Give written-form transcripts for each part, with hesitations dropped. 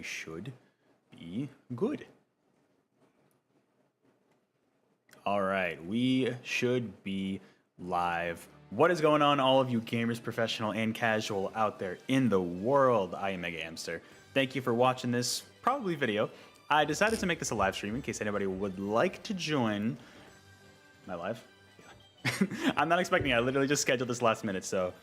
should be good. All right, we should be live. What is going on, all of you gamers, professional and casual out there in the world? I am MegaAmpster. Thank you for watching this probably video. I decided to make this a live stream in case anybody would like to join. Am I live? Yeah. I'm not expecting it. I literally just scheduled this last minute, so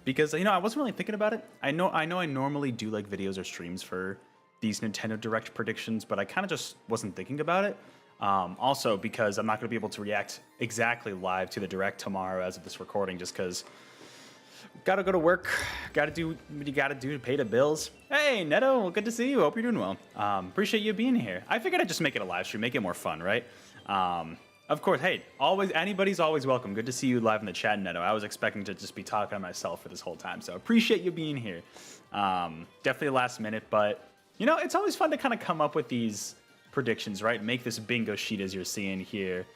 because I wasn't really thinking about it. I know I normally do like videos or streams for these Nintendo Direct predictions, but I kind of just wasn't thinking about it. Also because I'm not going to be able to react exactly live to the Direct tomorrow as of this recording, just because gotta go to work, gotta do what you gotta do to pay the bills. Hey Neto, good to see you. Hope you're doing well. Appreciate you being here. I figured I'd just make it a live stream, make it more fun, right? Of course, hey, anybody's always welcome. Good to see you live in the chat, Neto. I was expecting to just be talking to myself for this whole time, so appreciate you being here. Definitely last minute, but it's always fun to kind of come up with these predictions, right? Make this bingo sheet as you're seeing here.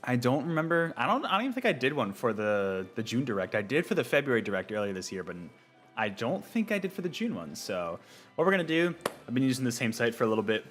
I don't remember. I don't even think I did one for the June Direct. I did for the February Direct earlier this year, but I don't think I did for the June one. So what we're gonna do, I've been using the same site for a little bit.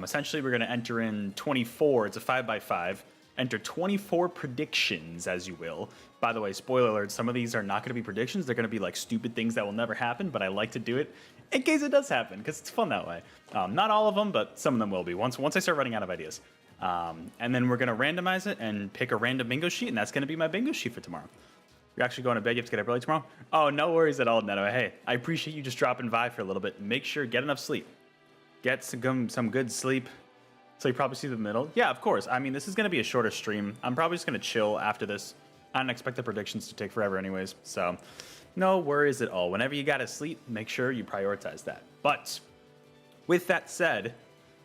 Essentially, we're gonna enter in 24. It's a 5x5. Enter 24 predictions, as you will. By the way, spoiler alert, some of these are not going to be predictions. They're going to be like stupid things that will never happen, but I like to do it in case it does happen, because it's fun that way. Not all of them, but some of them will be, once I start running out of ideas. And then we're going to randomize it and pick a random bingo sheet, and that's going to be my bingo sheet for tomorrow. You're actually going to bed? You have to get up early tomorrow? Oh, no worries at all, Neto. Hey, I appreciate you just dropping by for a little bit. Make sure, get enough sleep. Get some good sleep. So you probably see the middle. Yeah, of course. I mean, this is going to be a shorter stream. I'm probably just going to chill after this. I don't expect the predictions to take forever anyways. So no worries at all. Whenever you got to sleep, make sure you prioritize that. But with that said,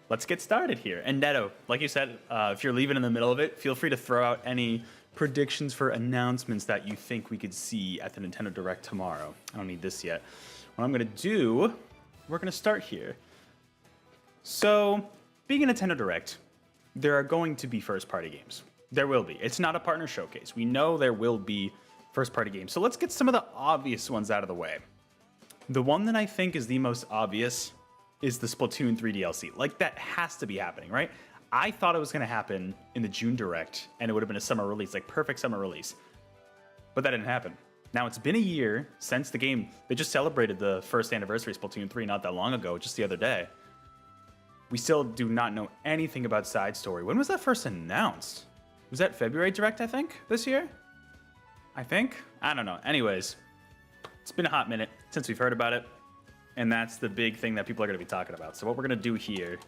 let's get started here. And Neto, like you said, if you're leaving in the middle of it, feel free to throw out any predictions for announcements that you think we could see at the Nintendo Direct tomorrow. I don't need this yet. What I'm going to do, we're going to start here. So being a Nintendo Direct, there are going to be first-party games. There will be. It's not a partner showcase. We know there will be first-party games. So let's get some of the obvious ones out of the way. The one that I think is the most obvious is the Splatoon 3 DLC. Like, that has to be happening, right? I thought it was going to happen in the June Direct, and it would have been a summer release, like perfect summer release. But that didn't happen. Now, it's been a year since the game. They just celebrated the first anniversary of Splatoon 3 not that long ago, just the other day. We still do not know anything about Side Story. When was that first announced? Was that February Direct, I think, this year? I think? I don't know. Anyways, it's been a hot minute since we've heard about it, and that's the big thing that people are going to be talking about. So what we're going to do here...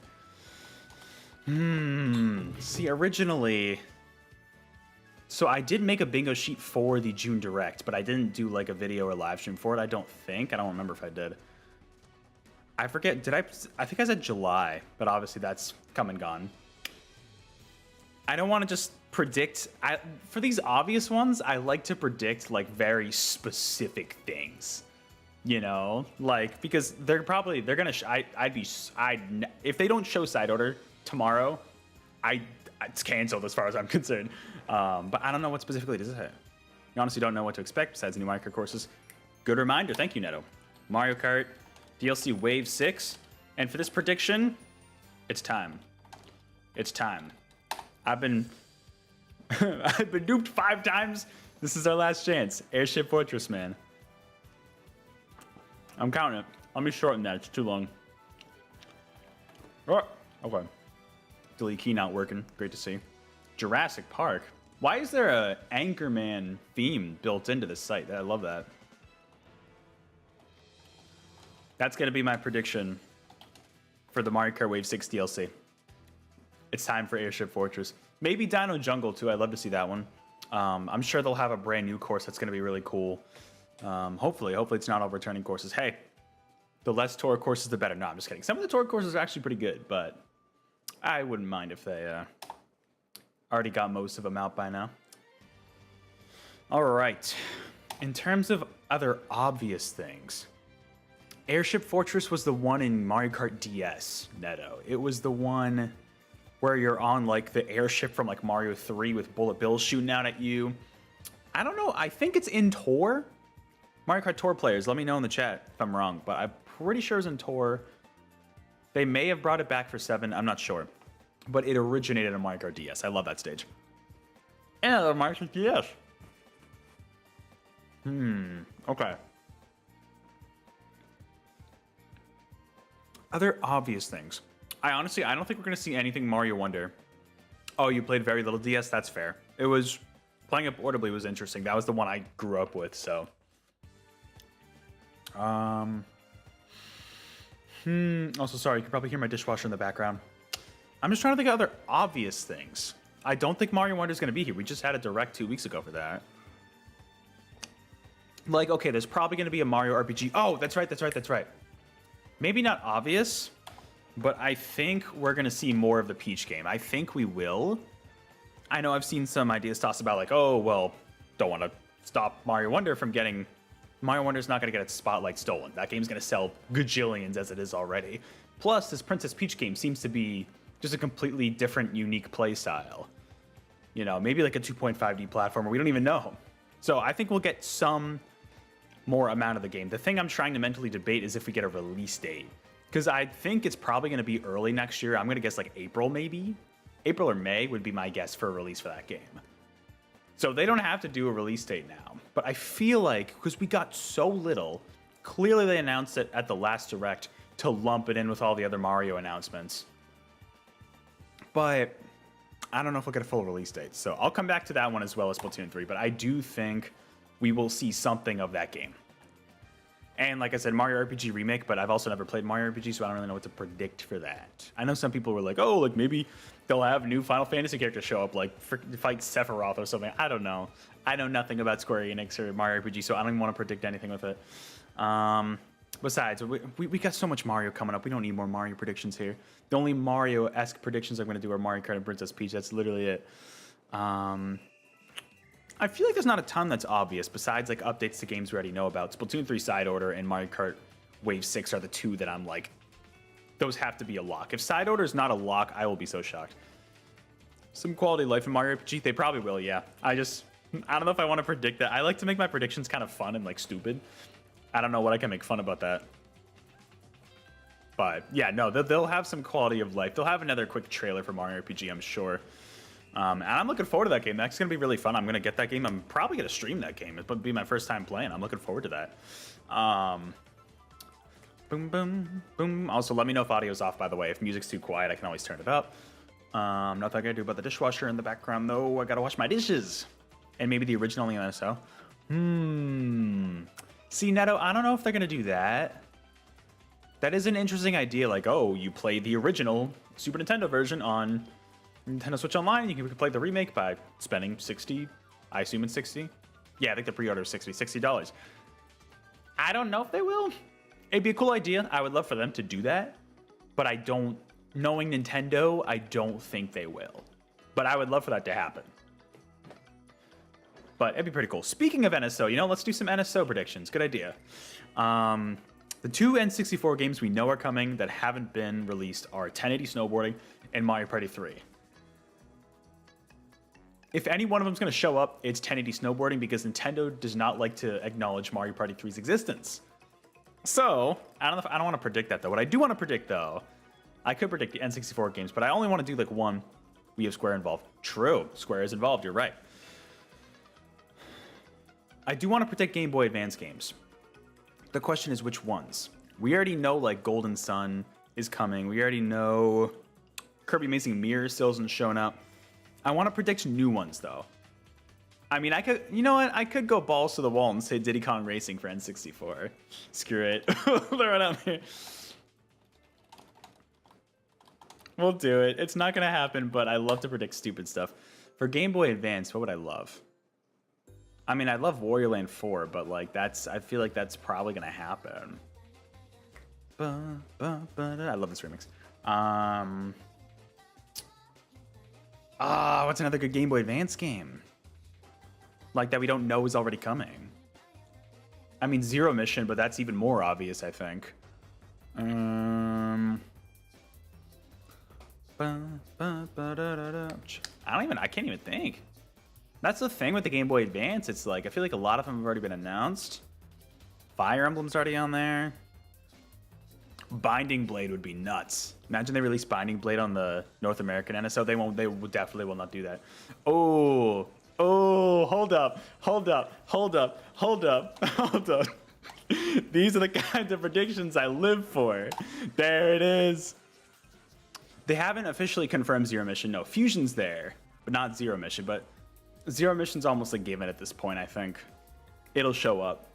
See, originally... So I did make a bingo sheet for the June Direct, but I didn't do like a video or live stream for it, I don't think. I don't remember if I did. I forget, I think I said July, but obviously that's come and gone. I don't want to just predict, for these obvious ones, I like to predict like very specific things, like, because they're gonna, if they don't show Side Order tomorrow, it's canceled as far as I'm concerned. But I don't know what specifically does it say. You honestly don't know what to expect besides the new Mario Kart courses. Good reminder, thank you, Neto. Mario Kart DLC Wave 6, and for this prediction, it's time. It's time. I've been duped 5 times. This is our last chance. Airship Fortress, man. I'm counting it. Let me shorten that. It's too long. Oh, okay. Delete key not working. Great to see. Jurassic Park. Why is there a Anchorman theme built into this site? I love that. That's going to be my prediction for the Mario Kart Wave 6 DLC. It's time for Airship Fortress. Maybe Dino Jungle, too. I'd love to see that one. I'm sure they'll have a brand new course that's going to be really cool. Hopefully it's not all returning courses. Hey, the less tour courses, the better. No, I'm just kidding. Some of the tour courses are actually pretty good, but I wouldn't mind if they already got most of them out by now. All right. In terms of other obvious things... Airship Fortress was the one in Mario Kart DS, Neto. It was the one where you're on like the airship from like Mario 3 with Bullet Bill shooting out at you. I don't know. I think it's in Tour. Mario Kart Tour players, let me know in the chat if I'm wrong, but I'm pretty sure it was in Tour. They may have brought it back for 7. I'm not sure. But it originated in Mario Kart DS. I love that stage. And I love Mario Kart DS. Okay. Other obvious things. I don't think we're going to see anything Mario Wonder. Oh, you played very little DS? That's fair. It was... Playing it portably was interesting. That was the one I grew up with, so... Also, sorry, you can probably hear my dishwasher in the background. I'm just trying to think of other obvious things. I don't think Mario Wonder is going to be here. We just had a direct 2 weeks ago for that. Like, okay, there's probably going to be a Mario RPG. Oh, that's right. Maybe not obvious, but I think we're going to see more of the Peach game. I think we will. I know I've seen some ideas tossed about like, oh, well, don't want to stop Mario Wonder from getting... Mario Wonder's not going to get its spotlight stolen. That game's going to sell gajillions as it is already. Plus, this Princess Peach game seems to be just a completely different, unique play style. You know, maybe like a 2.5D platformer. We don't even know. So I think we'll get some more amount of the game. The thing I'm trying to mentally debate is if we get a release date. Because I think it's probably going to be early next year. I'm going to guess like April, maybe. April or May would be my guess for a release for that game. So they don't have to do a release date now. But I feel like, because we got so little, clearly they announced it at the last Direct to lump it in with all the other Mario announcements. But I don't know if we'll get a full release date. So I'll come back to that one as well as Splatoon 3. But I do think we will see something of that game. And like I said, Mario RPG Remake, but I've also never played Mario RPG, so I don't really know what to predict for that. I know some people were like, oh, like maybe they'll have new Final Fantasy characters show up, like fight Sephiroth or something. I don't know. I know nothing about Square Enix or Mario RPG, so I don't even want to predict anything with it. Besides, we got so much Mario coming up. We don't need more Mario predictions here. The only Mario-esque predictions I'm going to do are Mario Kart and Princess Peach. That's literally it. I feel like there's not a ton that's obvious besides like updates to games we already know about. Splatoon 3 Side Order and Mario Kart Wave 6 are the two that I'm like, those have to be a lock. If Side Order is not a lock, I will be so shocked. Some quality of life in Mario RPG, they probably will, yeah. I don't know if I want to predict that. I like to make my predictions kind of fun and like stupid. I don't know what I can make fun about that. But yeah, no, they'll have some quality of life. They'll have another quick trailer for Mario RPG, I'm sure. And I'm looking forward to that game. That's going to be really fun. I'm going to get that game. I'm probably going to stream that game. It'll be my first time playing. I'm looking forward to that. Boom, boom, boom. Also, let me know if audio's off, by the way. If music's too quiet, I can always turn it up. Nothing I got to do about the dishwasher in the background, though. I got to wash my dishes. And maybe the original NSO. See, Neto, I don't know if they're going to do that. That is an interesting idea. Like, oh, you play the original Super Nintendo version on Nintendo Switch Online. You can play the remake by spending $60. I assume it's $60. Yeah, I think the pre-order is $60. I don't know if they will. It'd be a cool idea. I would love for them to do that. But I don't, knowing Nintendo, I don't think they will. But I would love for that to happen. But it'd be pretty cool. Speaking of NSO, let's do some NSO predictions. Good idea. The two N64 games we know are coming that haven't been released are 1080 Snowboarding and Mario Party 3. If any one of them is going to show up, it's 1080 Snowboarding because Nintendo does not like to acknowledge Mario Party 3's existence. So, I don't want to predict that, though. What I do want to predict, though, I could predict the N64 games, but I only want to do, like, one. We have Square involved. True. Square is involved. You're right. I do want to predict Game Boy Advance games. The question is which ones. We already know, like, Golden Sun is coming. We already know Kirby Amazing Mirror still isn't showing up. I want to predict new ones, though. I mean, I could, I could go balls to the wall and say Diddy Kong Racing for N64. Screw it. Throw it out there. We'll do it. It's not going to happen, but I love to predict stupid stuff. For Game Boy Advance, what would I love? I mean, I love Wario Land 4, but, like, I feel like that's probably going to happen. I love this remix. What's another good Game Boy Advance game? Like, that we don't know is already coming. I mean, Zero Mission, but that's even more obvious, I think. I can't even think. That's the thing with the Game Boy Advance. It's like, I feel like a lot of them have already been announced. Fire Emblem's already on there. Binding Blade would be nuts. Imagine they release Binding Blade on the North American NSO. They won't. They definitely will not do that. Oh, hold up. These are the kinds of predictions I live for. There it is. They haven't officially confirmed Zero Mission. No, Fusion's there, but not Zero Mission. But Zero Mission's almost a given at this point, I think. It'll show up.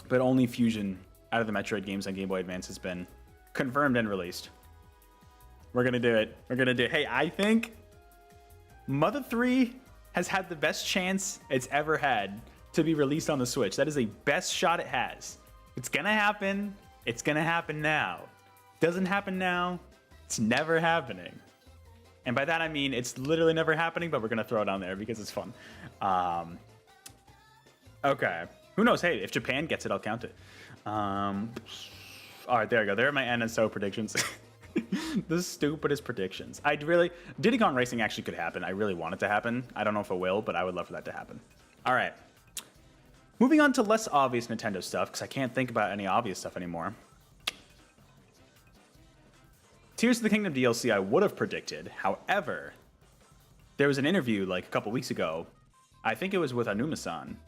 But only Fusion out of the Metroid games on Game Boy Advance has been confirmed and released. We're gonna do it. Hey, I think Mother 3 has had the best chance it's ever had to be released on the Switch. That is the best shot it has. It's gonna happen. It's gonna happen now. Doesn't happen now, it's never happening. And by that I mean it's literally never happening, but we're gonna throw it on there because it's fun. Okay. Who knows? Hey, if Japan gets it, I'll count it. All right, there we go. There are my NSO predictions. The stupidest predictions. Diddy Kong Racing actually could happen. I really want it to happen. I don't know if it will, but I would love for that to happen. All right. Moving on to less obvious Nintendo stuff, because I can't think about any obvious stuff anymore. Tears of the Kingdom DLC I would have predicted. However, there was an interview like a couple weeks ago. I think it was with Anuma-san.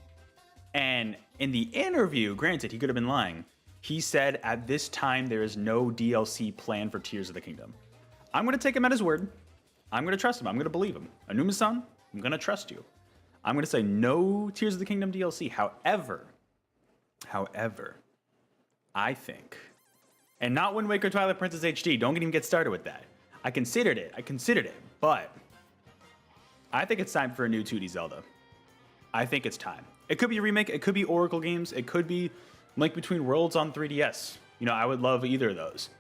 And in the interview, granted, he could have been lying. He said at this time there is no DLC planned for Tears of the Kingdom. I'm going to take him at his word. I'm going to trust him. I'm going to believe him. Anuma-san, I'm going to trust you. I'm going to say no Tears of the Kingdom DLC. However, I think, and not Wind Waker Twilight Princess HD, don't even get started with that. I considered it, but I think it's time for a new 2D Zelda. I think it's time. It could be a remake, it could be Oracle games, it could be Link Between Worlds on 3DS. You know, I would love either of those.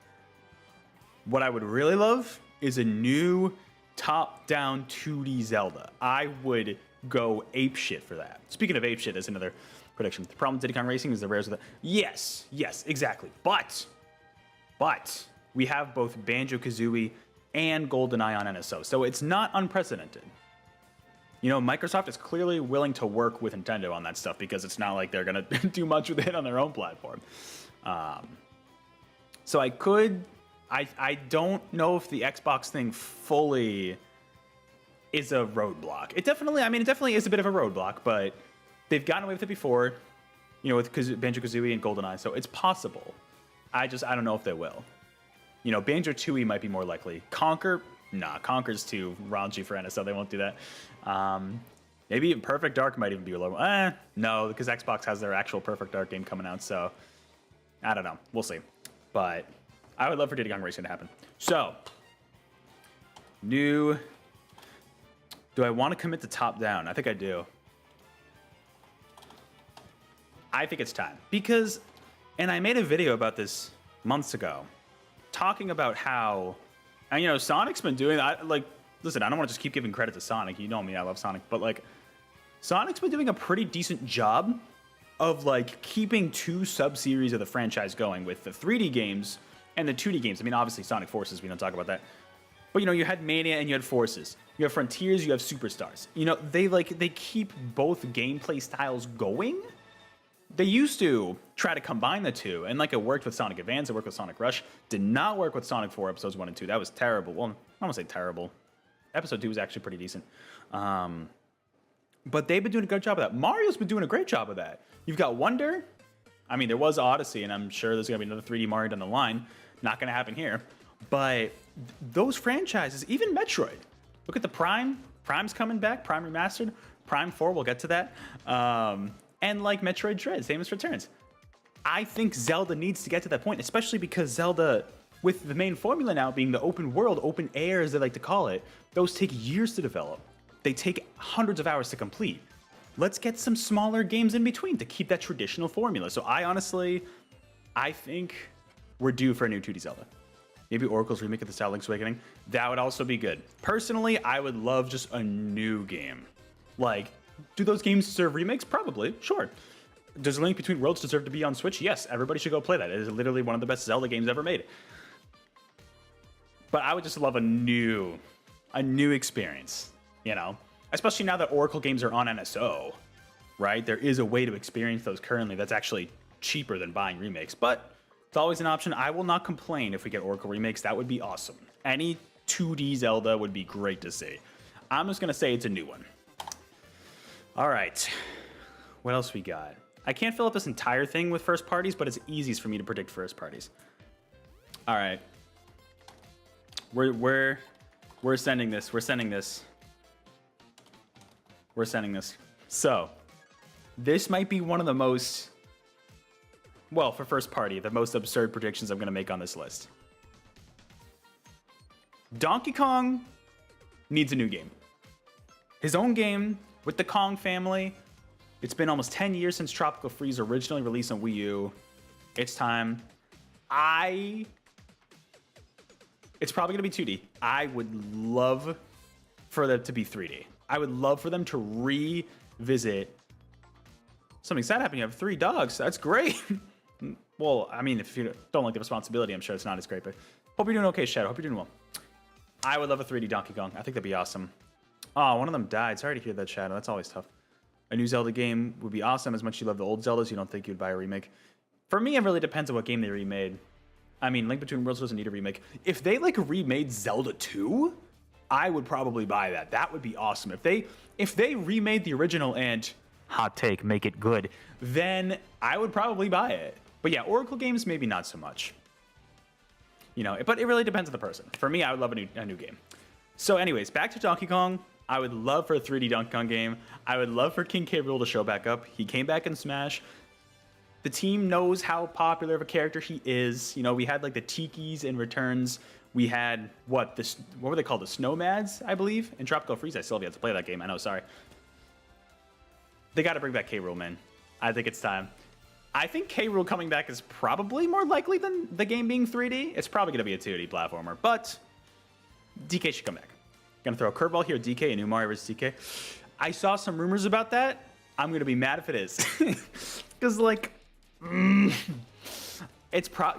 What I would really love is a new top-down 2D Zelda. I would go apeshit for that. Speaking of apeshit, as another prediction. The problem with Diddy Kong Racing is the rares of the... Yes, exactly. But we have both Banjo-Kazooie and GoldenEye on NSO, so it's not unprecedented. You know, Microsoft is clearly willing to work with Nintendo on that stuff because it's not like they're going to do much with it on their own platform. So I don't know if the Xbox thing fully is a roadblock. It definitely is a bit of a roadblock, but they've gotten away with it before, you know, with Banjo-Kazooie and GoldenEye, so it's possible. I don't know if they will. You know, Banjo-Tooie might be more likely. Conker, nah, Conker's too raunchy for NSO, they won't do that. Maybe Perfect Dark might even be a little... no, because Xbox has their actual Perfect Dark game coming out, so... I don't know. We'll see. But I would love for Diddy Kong Racing to happen. So, new... Do I want to commit to top-down? I think I do. I think it's time. Because... And I made a video about this months ago, talking about how... And, you know, Sonic's been doing... Listen, I don't want to just keep giving credit to Sonic. You know me, I love Sonic. But, like, Sonic's been doing a pretty decent job of, like, keeping two sub-series of the franchise going with the 3D games and the 2D games. I mean, obviously, Sonic Forces, we don't talk about that. But, you know, you had Mania and you had Forces. You have Frontiers, you have Superstars. You know, they keep both gameplay styles going. They used to try to combine the two, and, like, it worked with Sonic Advance, it worked with Sonic Rush. Did not work with Sonic 4 Episodes 1 and 2. That was terrible. Well, I don't want to say terrible. Episode 2 was actually pretty decent. But they've been doing a good job of that. Mario's been doing a great job of that. You've got Wonder. I mean, there was Odyssey, and I'm sure there's going to be another 3D Mario down the line. Not going to happen here. But those franchises, even Metroid. Look at the Prime. Prime's coming back. Prime Remastered. Prime 4, we'll get to that. And like Metroid Dread, Samus Returns. I think Zelda needs to get to that point, especially because Zelda... With the main formula now being the open world, open air as they like to call it, those take years to develop. They take hundreds of hours to complete. Let's get some smaller games in between to keep that traditional formula. So I think we're due for a new 2D Zelda. Maybe Oracle's remake of the style Link's Awakening. That would also be good. Personally, I would love just a new game. Like, do those games deserve remakes? Probably, sure. Does Link Between Worlds deserve to be on Switch? Yes, everybody should go play that. It is literally one of the best Zelda games ever made. But I would just love a new experience, you know? Especially now that Oracle games are on NSO, right? There is a way to experience those currently that's actually cheaper than buying remakes. But It's always an option. I will not complain if we get Oracle remakes. That would be awesome. Any 2D Zelda would be great to see. I'm just going to say it's a new one. All right. What else we got? I can't fill up this entire thing with first parties, but it's easiest for me to predict first parties. All right. We're sending this. We're sending this. We're sending this. So, this might be one of the most, well, for first party, the most absurd predictions I'm going to make on this list. Donkey Kong needs a new game. His own game with the Kong family. It's been almost 10 years since Tropical Freeze originally released on Wii U. It's time. It's probably going to be 2D. I would love for them to be 3D. I would love for them to revisit. Something sad happened. You have 3 dogs. That's great. Well, I mean, if you don't like the responsibility, I'm sure it's not as great. But hope you're doing okay, Shadow. Hope you're doing well. I would love a 3D Donkey Kong. I think that'd be awesome. Oh, one of them died. Sorry to hear that, Shadow. That's always tough. A new Zelda game would be awesome. As much as you love the old Zeldas, you don't think you'd buy a remake. For me, it really depends on what game they remade. I mean, Link Between Worlds doesn't need a remake. If they like remade Zelda 2, I would probably buy that. That would be awesome. If they remade the original and, hot take, make it good, then I would probably buy it. But yeah, Oracle games, maybe not so much. You know, but it really depends on the person. For me, I would love a new game. So anyways, back to Donkey Kong. I would love for a 3D Donkey Kong game. I would love for King K. Rool to show back up. He came back in Smash. The team knows how popular of a character he is. You know, we had like the Tikis in Returns. We had, what were they called? The Snowmads, I believe, in Tropical Freeze. I still have yet to play that game. I know, sorry. They got to bring back K. Rool, man. I think it's time. I think K. Rool coming back is probably more likely than the game being 3D. It's probably going to be a 2D platformer, but DK should come back. Gonna throw a curveball here, DK, a new Mario vs. DK. I saw some rumors about that. I'm gonna be mad if it is. Because like,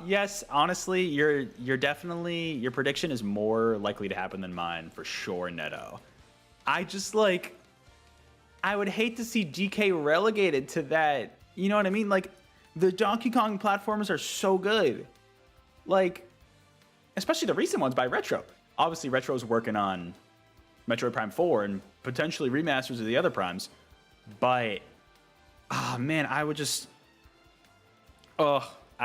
yes, honestly, you're definitely, your prediction is more likely to happen than mine, for sure, Neto. I just like, I would hate to see DK relegated to that, you know what I mean? Like, the Donkey Kong platformers are so good. Like, especially the recent ones by Retro. Obviously, Retro's working on Metroid Prime 4 and potentially remasters of the other Primes. But, oh man, I would just, I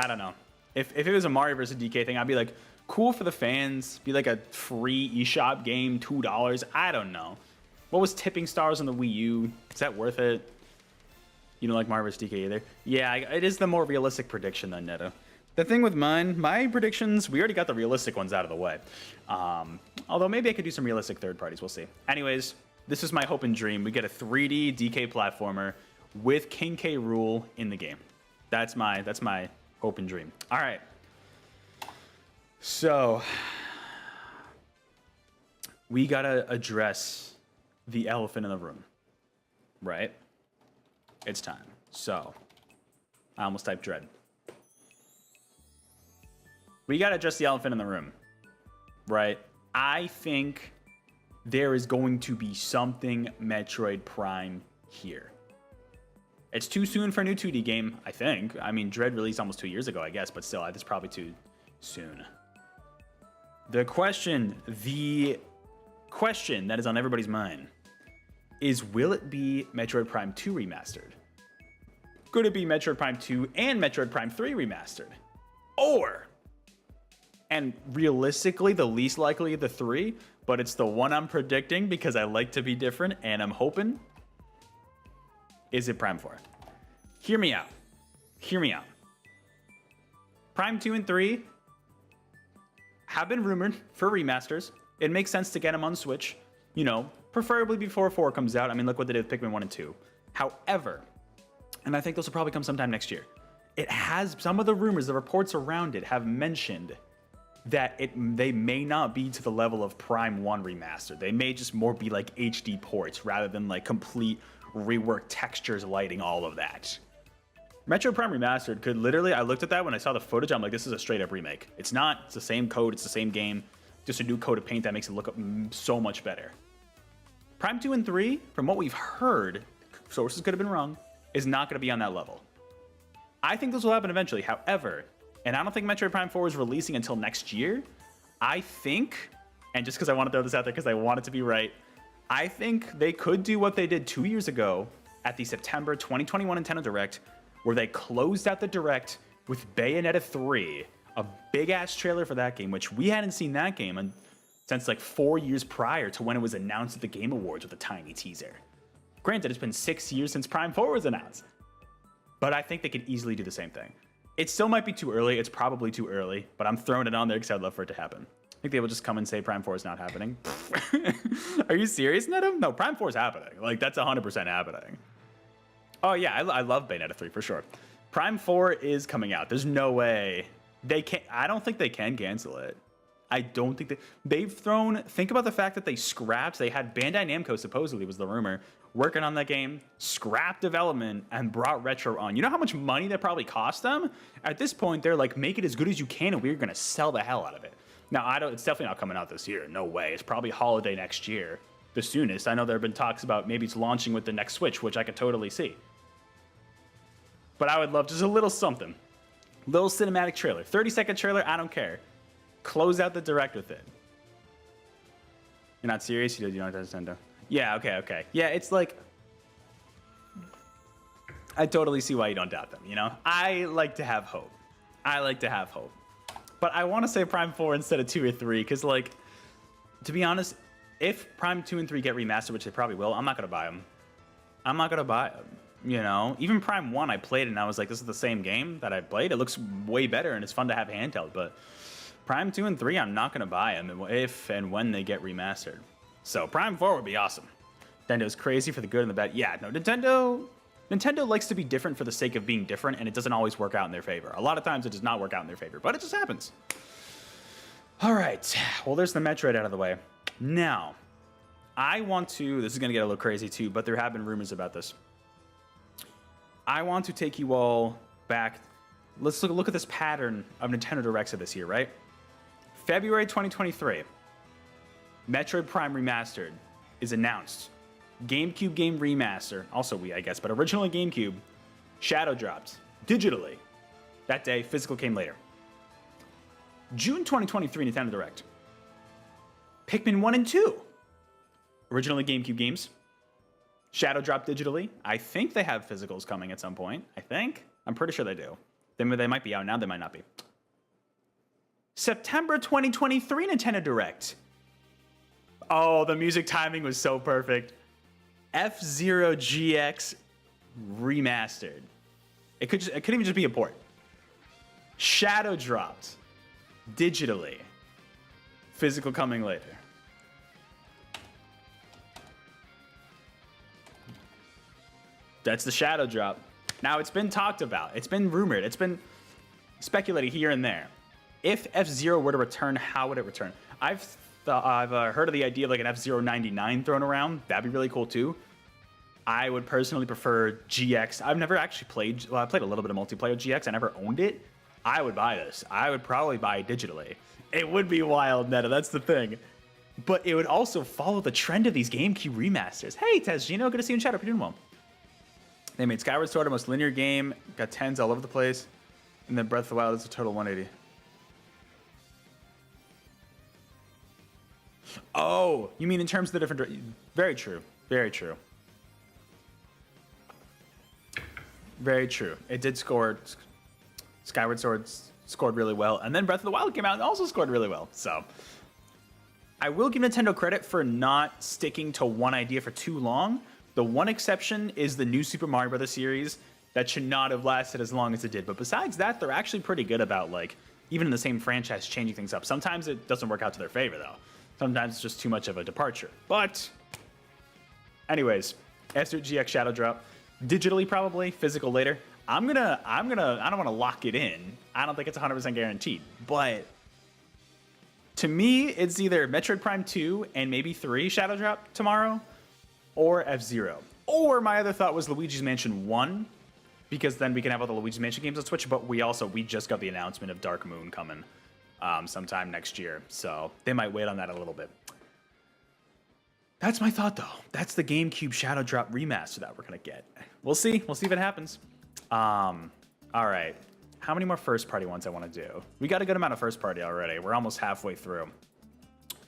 don't know. If it was a Mario vs. DK thing, I'd be like, cool for the fans. Be like a free eShop game, $2. I don't know. What was Tipping Stars on the Wii U? Is that worth it? You don't like Mario vs. DK either? Yeah, it is the more realistic prediction than Neto. The thing with mine, my predictions, we already got the realistic ones out of the way. Although maybe I could do some realistic third parties, we'll see. Anyways, this is my hope and dream. We get a 3D DK platformer with King K. Rool in the game. That's my hope and dream. All right. So, we gotta address the elephant in the room, right? It's time. So, I almost typed dread. We gotta address the elephant in the room, right? I think there is going to be something Metroid Prime here. It's too soon for a new 2D game, I think. I mean, Dread released almost 2 years ago, I guess, but still, it's probably too soon. The question that is on everybody's mind is, will it be Metroid Prime 2 remastered? Could it be Metroid Prime 2 and Metroid Prime 3 remastered? Or, and realistically, the least likely of the 3, but it's the one I'm predicting because I like to be different and I'm hoping, is it Prime 4? Hear me out. Hear me out. Prime 2 and 3 have been rumored for remasters. It makes sense to get them on Switch, you know, preferably before 4 comes out. I mean, look what they did with Pikmin 1 and 2. However, and I think those will probably come sometime next year, it has, some of the rumors, the reports around it have mentioned that they may not be to the level of Prime 1 remastered. They may just more be like HD ports rather than like complete reworked textures, lighting, all of that. Metro Prime Remastered could literally, I looked at that when I saw the footage, I'm like, this is a straight up remake. It's not, it's the same code, it's the same game, just a new coat of paint that makes it look so much better. Prime 2 and 3, from what we've heard, sources could have been wrong, is not going to be on that level. I think this will happen eventually. However, And I don't think Metroid Prime 4 is releasing until next year. I think, and just because I want to throw this out there because I want it to be right, I think they could do what they did 2 years ago at the September 2021 Nintendo Direct, where they closed out the Direct with Bayonetta 3, a big-ass trailer for that game, which we hadn't seen that game since like 4 years prior to when it was announced at the Game Awards with a tiny teaser. Granted, it's been 6 years since Prime 4 was announced, but I think they could easily do the same thing. It still might be too early. It's probably too early, but I'm throwing it on there because I'd love for it to happen. I think they will just come and say Prime 4 is not happening. Are you serious, Neto? No, Prime 4 is happening. Like, that's 100% happening. Oh, yeah, I love Bayonetta 3 for sure. Prime 4 is coming out. There's no way they can't. I don't think they can cancel it. I don't think they've thrown. Think about the fact that they scrapped. They had Bandai Namco, supposedly was the rumor, working on that game, scrapped development, and brought Retro on. You know how much money that probably cost them? At this point, they're like, make it as good as you can, and we're going to sell the hell out of it. Now, it's definitely not coming out this year. No way. It's probably holiday next year, the soonest. I know there have been talks about maybe it's launching with the next Switch, which I could totally see. But I would love just a little something. Little cinematic trailer. 30-second trailer, I don't care. Close out the Direct with it. You're not serious? You don't have Nintendo. Yeah, okay. Yeah, it's like, I totally see why you don't doubt them, you know? I like to have hope. But I want to say Prime 4 instead of 2 or 3, because, like, to be honest, if Prime 2 and 3 get remastered, which they probably will, I'm not going to buy them. You know? Even Prime 1, I played and I was like, this is the same game that I played. It looks way better and it's fun to have handheld, but Prime 2 and 3, I'm not going to buy them if and when they get remastered. So Prime 4 would be awesome. Nintendo's crazy for the good and the bad. Yeah, no, Nintendo likes to be different for the sake of being different, and it doesn't always work out in their favor. A lot of times it does not work out in their favor, but it just happens. All right, well, there's the Metroid out of the way. Now, this is going to get a little crazy too, but there have been rumors about this. I want to take you all back. Let's look at this pattern of Nintendo Directs of this year, right? February 2023, Metroid Prime Remastered is announced. GameCube game remaster, also Wii, I guess, but originally GameCube, shadow dropped digitally. That day, physical came later. June 2023, Nintendo Direct. Pikmin 1 and 2, originally GameCube games, shadow dropped digitally. I think they have physicals coming at some point. I'm pretty sure they do. They might be out now, they might not be. September 2023 Nintendo Direct. Oh, the music timing was so perfect. F-Zero GX remastered. It could even just be a port. Shadow dropped digitally. Physical coming later. That's the shadow drop. Now, it's been talked about. It's been rumored. It's been speculated here and there. If F-Zero were to return, how would it return? I've heard of the idea of like an F-Zero 99 thrown around. That'd be really cool too. I would personally prefer GX. I've never actually played. Well, I played a little bit of multiplayer GX. I never owned it. I would buy this. I would probably buy it digitally. It would be wild, Neta. That's the thing. But it would also follow the trend of these GameCube remasters. Hey, Tezgino, good to see you in chat. Hope you're doing well. They made Skyward Sword a most linear game. Got 10s all over the place. And then Breath of the Wild is a total 180. Oh, you mean in terms of the different... Very true. Very true. Very true. It did score... Skyward Sword scored really well. And then Breath of the Wild came out and also scored really well. So... I will give Nintendo credit for not sticking to one idea for too long. The one exception is the new Super Mario Bros. Series that should not have lasted as long as it did. But besides that, they're actually pretty good about, like, even in the same franchise, changing things up. Sometimes it doesn't work out to their favor, though. Sometimes it's just too much of a departure. But, anyways, F-Zero GX Shadow Drop. Digitally, probably. Physical later. I don't want to lock it in. I don't think it's 100% guaranteed. But, to me, it's either Metroid Prime 2 and maybe 3 Shadow Drop tomorrow, or F-Zero. Or my other thought was Luigi's Mansion 1, because then we can have all the Luigi's Mansion games on Switch, but we just got the announcement of Dark Moon coming sometime next year, so they might wait on that a little bit. That's my thought, though. That's the GameCube Shadow Drop remaster that we're going to get. We'll see. We'll see if it happens. All right. how many more first-party ones I want to do. We got a good amount of first-party already. We're almost halfway through.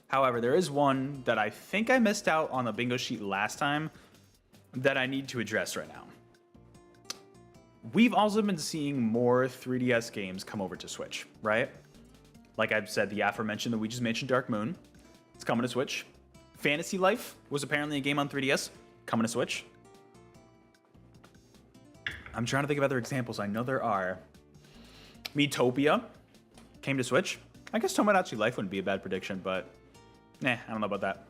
However, there is one that I think I missed out on the bingo sheet last time that I need to address right now. We've also been seeing more 3DS games come over to Switch, right? Like I've said, the aforementioned that we just mentioned, Dark Moon, it's coming to Switch. Fantasy Life was apparently a game on 3DS, coming to Switch. I'm trying to think of other examples. I know there are. Miitopia came to Switch. I guess Tomodachi Life wouldn't be a bad prediction, but I don't know about that.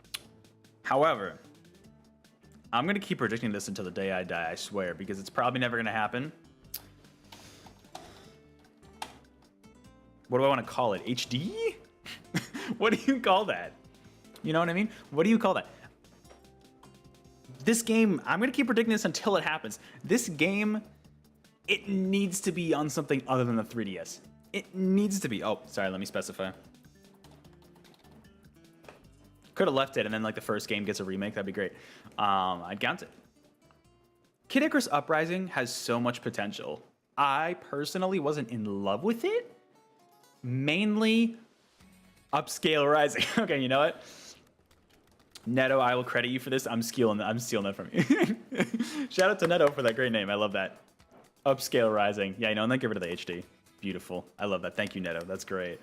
However, I'm going to keep predicting this until the day I die, I swear, because it's probably never going to happen. What do I want to call it? HD? What do you call that? You know what I mean? What do you call that? This game, I'm going to keep predicting this until it happens. This game, it needs to be on something other than the 3DS. It needs to be. Oh, sorry, let me specify. Could have left it and then like the first game gets a remake. That'd be great. I'd count it. Kid Icarus Uprising has so much potential. I personally wasn't in love with it. Mainly Upscale Rising. Okay, you know what? Neto, I will credit you for this. I'm stealing that from you. Shout out to Neto for that great name. I love that. Upscale Rising. Yeah, you know, and then get rid of the HD. Beautiful. I love that. Thank you, Neto. That's great.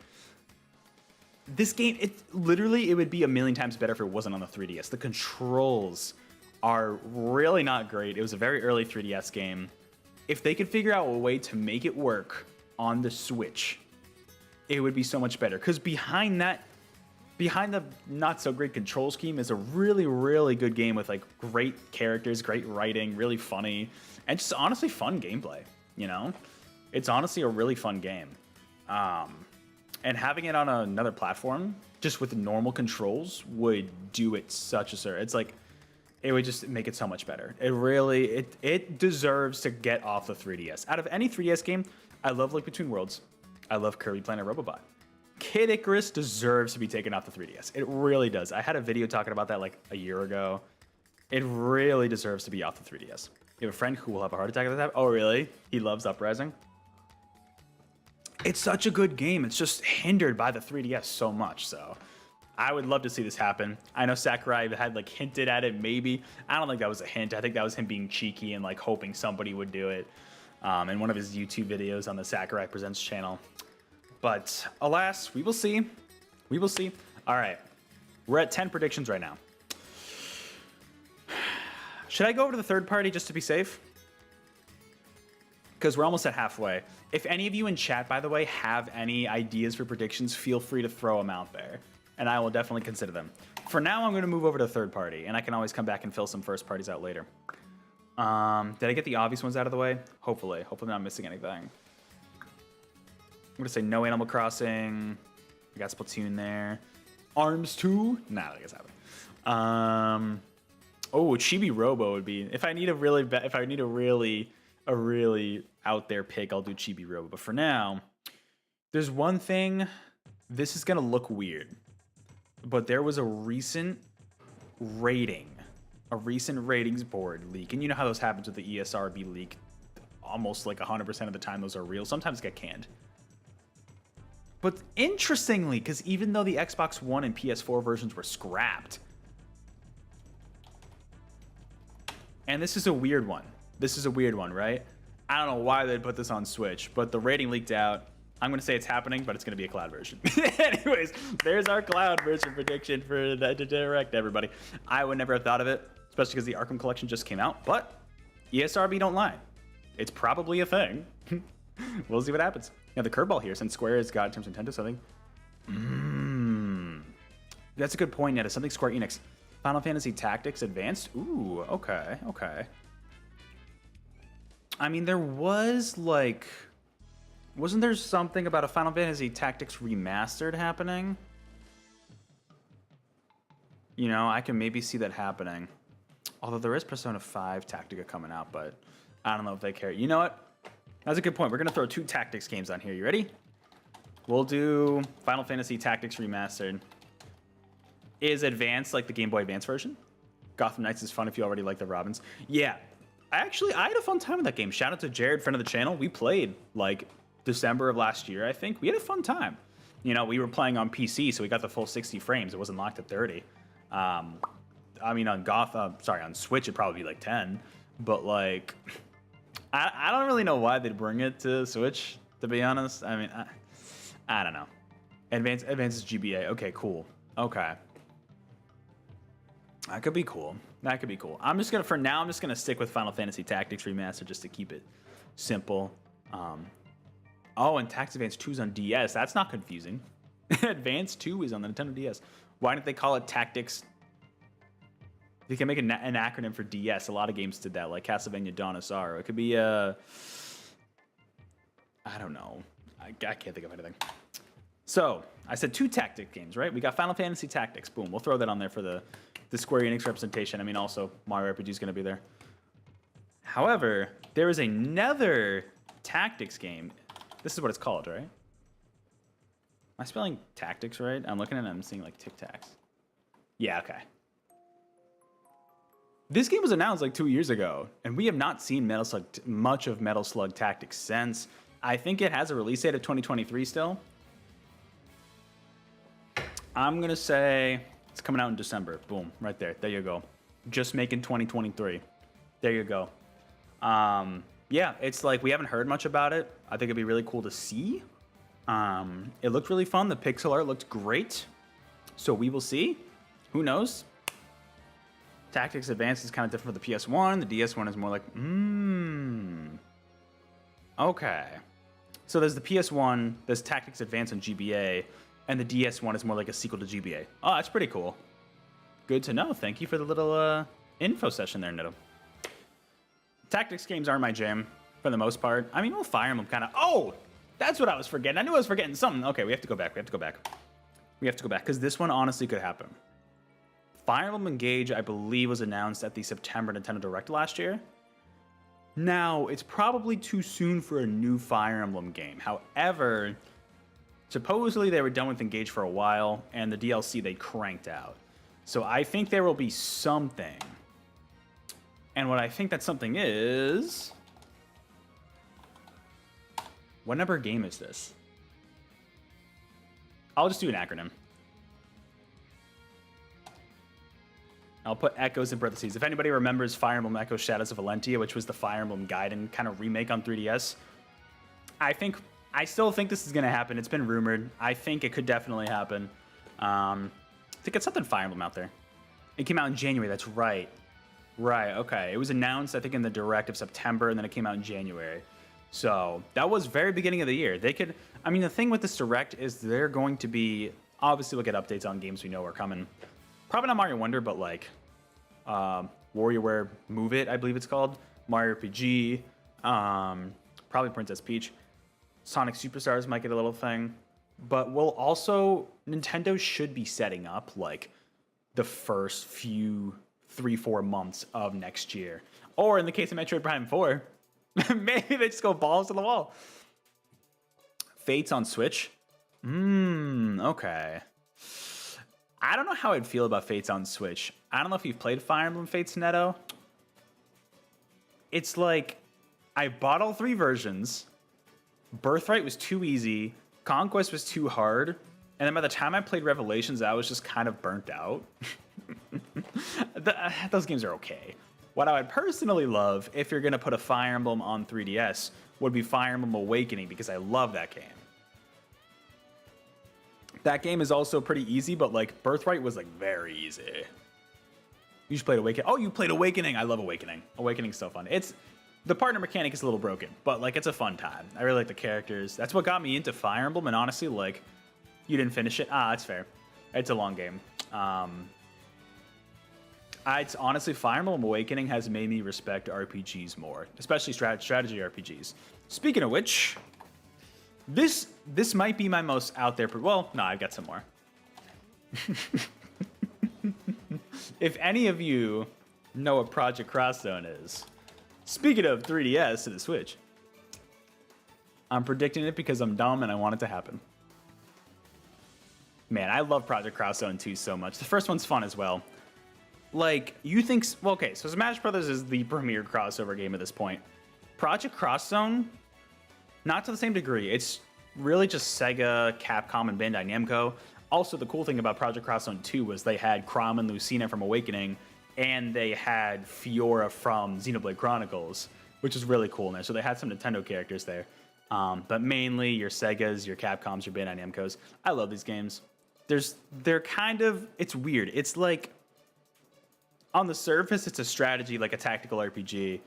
This game, it would be a million times better if it wasn't on the 3DS. The controls are really not great. It was a very early 3DS game. If they could figure out a way to make it work on the Switch, it would be so much better. Because behind the not so great control scheme is a really, really good game with like great characters, great writing, really funny, and just honestly fun gameplay. You know, it's honestly a really fun game. And having it on another platform, just with normal controls, would do it such a service. It's like, it would just make it so much better. It really, it deserves to get off the 3DS. Out of any 3DS game, I love Link Between Worlds. I love Kirby Planet Robobot. Kid Icarus deserves to be taken off the 3DS. It really does. I had a video talking about that like a year ago. It really deserves to be off the 3DS. You have a friend who will have a heart attack at that time? Oh, really? He loves Uprising? It's such a good game. It's just hindered by the 3DS so much, so I would love to see this happen. I know Sakurai had like hinted at it, maybe. I don't think that was a hint. I think that was him being cheeky and like hoping somebody would do it in one of his YouTube videos on the Sakurai Presents channel. But alas, we will see. We will see. All right, we're at 10 predictions right now. Should I go over to the third party just to be safe? Because we're almost at halfway. If any of you in chat, by the way, have any ideas for predictions, feel free to throw them out there, and I will definitely consider them. For now, I'm going to move over to third party, and I can always come back and fill some first parties out later. Did I get the obvious ones out of the way? Hopefully. Hopefully I'm not missing anything. I'm going to say no Animal Crossing. We got Splatoon there. Arms 2? Nah, I guess happened. Oh, Chibi Robo would be... If I need a really out there pick, I'll do Chibi Robo. But for now, there's one thing. This is going to look weird. But there was a recent ratings board leak. And you know how those happens with the ESRB leak. Almost like 100% of the time those are real. Sometimes get canned. But interestingly, because even though the Xbox One and PS4 versions were scrapped, and this is a weird one. This is a weird one, right? I don't know why they'd put this on Switch, but the rating leaked out. I'm going to say it's happening, but it's going to be a cloud version. Anyways, there's our cloud version prediction for the Direct, everybody. I would never have thought of it, especially because the Arkham Collection just came out, but ESRB don't lie. It's probably a thing. We'll see what happens. Yeah, the curveball here, since Square has got in terms of Nintendo something. That's a good point, Netta. Something Square Enix. Final Fantasy Tactics Advanced? Ooh, okay, okay. I mean, there was, like... Wasn't there something about a Final Fantasy Tactics Remastered happening? You know, I can maybe see that happening. Although there is Persona 5 Tactica coming out, but I don't know if they care. You know what? That's a good point. We're going to throw 2 Tactics games on here. You ready? We'll do Final Fantasy Tactics Remastered. Is Advanced like the Game Boy Advance version? Gotham Knights is fun if you already like the Robins. Yeah. I had a fun time with that game. Shout out to Jared, friend of the channel. We played, like, December of last year, I think. We had a fun time. You know, we were playing on PC, so we got the full 60 frames. It wasn't locked at 30. I mean, on on Switch, it'd probably be like 10. But, like, I don't really know why they'd bring it to Switch, to be honest. I mean, I don't know. Advances GBA. Okay, cool. Okay. That could be cool. That could be cool. I'm just gonna stick with Final Fantasy Tactics Remastered just to keep it simple. Oh, and Tactics Advance 2 is on DS. That's not confusing. Advance 2 is on the Nintendo DS. Why didn't they call it Tactics? They can make an acronym for DS. A lot of games did that, like Castlevania Dawn of Sorrow. It could be I don't know. I can't think of anything. So, I said 2 tactic games, right? We got Final Fantasy Tactics. Boom. We'll throw that on there for the Square Enix representation. I mean, also, Mario RPG is going to be there. However, there is another tactics game. This is what it's called, right? Am I spelling tactics right? I'm looking at it, I'm seeing like Tic Tacs. Yeah, okay. This game was announced like 2 years ago, and we have not seen much of Metal Slug Tactics since. I think it has a release date of 2023 still. I'm going to say it's coming out in December. Boom, right there. There you go. Just making 2023. There you go. Yeah, it's like we haven't heard much about it. I think it'd be really cool to see. It looked really fun. The pixel art looked great. So we will see. Who knows? Tactics Advance is kind of different for the PS1. The DS one is more like, okay. So there's the PS1, there's Tactics Advance on GBA, and the DS one is more like a sequel to GBA. Oh, that's pretty cool. Good to know. Thank you for the little info session there, Nitto. Tactics games are my jam, for the most part. I mean, we'll Fire Emblem kind of... Oh! That's what I was forgetting. I knew I was forgetting something. Okay, we have to go back. We have to go back, because this one honestly could happen. Fire Emblem Engage, I believe, was announced at the September Nintendo Direct last year. Now, it's probably too soon for a new Fire Emblem game. However, supposedly they were done with Engage for a while, and the DLC they cranked out. So I think there will be something. And what I think that something is... What number game is this? I'll just do an acronym. I'll put Echoes in parentheses. If anybody remembers Fire Emblem Echoes Shadows of Valentia, which was the Fire Emblem Gaiden kind of remake on 3DS, I still think this is going to happen. It's been rumored. I think it could definitely happen. To get something Fire Emblem out there. It came out in January, that's right. Right, okay. It was announced, I think, in the Direct of September, and then it came out in January. So, that was very beginning of the year. They could... I mean, the thing with this Direct is they're going to be... Obviously, we'll get updates on games we know are coming. Probably not Mario Wonder, but like... WarioWare Move It, I believe it's called. Mario RPG. Probably Princess Peach. Sonic Superstars might get a little thing. But we'll also... Nintendo should be setting up, like, the first few 3-4 months of next year. Or in the case of Metroid Prime 4, maybe they just go balls to the wall. Fates on Switch? Okay. I don't know how I'd feel about Fates on Switch. I don't know if you've played Fire Emblem Fates, Netto. It's like, I bought all 3 versions. Birthright was too easy. Conquest was too hard. And then by the time I played Revelations, I was just kind of burnt out. Those games are okay. What I would personally love, if you're going to put a Fire Emblem on 3DS, would be Fire Emblem Awakening, because I love that game. That game is also pretty easy, but like Birthright was like very easy. You just played Awakening. Oh, you played Awakening. I love Awakening. Awakening's so fun. The partner mechanic is a little broken, but like it's a fun time. I really like the characters. That's what got me into Fire Emblem, and honestly, like, you didn't finish it. That's fair. It's a long game. It's honestly, Fire Emblem Awakening has made me respect RPGs more, especially strategy RPGs. Speaking of which, this might be my most out there. Well, no, I've got some more. If any of you know what Project Crosszone is, speaking of 3DS to the Switch, I'm predicting it because I'm dumb and I want it to happen. Man, I love Project Crosszone 2 so much. The first one's fun as well. Like, you think... Well, okay, so Smash Brothers is the premier crossover game at this point. Project Crosszone Not to the same degree. It's really just Sega, Capcom, and Bandai Namco. Also, the cool thing about Project Cross Zone 2 was they had Chrom and Lucina from Awakening, and they had Fiora from Xenoblade Chronicles, which is really cool in there. So they had some Nintendo characters there. But mainly your Segas, your Capcoms, your Bandai Namcos. I love these games. They're kind of, it's weird. It's like, on the surface, it's a strategy, like a tactical RPG.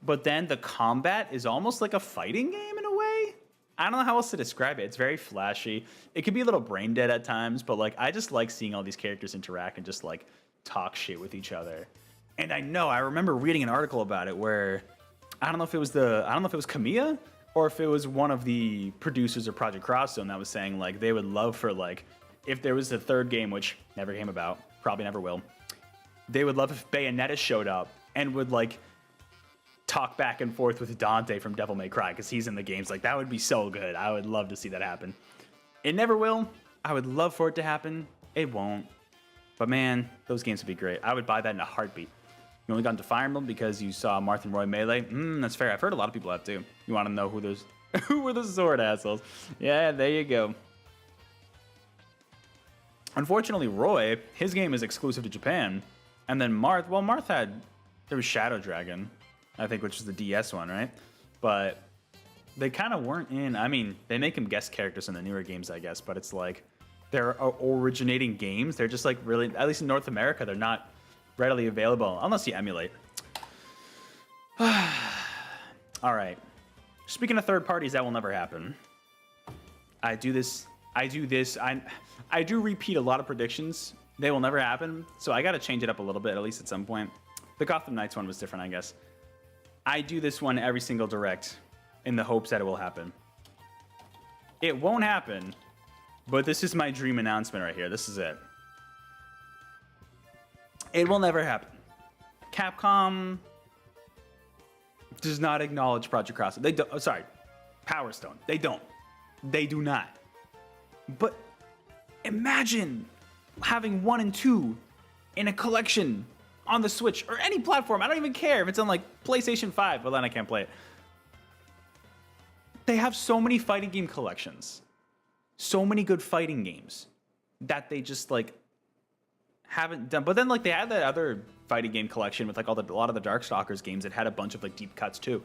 But then the combat is almost like a fighting game in a way. I don't know how else to describe it. It's very flashy. It can be a little brain dead at times, but like I just like seeing all these characters interact and just like talk shit with each other. And I remember reading an article about it where I don't know if it was Kamiya or if it was one of the producers of Project Cross Zone that was saying like they would love for like if there was a third game, which never came about, probably never will. They would love if Bayonetta showed up and would like talk back and forth with Dante from Devil May Cry because he's in the games. Like that would be so good. I would love to see that happen. It never will. I would love for it to happen. It won't. But man, those games would be great. I would buy that in a heartbeat. You only got into Fire Emblem because you saw Marth and Roy Melee. That's fair. I've heard a lot of people have too. You want to know who were the sword assholes? Yeah, there you go. Unfortunately, Roy, his game is exclusive to Japan. And then Marth, well, there was Shadow Dragon, I think, which is the DS one, right? But they kind of weren't in, I mean, they make them guest characters in the newer games, I guess, but it's like, they're originating games. They're just like really, at least in North America, they're not readily available, unless you emulate. All right. Speaking of third parties, that will never happen. I do repeat a lot of predictions. They will never happen, so I gotta change it up a little bit, at least at some point. The Gotham Knights one was different, I guess. I do this one every single direct in the hopes that it will happen. It won't happen, but this is my dream announcement right here. This is it. It will never happen. Capcom does not acknowledge Project Cross. They don't. Oh, sorry, Power Stone. They don't. They do not. But imagine having 1 and 2 in a collection on the Switch or any platform. I don't even care if it's on like PlayStation 5. Well, then I can't play it. They have so many fighting game collections, so many good fighting games that they just like haven't done. But then like they had that other fighting game collection with like a lot of the Darkstalkers games that had a bunch of like deep cuts too.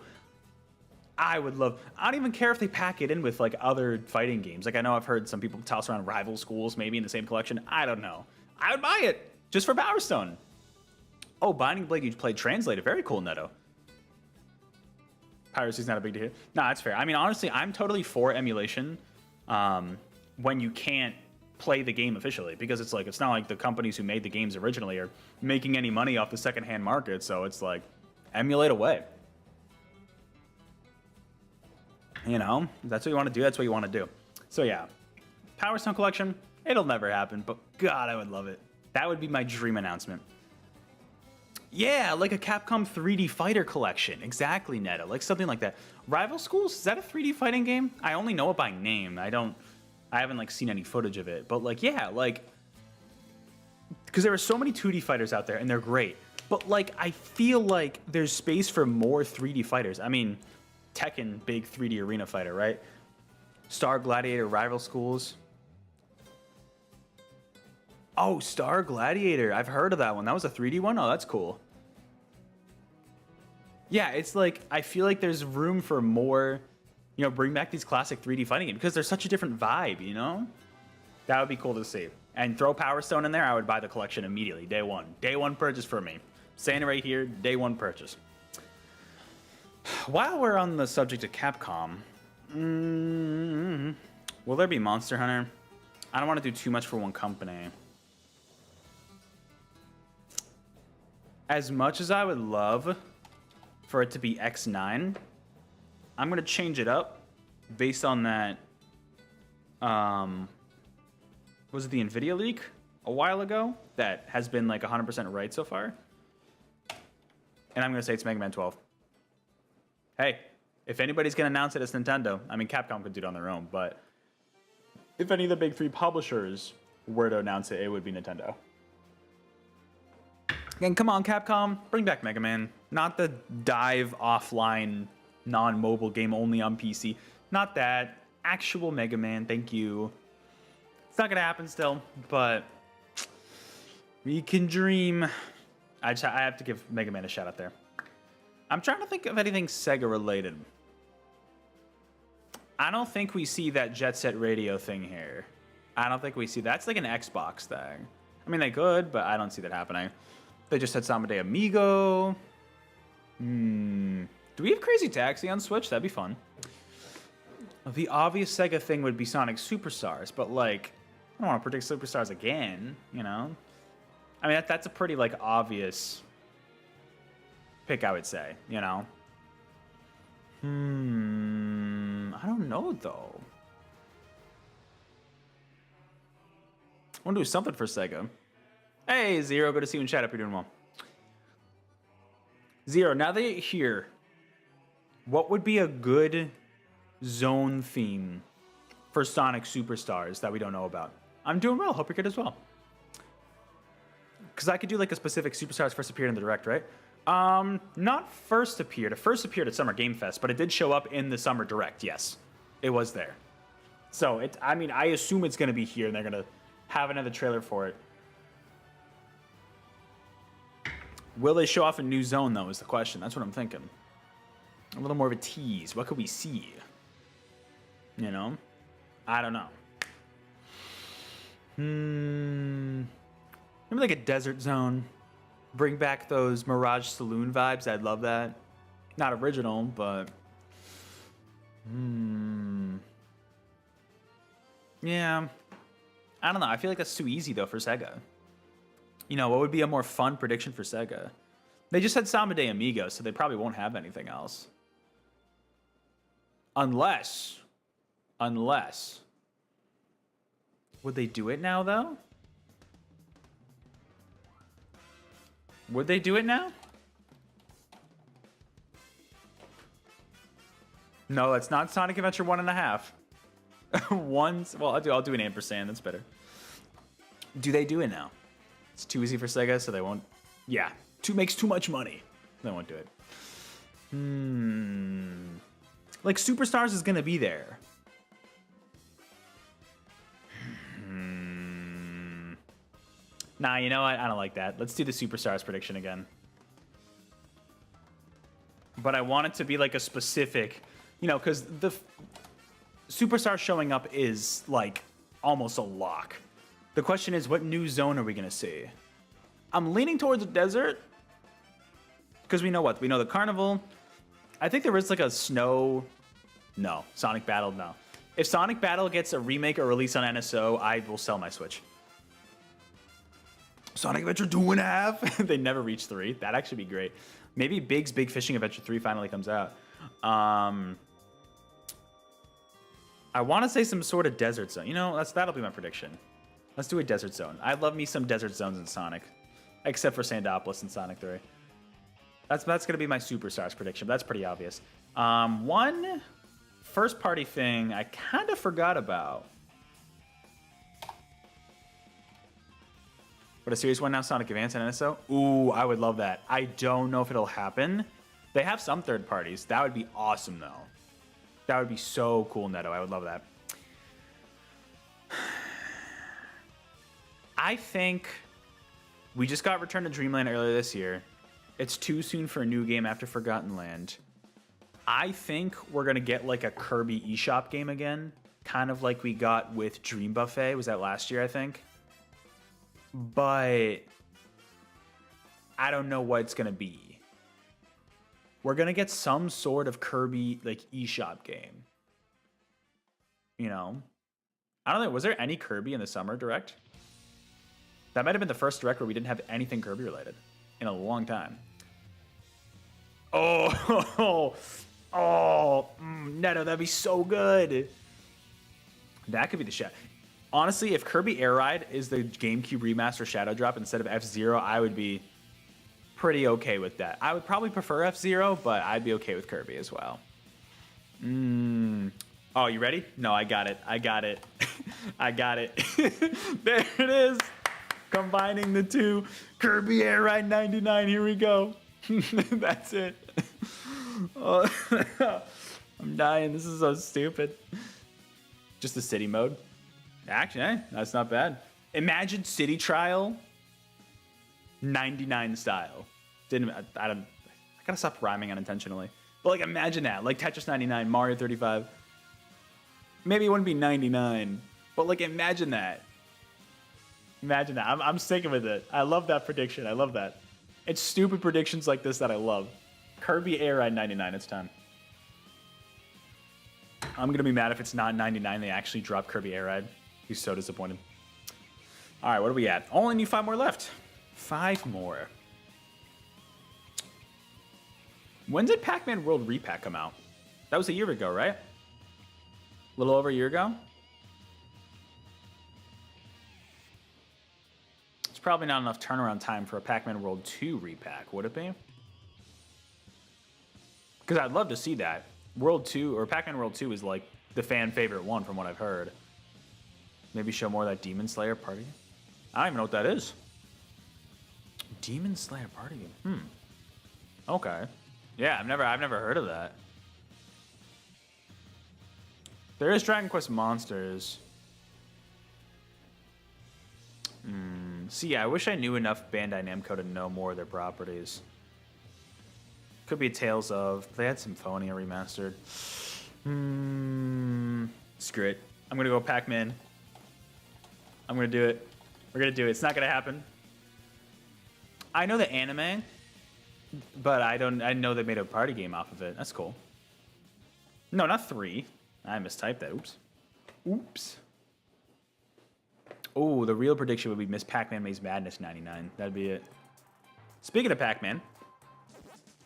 I don't even care if they pack it in with like other fighting games. Like I know I've heard some people toss around rival schools maybe in the same collection. I don't know. I would buy it just for Power Stone. Oh, Binding Blade you played translated. Very cool, Neto. Piracy's not a big deal. Nah, that's fair. I mean, honestly, I'm totally for emulation when you can't play the game officially, because it's like, it's not like the companies who made the games originally are making any money off the secondhand market. So it's like, emulate away. You know, if that's what you want to do, that's what you want to do. So yeah, Power Stone Collection, it'll never happen, but God, I would love it. That would be my dream announcement. Yeah, like a Capcom 3D Fighter collection. Exactly, Neta. Like something like that. Rival Schools, is that a 3D fighting game? I only know it by name. I haven't like seen any footage of it. But like, yeah, like, because there are so many 2D fighters out there and they're great. But like, I feel like there's space for more 3D fighters. I mean, Tekken, big 3D arena fighter, right? Star Gladiator, Rival Schools. Oh, Star Gladiator. I've heard of that one. That was a 3D one? Oh, that's cool. Yeah, it's like, I feel like there's room for more, you know, bring back these classic 3D fighting games because they're such a different vibe, you know? That would be cool to see. And throw Power Stone in there, I would buy the collection immediately, day one. Day one purchase for me. Saying it right here, day one purchase. While we're on the subject of Capcom, will there be Monster Hunter? I don't want to do too much for one company. As much as I would love for it to be X9, I'm going to change it up based on that, was it the NVIDIA leak a while ago that has been like 100% right so far? And I'm going to say it's Mega Man 12. Hey, if anybody's going to announce it, it's Nintendo. I mean, Capcom could do it on their own, but if any of the big three publishers were to announce it, it would be Nintendo. Again, come on, Capcom, bring back Mega Man. Not the dive offline, non-mobile game only on PC. Not that. Actual Mega Man, thank you. It's not gonna happen still, but we can dream. I have to give Mega Man a shout out there. I'm trying to think of anything Sega related. I don't think we see that Jet Set Radio thing here. I don't think we see that's like an Xbox thing. I mean, they could, but I don't see that happening. They just said Someday Amigo. Do we have Crazy Taxi on Switch? That'd be fun. The obvious Sega thing would be Sonic Superstars, but like, I don't want to predict Superstars again, you know? I mean, that's a pretty like obvious pick, I would say, you know? I don't know though. I want to do something for Sega. Hey, Zero, good to see you in chat. Hope you're doing well. Zero, now that you're here, what would be a good zone theme for Sonic Superstars that we don't know about? I'm doing well. Hope you're good as well. Because I could do like a specific Superstars first appeared in the Direct, right? Not first appeared. It first appeared at Summer Game Fest, but it did show up in the Summer Direct. Yes, it was there. So I mean, I assume it's going to be here, and they're going to have another trailer for it. Will they show off a new zone, though, is the question. That's what I'm thinking. A little more of a tease. What could we see? You know? I don't know. Maybe like a desert zone. Bring back those Mirage Saloon vibes. I'd love that. Not original, but... Yeah. I don't know. I feel like that's too easy, though, for Sega. You know, what would be a more fun prediction for Sega? They just said Someday Amigo, so they probably won't have anything else. Unless... Would they do it now, though? Would they do it now? No, it's not Sonic Adventure 1.5. Well, I'll do an ampersand. That's better. Do they do it now? It's too easy for Sega, so they won't. Yeah, makes too much money. They won't do it. Like Superstars is gonna be there. Nah, you know what? I don't like that. Let's do the Superstars prediction again. But I want it to be like a specific, you know, because the Superstars showing up is like almost a lock. The question is, what new zone are we gonna see? I'm leaning towards the desert because we know what? We know the carnival. I think there is like a snow. No, Sonic Battle. No. If Sonic Battle gets a remake or release on NSO, I will sell my Switch. Sonic Adventure 2.5. They never reach 3. That'd actually be great. Maybe Big's Big Fishing Adventure 3 finally comes out. I want to say some sort of desert zone. You know, that'll be my prediction. Let's do a desert zone. I love me some desert zones in Sonic, except for Sandopolis in Sonic 3. That's gonna be my Superstars prediction. But that's pretty obvious. One first party thing I kind of forgot about. What, a Series 1 now, Sonic Advance and NSO? Ooh, I would love that. I don't know if it'll happen. They have some third parties. That would be awesome, though. That would be so cool, Neto. I would love that. I think we just got Return to Dreamland earlier this year. It's too soon for a new game after Forgotten Land. I think we're going to get like a Kirby eShop game again, kind of like we got with Dream Buffet. Was that last year, I think? But I don't know what it's going to be. We're going to get some sort of Kirby like eShop game. You know? I don't know. Was there any Kirby in the Summer Direct? That might have been the first Direct where we didn't have anything Kirby related in a long time. Neto, that'd be so good. That could be the shot. Honestly, if Kirby Air Ride is the GameCube remaster Shadow Drop instead of F-Zero, I would be pretty okay with that. I would probably prefer F-Zero, but I'd be okay with Kirby as well. Oh, you ready? No, I got it. I got it. I got it. There it is. Combining the two. Kirby Air Ride 99. Here we go. That's it. I'm dying. This is so stupid. Just the city mode. Actually, that's not bad. Imagine City Trial 99 style. I gotta stop rhyming unintentionally. But like imagine that. Like Tetris 99, Mario 35. Maybe it wouldn't be 99. But like imagine that. Imagine that. I'm sticking with it. I love that prediction. I love that. It's stupid predictions like this that I love. Kirby Air Ride 99, it's time. I'm gonna be mad if it's not 99. They actually drop Kirby Air Ride. Be so disappointed. All right, what are we at? Only need 5 more left. 5 more. When did Pac-Man World Repack come out? That was a year ago, right? A little over a year ago? It's probably not enough turnaround time for a Pac-Man World 2 repack, would it be? Because I'd love to see that. World 2, or Pac-Man World 2 is like the fan favorite one from what I've heard. Maybe show more of that Demon Slayer party. I don't even know what that is. Demon Slayer party game. Okay. Yeah, I've never heard of that. There is Dragon Quest Monsters. See, I wish I knew enough Bandai Namco to know more of their properties. Could be Tales of. They had Symphonia remastered. Screw it. I'm gonna go Pac-Man. I'm gonna do it. We're gonna do it. It's not gonna happen. I know the anime, but I know they made a party game off of it. That's cool. No, not 3. I mistyped that. Oops. Oh, the real prediction would be Miss Pac-Man Maze Madness 99. That'd be it. Speaking of Pac-Man,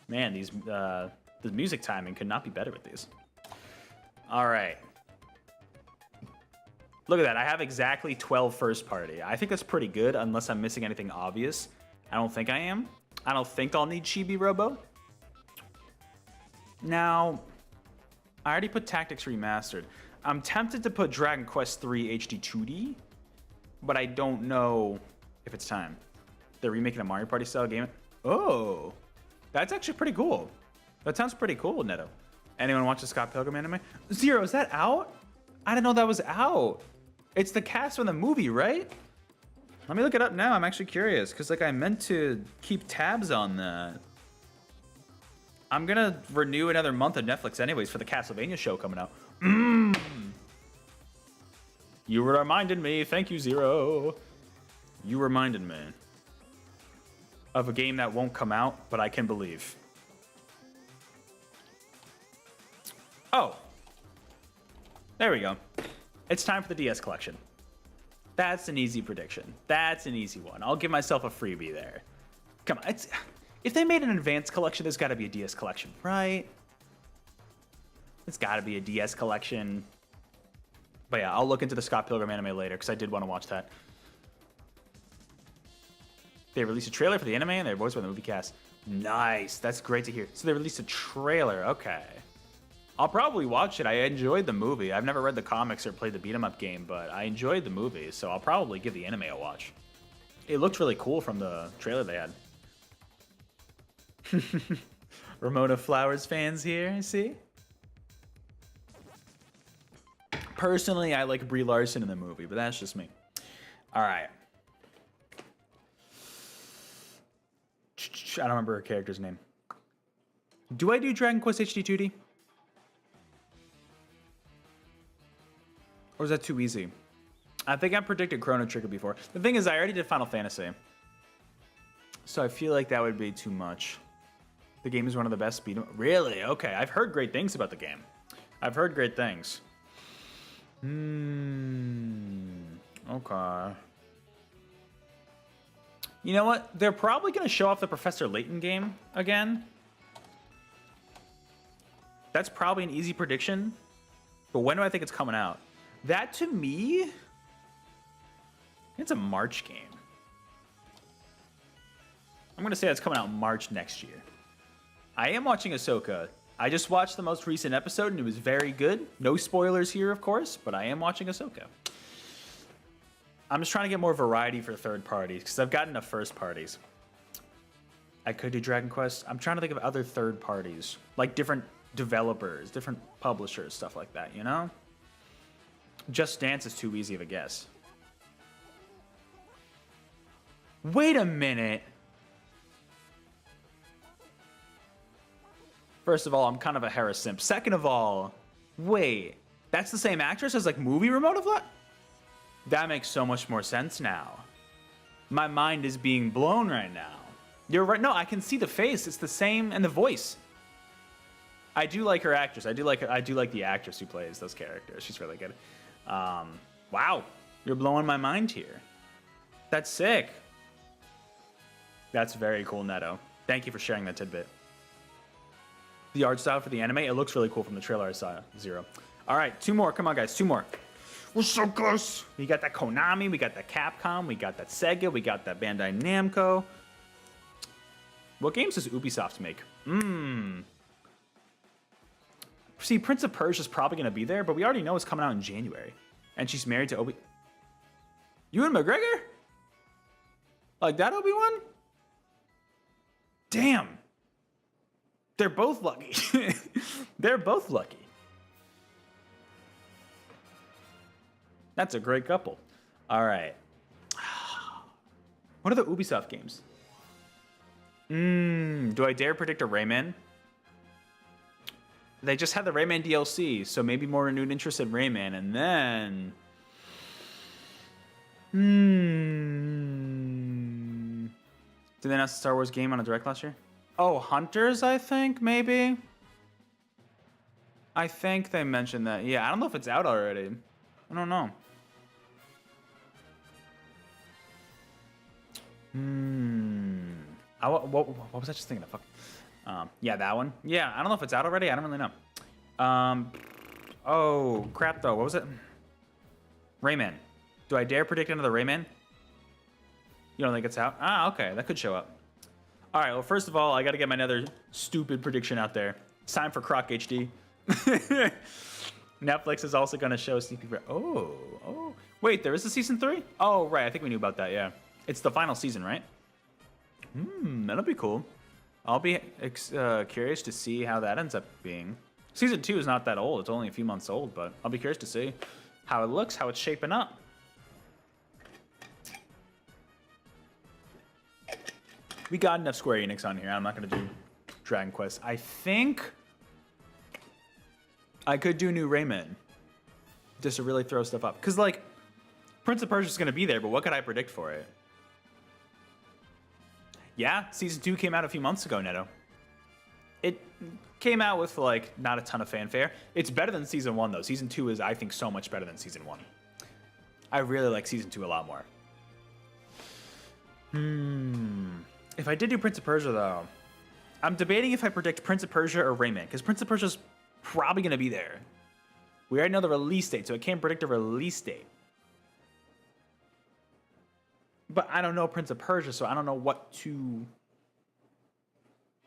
man, the music timing could not be better with these. All right. Look at that. I have exactly 12 first party. I think that's pretty good, unless I'm missing anything obvious. I don't think I am. I don't think I'll need Chibi Robo. Now, I already put Tactics Remastered. I'm tempted to put Dragon Quest III HD 2D, but I don't know if it's time. They're remaking a Mario Party style game. Oh, that's actually pretty cool. That sounds pretty cool, Neto. Anyone watch the Scott Pilgrim anime? Zero, is that out? I didn't know that was out. It's the cast from the movie, right? Let me look it up now. I'm actually curious because like I meant to keep tabs on that. I'm gonna renew another month of Netflix anyways for the Castlevania show coming out. You reminded me. Thank you, Zero. You reminded me of a game that won't come out, but I can believe. Oh. There we go. It's time for the DS collection. That's an easy prediction. That's an easy one. I'll give myself a freebie there. Come on. If they made an advanced collection, there's got to be a DS collection, right? It's got to be a DS collection. But yeah, I'll look into the Scott Pilgrim anime later because I did want to watch that. They released a trailer for the anime and they're voiced by the movie cast. Nice. That's great to hear. So they released a trailer. Okay. I'll probably watch it. I enjoyed the movie. I've never read the comics or played the beat-em-up game, but I enjoyed the movie, so I'll probably give the anime a watch. It looked really cool from the trailer they had. Ramona Flowers fans here, see? Personally, I like Brie Larson in the movie, but that's just me. All right. I don't remember her character's name. Do I do Dragon Quest HD 2D? Or is that too easy? I think I predicted Chrono Trigger before. The thing is, I already did Final Fantasy. So I feel like that would be too much. The game is one of the best beat 'em. Really? Okay. I've heard great things about the game. I've heard great things. Okay. You know what? They're probably going to show off the Professor Layton game again. That's probably an easy prediction. But when do I think it's coming out? That, to me, it's a March game. I'm going to say that's coming out March next year. I am watching Ahsoka. I just watched the most recent episode, and it was very good. No spoilers here, of course, but I am watching Ahsoka. I'm just trying to get more variety for third parties, because I've gotten enough first parties. I could do Dragon Quest. I'm trying to think of other third parties, like different developers, different publishers, stuff like that, you know? Just Dance is too easy of a guess. Wait a minute. First of all, I'm kind of a Hera simp. Second of all, wait, that's the same actress as like movie Remote of Light? That makes so much more sense now. My mind is being blown right now. You're right. No, I can see the face. It's the same, and the voice. I do like her actress. I do like the actress who plays those characters. She's really good. Wow, you're blowing my mind here. That's sick. That's very cool, Neto. Thank you for sharing that tidbit. The art style for the anime, it looks really cool from the trailer I saw. Zero. All right, 2 more. Come on, guys, 2 more. We're so close. We got that Konami, we got that Capcom, we got that Sega, we got that Bandai Namco. What games does Ubisoft make? See, Prince of Persia is probably going to be there, but we already know it's coming out in January. And she's married to Obi... Ewan McGregor? Like that Obi-Wan? Damn. They're both lucky. They're both lucky. That's a great couple. All right. What are the Ubisoft games? Do I dare predict a Rayman? They just had the Rayman DLC, so maybe more renewed interest in Rayman, and then... Did they announce a Star Wars game on a Direct last year? Oh, Hunters, I think, maybe? I think they mentioned that. Yeah, I don't know if it's out already. I don't know. What was I just thinking of? Fuck. Yeah, that one. Yeah, I don't know if it's out already. I don't really know. Oh, crap, though. What was it? Rayman. Do I dare predict another Rayman? You don't think it's out? Ah, okay. That could show up. All right, well, first of all, I got to get my another stupid prediction out there. It's time for Croc HD. Netflix is also going to show CP. Oh. Wait, there is a season 3? Oh, right. I think we knew about that, yeah. It's the final season, right? That'll be cool. I'll be curious to see how that ends up being. Season 2 is not that old. It's only a few months old, but I'll be curious to see how it looks, how it's shaping up. We got enough Square Enix on here. I'm not going to do Dragon Quest. I think I could do new Rayman just to really throw stuff up. Because, like, Prince of Persia is going to be there, but what could I predict for it? Yeah, Season 2 came out a few months ago, Neto. It came out with, like, not a ton of fanfare. It's better than Season 1, though. Season 2 is, I think, so much better than Season 1. I really like Season 2 a lot more. If I did do Prince of Persia, though, I'm debating if I predict Prince of Persia or Rayman, because Prince of Persia's probably going to be there. We already know the release date, so I can't predict a release date. But I don't know Prince of Persia, so I don't know what to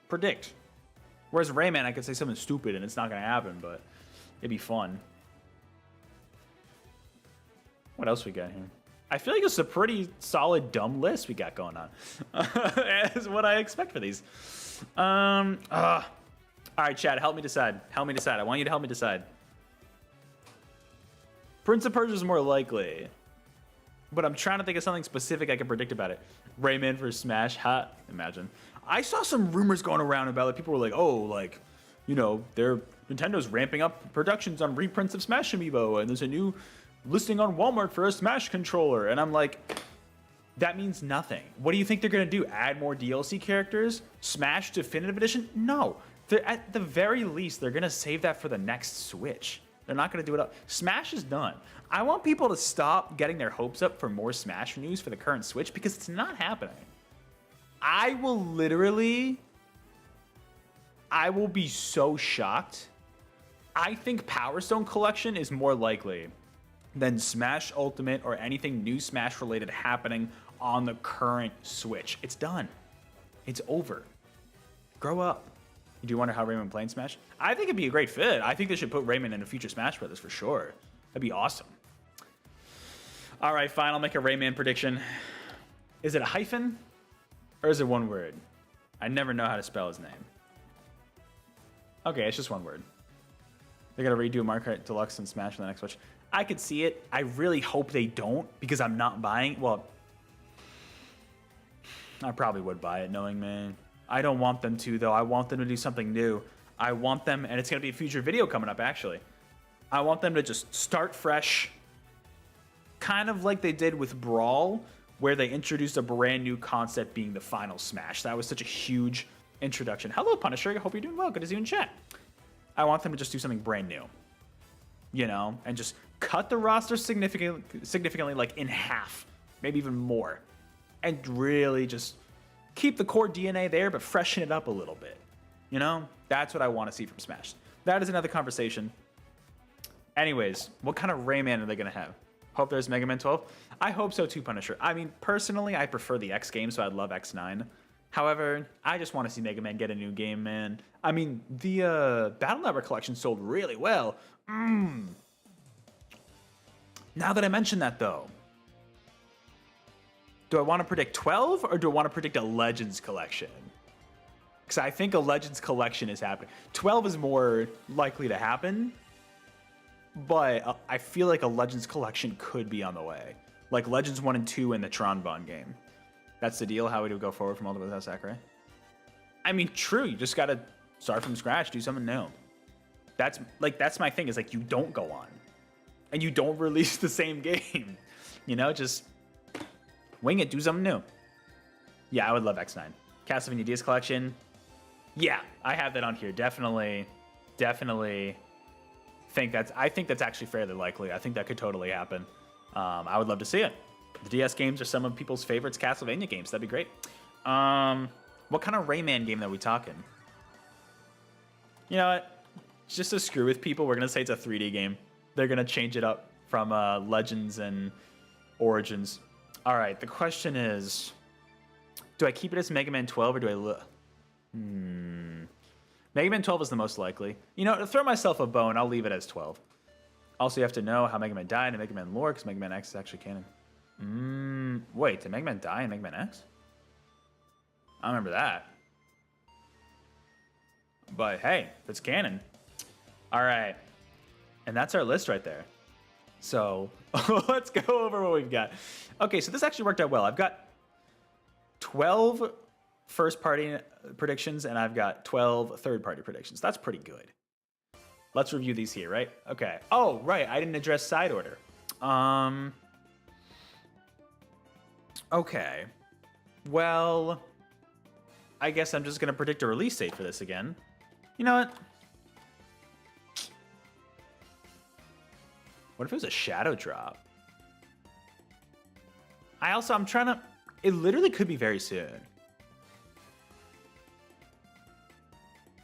predict. Whereas Rayman, I could say something stupid and it's not going to happen, but it'd be fun. What else we got here? I feel like it's a pretty solid dumb list we got going on. Is what I expect for these. All right, Chad, help me decide. Help me decide. I want you to help me decide. Prince of Persia is more likely. But I'm trying to think of something specific I can predict about it. Rayman versus Smash, ha, imagine. I saw some rumors going around about it. People were like, oh, like, you know, Nintendo's ramping up productions on reprints of Smash Amiibo, and there's a new listing on Walmart for a Smash controller. And I'm like, that means nothing. What do you think they're going to do? Add more DLC characters? Smash Definitive Edition? No. At the very least, they're going to save that for the next Switch. They're not going to do it up. Smash is done. I want people to stop getting their hopes up for more Smash news for the current Switch because it's not happening. I will be so shocked. I think Power Stone Collection is more likely than Smash Ultimate or anything new Smash related happening on the current Switch. It's done. It's over. Grow up. You do wonder how Rayman playing Smash? I think it'd be a great fit. I think they should put Rayman in a future Smash Brothers for sure. That'd be awesome. All right, fine. I'll make a Rayman prediction. Is it a hyphen or is it one word? I never know how to spell his name. Okay, it's just one word. They're gonna redo Mario Kart Deluxe and Smash on the next Switch. I could see it. I really hope they don't because I'm not buying. Well, I probably would buy it knowing me. I don't want them to though. I want them to do something new. I want them, and it's gonna be a future video coming up actually. I want them to just start fresh, kind of like they did with Brawl, where they introduced a brand new concept being the final Smash. That was such a huge introduction. Hello, Punisher. I hope you're doing well. Good to see you in chat. I want them to just do something brand new, you know, and just cut the roster significantly, like in half, maybe even more, and really just keep the core DNA there, but freshen it up a little bit. You know, that's what I want to see from Smash. That is another conversation. Anyways, what kind of Rayman are they going to have? Hope there's Mega Man 12. I hope so too, Punisher. I mean, personally, I prefer the X game, so I'd love X9. However, I just want to see Mega Man get a new game, man. I mean, the Battle Network collection sold really well. Now that I mention that, though, do I want to predict 12 or do I want to predict a Legends collection? Because I think a Legends collection is happening. 12 is more likely to happen, but I feel like a Legends collection could be on the way. Like Legends 1 and 2 in the Tron Bond game. That's the deal, how we do go forward from Ultimate without Sakurai. I mean, true, you just gotta start from scratch, do something new. That's my thing, is like you don't go on. And you don't release the same game. You know, just wing it, do something new. Yeah, I would love X9. Castlevania DS collection. Yeah, I have that on here. Definitely think I think that's actually fairly likely. I think that could totally happen. I would love to see it. The DS games are some of people's favorites Castlevania games. That'd be great. What kind of Rayman game are we talking? You know what? Just to screw with people, we're going to say it's a 3D game. They're going to change it up from Legends and Origins. All right, the question is, do I keep it as Mega Man 12 or do I... Mega Man 12 is the most likely. You know, to throw myself a bone, I'll leave it as 12. Also, you have to know how Mega Man died in Mega Man lore, because Mega Man X is actually canon. Wait, did Mega Man die in Mega Man X? I remember that. But hey, it's canon. All right. And that's our list right there. So let's go over what we've got. Okay, so this actually worked out well. I've got 12 first-party predictions, and I've got 12 third-party predictions. That's pretty good. Let's review these here, right? Okay. Oh, right. I didn't address side order. Okay. Well, I guess I'm just going to predict a release date for this again. You know what? What if it was a shadow drop? I'm trying to... It literally could be very soon.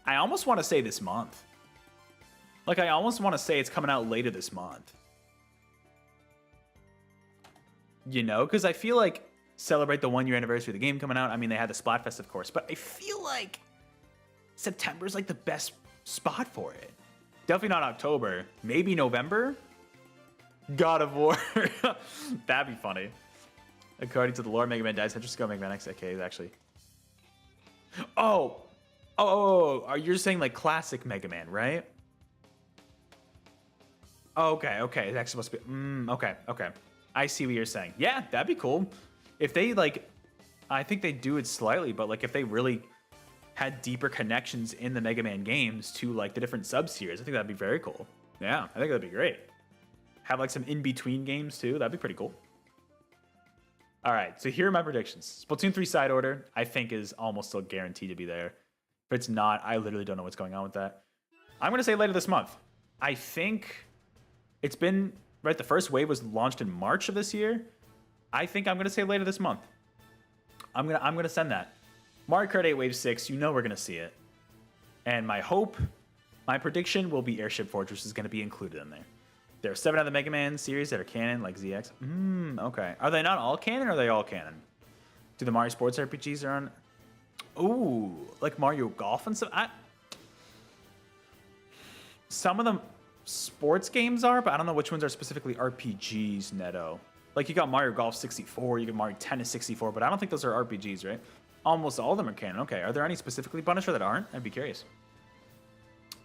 I almost want to say this month. Like, I almost want to say it's coming out later this month. You know? Because I feel like celebrate the 1-year anniversary of the game coming out. I mean, they had the Splatfest, of course. But I feel like September's like the best spot for it. Definitely not October. Maybe November? God of War. That'd be funny. According to the lore, Mega Man dies. Just go Mega Man X. Okay, actually. Oh, you're saying like classic Mega Man, right? Okay. It's actually supposed to be... okay. I see what you're saying. Yeah, that'd be cool. If they, like... I think they do it slightly, but, like, if they really had deeper connections in the Mega Man games to, like, the different sub-series, I think that'd be very cool. Yeah, I think that'd be great. Have, like, some in-between games, too. That'd be pretty cool. All right, so here are my predictions. Splatoon 3 side order, I think, is almost still guaranteed to be there. If it's not, I literally don't know what's going on with that. I'm going to say later this month. I think it's been... Right, the first wave was launched in March of this year. I think I'm going to say later this month. I'm gonna send that. Mario Kart 8 Wave 6, you know we're going to see it. And my prediction will be Airship Fortress is going to be included in there. There are 7 other Mega Man series that are canon, like ZX. Okay. Are they not all canon, or are they all canon? Do the Mario Sports RPGs are on... Ooh, like Mario Golf and stuff? Some of them sports games are, but I don't know which ones are specifically RPGs, Neto. Like, you got Mario Golf 64, you got Mario Tennis 64, but I don't think those are RPGs, right? Almost all of them are canon. Okay, are there any specifically, Punisher, that aren't? I'd be curious.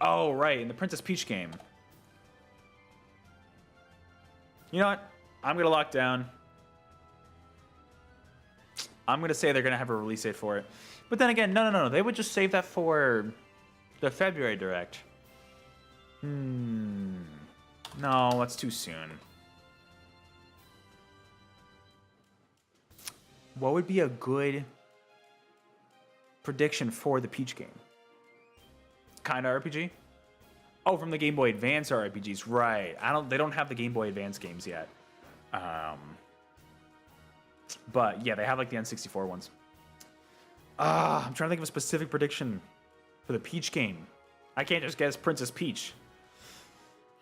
Oh, right, in the Princess Peach game. You know what? I'm going to lock down. I'm going to say they're going to have a release date for it. But then again, no. They would just save that for the February Direct. No, that's too soon. What would be a good prediction for the Peach game? Kind of RPG? Oh, from the Game Boy Advance RPGs, right? They don't have the Game Boy Advance games yet. But yeah, they have like the N64 ones. I'm trying to think of a specific prediction for the Peach game. I can't just guess Princess Peach.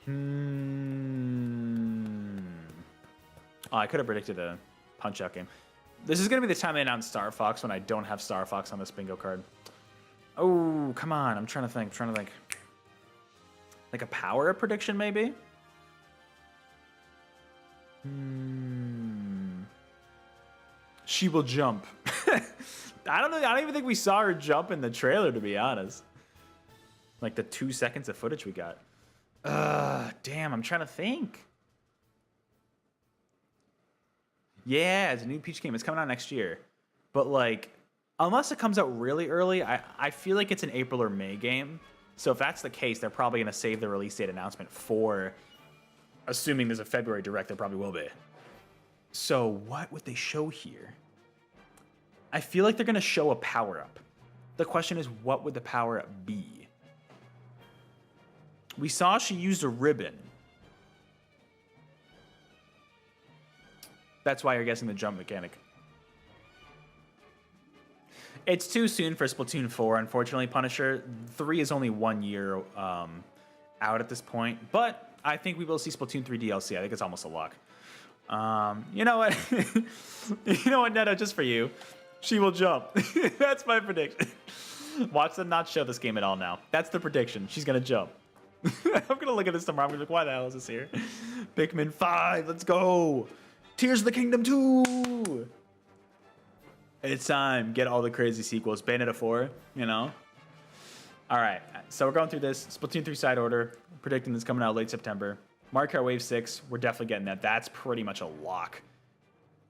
Oh, I could have predicted a Punch-Out game. This is going to be the time they announce Star Fox when I don't have Star Fox on this bingo card. Oh, come on. I'm trying to think. Like a power-up prediction, maybe? She will jump. I don't know. I don't even think we saw her jump in the trailer, to be honest. Like the 2 seconds of footage we got. Damn, I'm trying to think. Yeah, it's a new Peach game. It's coming out next year. But like, unless it comes out really early, I feel like it's an April or May game. So if that's the case, they're probably going to save the release date announcement for, assuming there's a February Direct, there probably will be. So what would they show here? I feel like they're going to show a power-up. The question is, what would the power-up be? We saw she used a ribbon. That's why you're guessing the jump mechanic. It's too soon for Splatoon 4, unfortunately, Punisher. 3 is only 1 year out at this point, but I think we will see Splatoon 3 DLC. I think it's almost a lock. You know what? You know what, Neto, just for you. She will jump. That's my prediction. Watch them not show this game at all now. That's the prediction. She's going to jump. I'm going to look at this tomorrow. I'm going to be like, why the hell is this here? Pikmin 5, let's go. Tears of the Kingdom 2. It's time. Get all the crazy sequels. Bayonetta 4, you know? All right. So we're going through this. Splatoon 3 side order. Predicting this coming out late September. Mario Kart Wave 6. We're definitely getting that. That's pretty much a lock.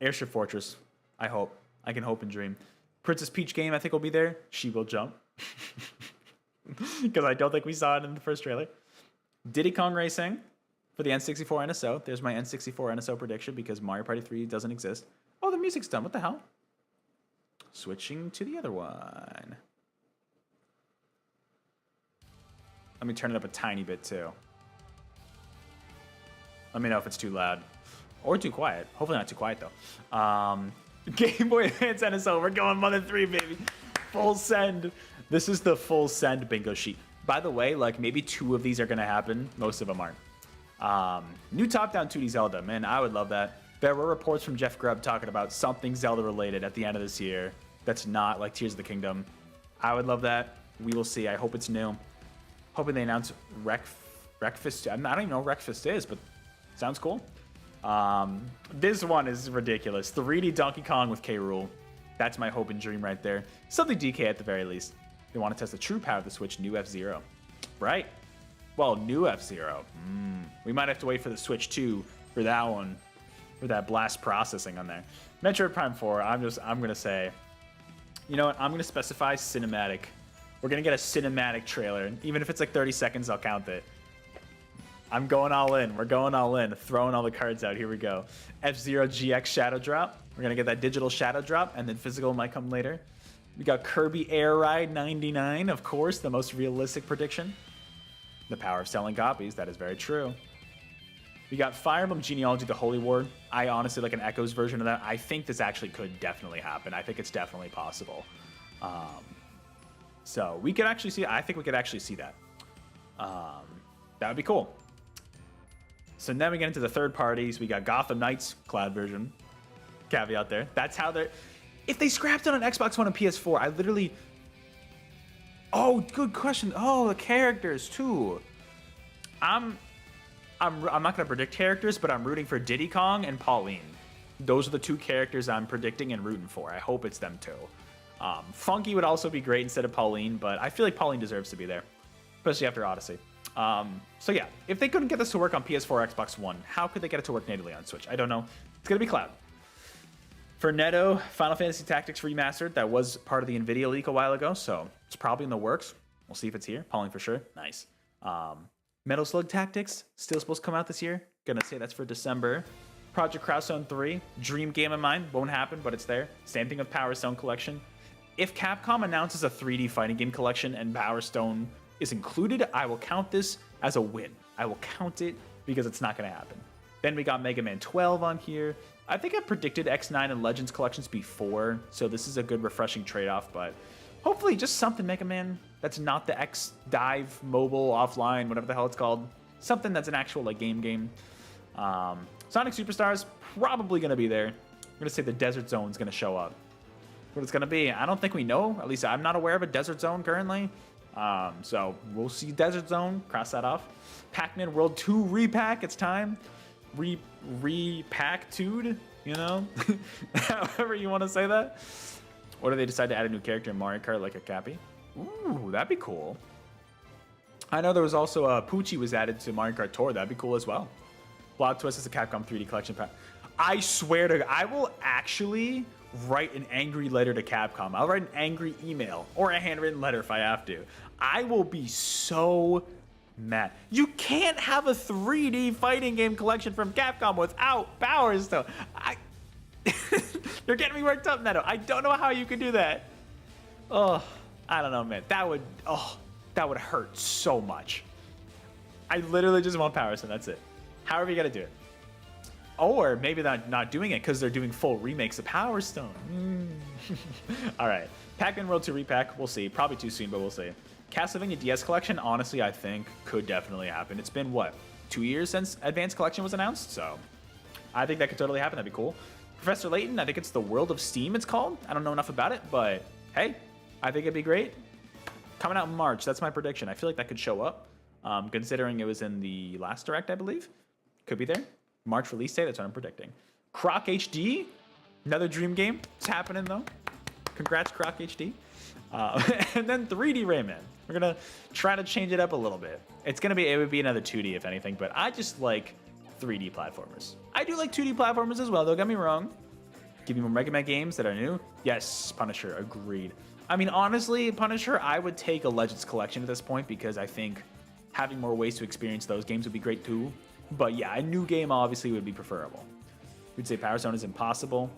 Airship Fortress. I hope. I can hope and dream. Princess Peach game, I think, will be there. She will jump. Because I don't think we saw it in the first trailer. Diddy Kong Racing for the N64 NSO. There's my N64 NSO prediction because Mario Party 3 doesn't exist. Oh, the music's done. What the hell? Switching to the other one. Let me turn it up a tiny bit too. Let me know if it's too loud or too quiet. Hopefully not too quiet though. Game Boy Advance NSO. We're going Mother 3, baby. Full send. This is the full send bingo sheet. By the way, like maybe 2 of these are going to happen. Most of them aren't. New top-down 2D Zelda. Man, I would love that. There were reports from Jeff Grubb talking about something Zelda-related at the end of this year that's not like Tears of the Kingdom. I would love that. We will see. I hope it's new. Hoping they announce Wreckfest. I don't even know what Wreckfest is, but sounds cool. This one is ridiculous. 3D Donkey Kong with K. Rool. That's my hope and dream right there. Something DK at the very least. They want to test the true power of the Switch, new F-Zero. Right. Well, new F-Zero. We might have to wait for the Switch 2 for that one. For that blast processing on there. Metroid Prime 4, I'm going to say, you know what? I'm going to specify cinematic. We're going to get a cinematic trailer. Even if it's like 30 seconds, I'll count it. I'm going all in. We're going all in. Throwing all the cards out. Here we go. F-Zero GX Shadow Drop. We're going to get that digital Shadow Drop, and then physical might come later. We got Kirby Air Ride 99, of course, the most realistic prediction. The power of selling copies. That is very true. We got Fire Emblem Genealogy, the Holy War. I honestly like an Echoes version of that. I think this actually could definitely happen. I think it's definitely possible. So we could actually see. I think we could actually see that. That would be cool. So then we get into the third parties. We got Gotham Knights Cloud version. Caveat there. That's how they're. If they scrapped it on Xbox One and PS4, I literally. Oh, good question. Oh, the characters too. I'm not gonna predict characters, but I'm rooting for Diddy Kong and Pauline. Those are the 2 characters I'm predicting and rooting for. I hope it's them too. Funky would also be great instead of Pauline, but I feel like Pauline deserves to be there. especially after Odyssey. So yeah, if they couldn't get this to work on PS4 or Xbox One, how could they get it to work natively on Switch? I don't know. It's gonna be Cloud. For Netto, Final Fantasy Tactics Remastered, that was part of the NVIDIA leak a while ago, so it's probably in the works. We'll see if it's here. Pauling for sure. Nice. Metal Slug Tactics, still supposed to come out this year. Gonna say that's for December. Project Cross Zone 3, dream game of mine. Won't happen, but it's there. Same thing with Power Stone Collection. If Capcom announces a 3D fighting game collection and Power Stone is included, I will count this as a win. I will count it because it's not going to happen. Then we got Mega Man 12 on here. I think I predicted X9 and Legends collections before, so this is a good refreshing trade-off, but hopefully just something Mega Man that's not the X Dive mobile offline, whatever the hell it's called. Something that's an actual like game. Sonic Superstars probably going to be there. I'm going to say the Desert Zone is going to show up. What it's going to be, I don't think we know. At least I'm not aware of a Desert Zone currently. So we'll see Desert Zone. Cross that off. Pac-Man World 2 repack. It's time. Repack-tude, you know? However you want to say that. Or do they decide to add a new character in Mario Kart like a Cappy? Ooh, that'd be cool. I know there was also Poochie was added to Mario Kart Tour. That'd be cool as well. Blood Twist is a Capcom 3D collection pack. I swear to God, I will actually write an angry letter to Capcom. I'll write an angry email or a handwritten letter if I have to. I will be so mad. You can't have a 3D fighting game collection from Capcom without Power Stone. You're getting me worked up, Neto. I don't know how you could do that. Oh, I don't know, man. That would hurt so much. I literally just want Power Stone. That's it. However you got to do it. Or maybe they're not doing it because they're doing full remakes of Power Stone. All right. Pac-Man World 2 repack. We'll see. Probably too soon, but we'll see. Castlevania DS Collection, honestly, I think could definitely happen. It's been, what, 2 years since Advanced Collection was announced? So I think that could totally happen. That'd be cool. Professor Layton, I think it's the World of Steam it's called. I don't know enough about it, but hey, I think it'd be great. Coming out in March. That's my prediction. I feel like that could show up, considering it was in the last Direct, I believe. Could be there. March release date, that's what I'm predicting. Croc HD, another dream game. It's happening, though. Congrats, Croc HD. And then 3D Rayman. We're going to try to change it up a little bit. It would be another 2D, if anything, but I just like 3D platformers. I do like 2D platformers as well, don't get me wrong. Give me more Mega Man games that are new. Yes, Punisher, agreed. I mean, honestly, Punisher, I would take a Legends collection at this point because I think having more ways to experience those games would be great, too. But yeah, a new game obviously would be preferable. You'd say Power Stone is impossible.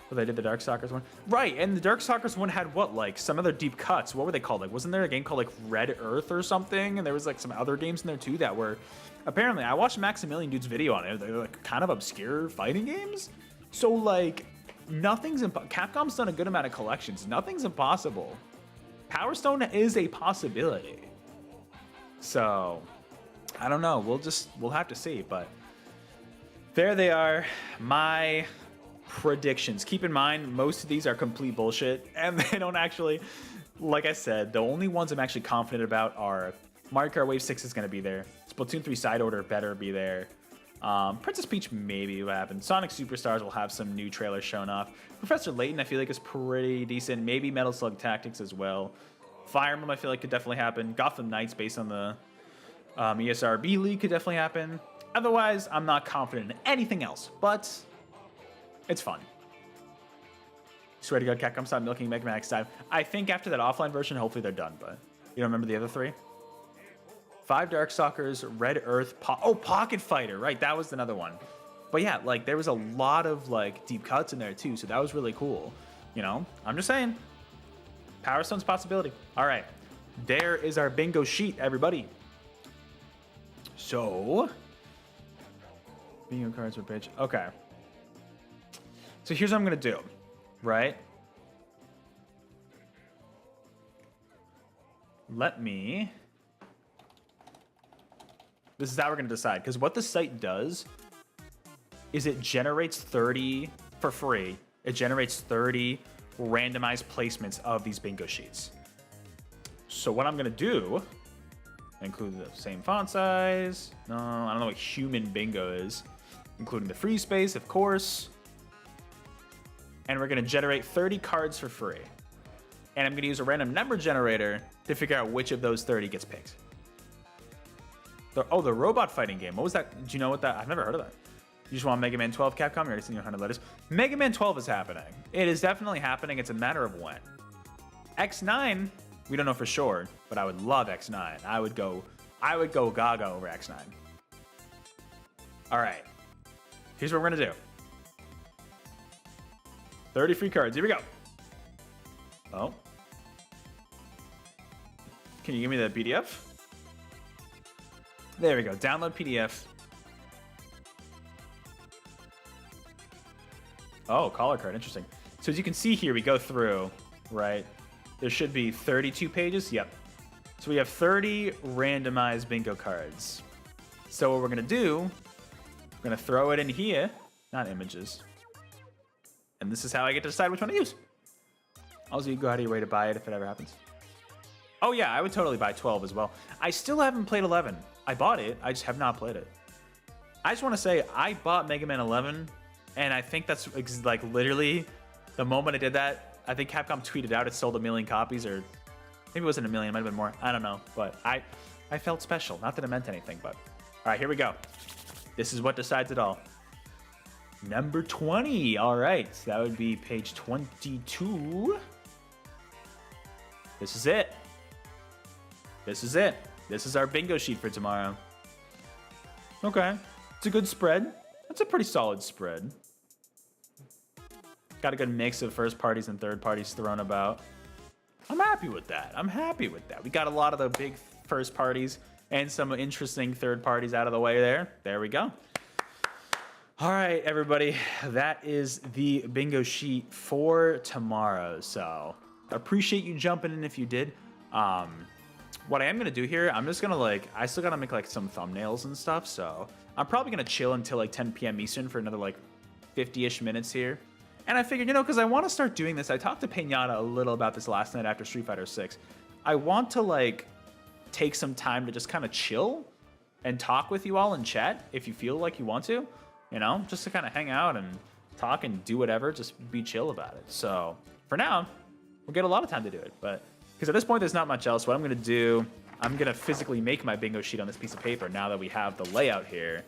But they did the Darkstalkers one. Right, and the Darkstalkers one had what, like some other deep cuts. What were they called? Like, wasn't there a game called like Red Earth or something? And there was like some other games in there too that were apparently, I watched Maximilian Dude's video on it. They're like kind of obscure fighting games. So like nothing's Capcom's done a good amount of collections. Nothing's impossible. Power Stone is a possibility. So I don't know. We'll have to see, but there they are. My predictions. Keep in mind, most of these are complete bullshit, and they don't actually, like I said, the only ones I'm actually confident about are Mario Kart Wave 6 is going to be there. Splatoon 3 Side Order better be there. Princess Peach maybe what happened. Sonic Superstars will have some new trailers shown off. Professor Layton I feel like is pretty decent. Maybe Metal Slug Tactics as well. Fire Emblem I feel like could definitely happen. Gotham Knights based on the ESRB League could definitely happen. Otherwise, I'm not confident in anything else, but it's fun. Swear to God, Capcom stop milking Mega Man X5. I think after that offline version, hopefully they're done, but you don't remember the other three? 5 Darkstalkers, Red Earth, Pocket Fighter, right? That was another one. But yeah, like there was a lot of like deep cuts in there too, so that was really cool. You know, I'm just saying. Power Stone's possibility. All right, there is our bingo sheet, everybody. So, bingo cards per page. Okay. So here's what I'm going to do, right? This is how we're going to decide. Because what the site does is it generates 30 for free. It generates 30 randomized placements of these bingo sheets. So what I'm going to do, include the same font size. No, I don't know what human bingo is. Including the free space, of course. And we're going to generate 30 cards for free. And I'm going to use a random number generator to figure out which of those 30 gets picked. The robot fighting game. What was that? Do you know what that? I've never heard of that. You just want Mega Man 12, Capcom? You already seen your 100 letters. Mega Man 12 is happening. It is definitely happening. It's a matter of when. X9, we don't know for sure, but I would love X9. I would go gaga over X9. All right. Here's what we're gonna do. 30 free cards. Here we go. Oh. Can you give me the PDF? There we go. Download PDF. Oh, color card. Interesting. So as you can see here, we go through, right? There should be 32 pages. Yep. So we have 30 randomized bingo cards. So what we're going to do, we're going to throw it in here. Not images. And this is how I get to decide which one to use. Also, you go out of your way to buy it if it ever happens. Oh yeah, I would totally buy 12 as well. I still haven't played 11. I bought it. I just have not played it. I just want to say I bought Mega Man 11. And I think that's like literally the moment I did that, I think Capcom tweeted out it sold 1 million copies, or maybe it wasn't 1 million, it might have been more. I don't know. But I felt special. Not that it meant anything, but all right, here we go. This is what decides it all. Number 20. All right, so that would be page 22. This is it. This is it. This is our bingo sheet for tomorrow. Okay, it's a good spread. That's a pretty solid spread. Got a good mix of first parties and third parties thrown about. I'm happy with that. I'm happy with that. We got a lot of the big first parties and some interesting third parties out of the way there. There we go. All right, everybody. That is the bingo sheet for tomorrow. So appreciate you jumping in if you did. What I am going to do here, I'm just going to I still got to make some thumbnails and stuff. So I'm probably going to chill until 10 p.m. Eastern for another 50-ish minutes here. And I figured, because I want to start doing this. I talked to Pinata a little about this last night after Street Fighter 6. I want to take some time to just kind of chill and talk with you all in chat if you feel like you want to, just to kind of hang out and talk and do whatever, just be chill about it. So for now, we'll get a lot of time to do it, but because at this point there's not much else. What I'm going to do, I'm going to physically make my bingo sheet on this piece of paper now that we have the layout here.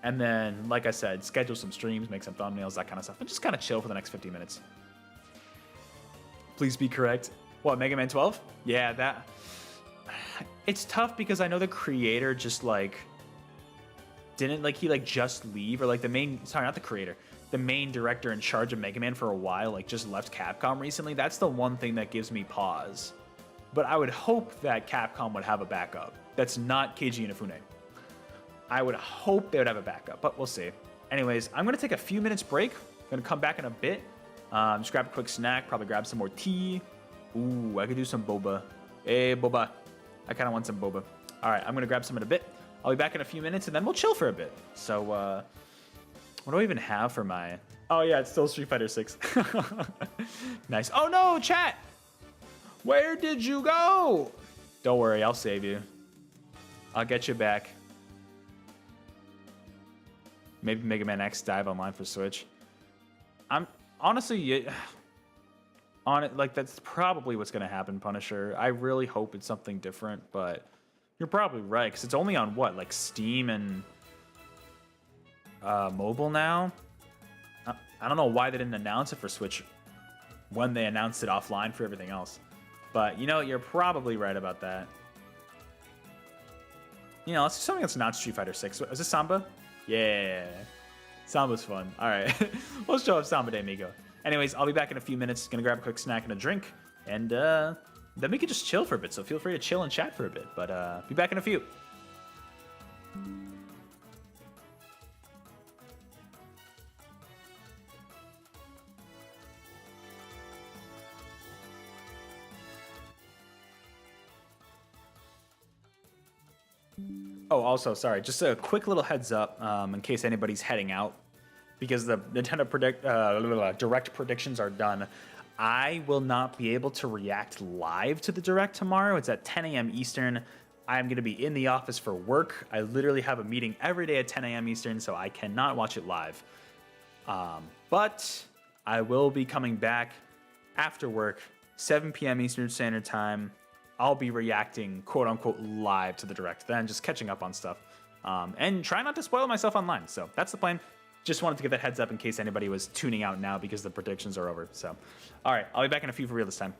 And then, like I said, schedule some streams, make some thumbnails, that kind of stuff, and just kind of chill for the next 50 minutes. Please be correct. What, Mega Man 12? Yeah, that... It's tough because I know the creator just, didn't, he, just leave, or, the main... Sorry, not the creator. The main director in charge of Mega Man for a while, just left Capcom recently. That's the one thing that gives me pause. But I would hope that Capcom would have a backup. That's not Keiji Inafune. I would hope they would have a backup, but we'll see. Anyways, I'm going to take a few minutes break. I'm going to come back in a bit. Just grab a quick snack, probably grab some more tea. Ooh, I could do some boba. Hey, boba. I kind of want some boba. All right, I'm going to grab some in a bit. I'll be back in a few minutes, and then we'll chill for a bit. So, what do I even have for my... Oh, yeah, it's still Street Fighter 6. Nice. Oh, no, chat! Where did you go? Don't worry, I'll save you. I'll get you back. Maybe Mega Man X Dive Online for Switch. I'm honestly on it. That's probably what's gonna happen, Punisher. I really hope it's something different, but you're probably right because it's only on what, Steam and mobile now. I don't know why they didn't announce it for Switch when they announced it offline for everything else. But you're probably right about that. Let's do something that's not Street Fighter 6. Is this Samba? Yeah, Samba's fun. All right, let's show up Samba de Amigo. Anyways, I'll be back in a few minutes. Gonna grab a quick snack and a drink, and then we can just chill for a bit. So feel free to chill and chat for a bit. But be back in a few. Oh, also, sorry, just a quick little heads up in case anybody's heading out, because the Nintendo Direct predictions are done. I will not be able to react live to the Direct tomorrow. It's at 10 a.m. Eastern. I'm going to be in the office for work. I literally have a meeting every day at 10 a.m. Eastern, so I cannot watch it live. But I will be coming back after work, 7 p.m. Eastern Standard Time. I'll be reacting quote unquote live to the direct then, just catching up on stuff, and try not to spoil myself online. So that's the plan. Just wanted to give that heads up in case anybody was tuning out now because the predictions are over. So, all right, I'll be back in a few for real this time.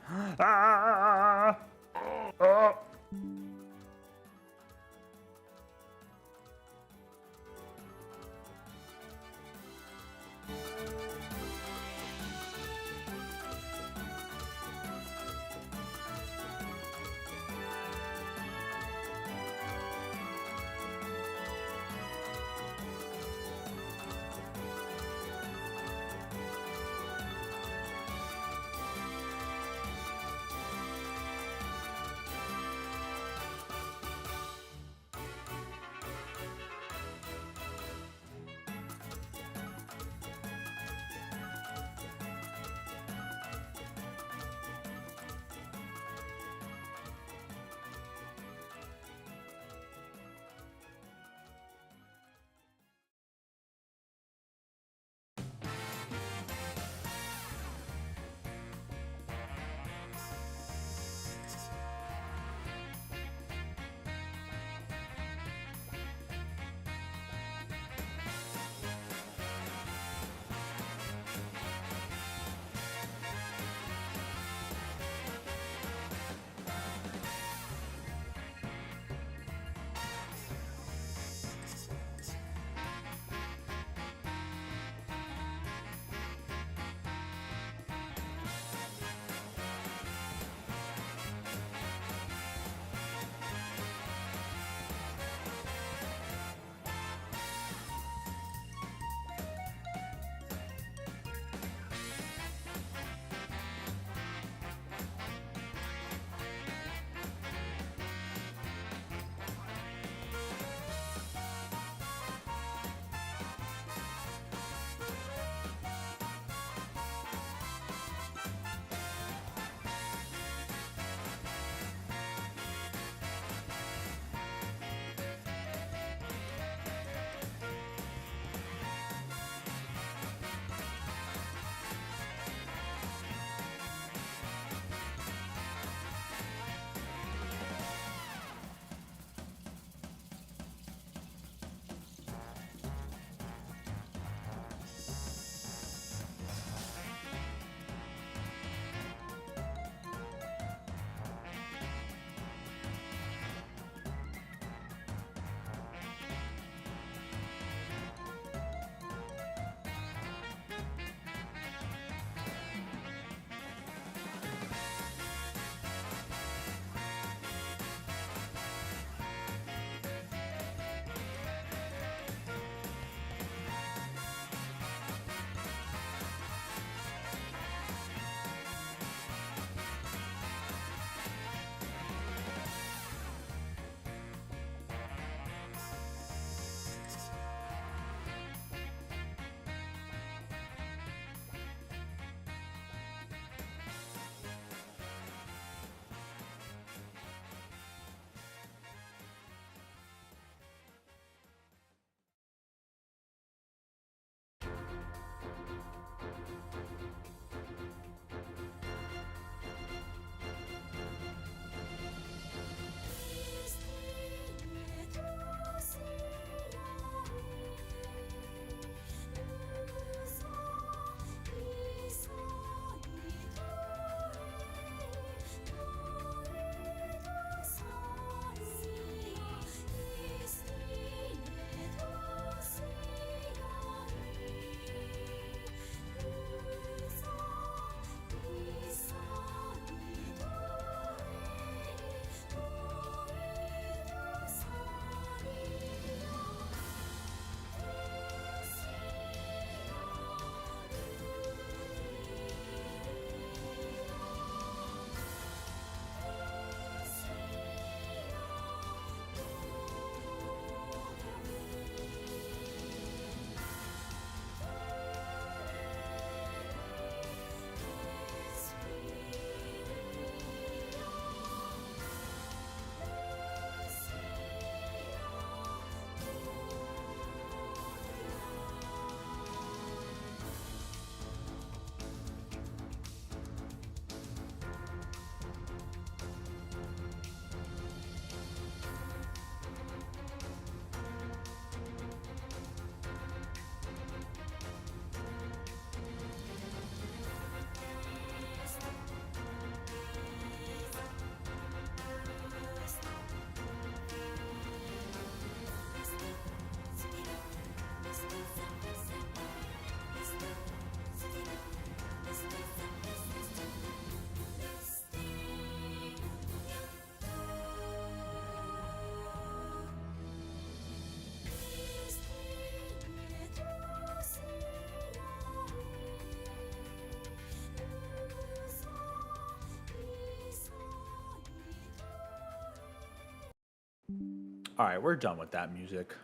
All right, we're done with that music.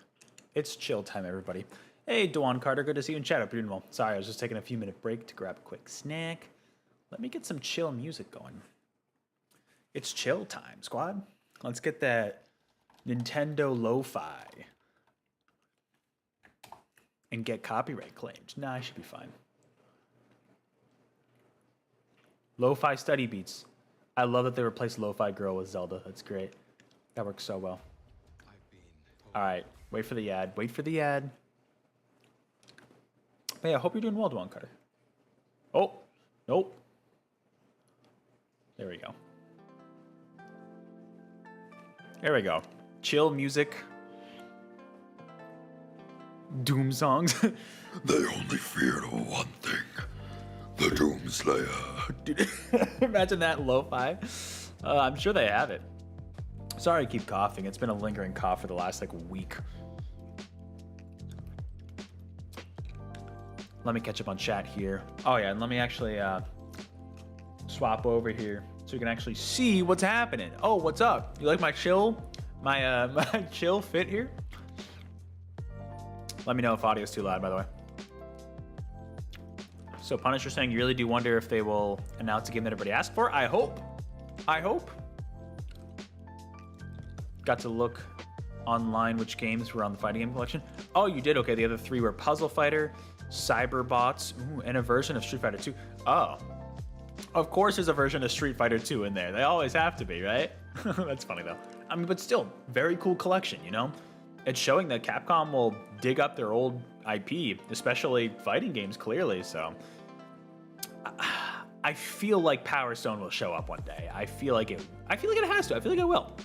It's chill time, everybody. Hey, Dewan Carter, good to see you in chat. Hope you're doing well. Sorry, I was just taking a few minute break to grab a quick snack. Let me get some chill music going. It's chill time, squad. Let's get that Nintendo lo-fi and get copyright claimed. Nah, I should be fine. Lo-fi study beats. I love that they replaced Lo-Fi Girl with Zelda. That's great. That works so well. All right, wait for the ad. Wait for the ad. Hey, I hope you're doing well, Dwan Carter. Oh, nope. There we go. There we go. Chill music. Doom songs. They only feared one thing. The Doomslayer. Dude, imagine that lo-fi. I'm sure they have it. Sorry I keep coughing. It's been a lingering cough for the last like week. Let me catch up on chat here. Oh yeah, and let me actually swap over here so you can actually see what's happening. Oh, what's up? You like my chill, my chill fit here? Let me know if audio's too loud, by the way. So Punisher saying you really do wonder if they will announce a game that everybody asked for. I hope. I hope. Got to look online which games were on the fighting game collection. Oh, you did? Okay, the other three were Puzzle Fighter, Cyberbots, and a version of Street Fighter 2. Oh. Of course there's a version of Street Fighter 2 in there. They always have to be, right? That's funny, though. I mean, but still, very cool collection, you know? It's showing that Capcom will dig up their old IP, especially fighting games, clearly, so... I feel like Power Stone will show up one day. I feel like it has to. I feel like it will.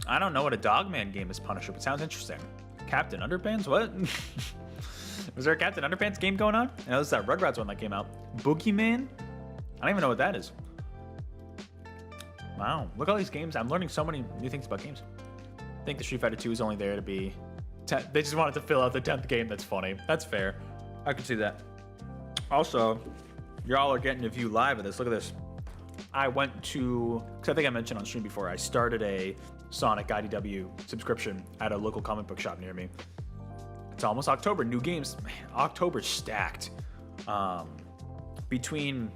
I don't know what a Dogman game is, Punisher, but sounds interesting. Captain Underpants? What? Was there a Captain Underpants game going on? I know there's that Rugrats one that came out. Boogeyman? I don't even know what that is. Wow, look at all these games. I'm learning so many new things about games. I think the Street Fighter 2 is only there to be... They just wanted to fill out the 10th game. That's funny. That's fair. I can see that. Also, y'all are getting to view live of this. Look at this. I went to, because I think I mentioned on stream before, I started a Sonic IDW subscription at a local comic book shop near me. It's almost October. New games. Man, October's stacked. Between,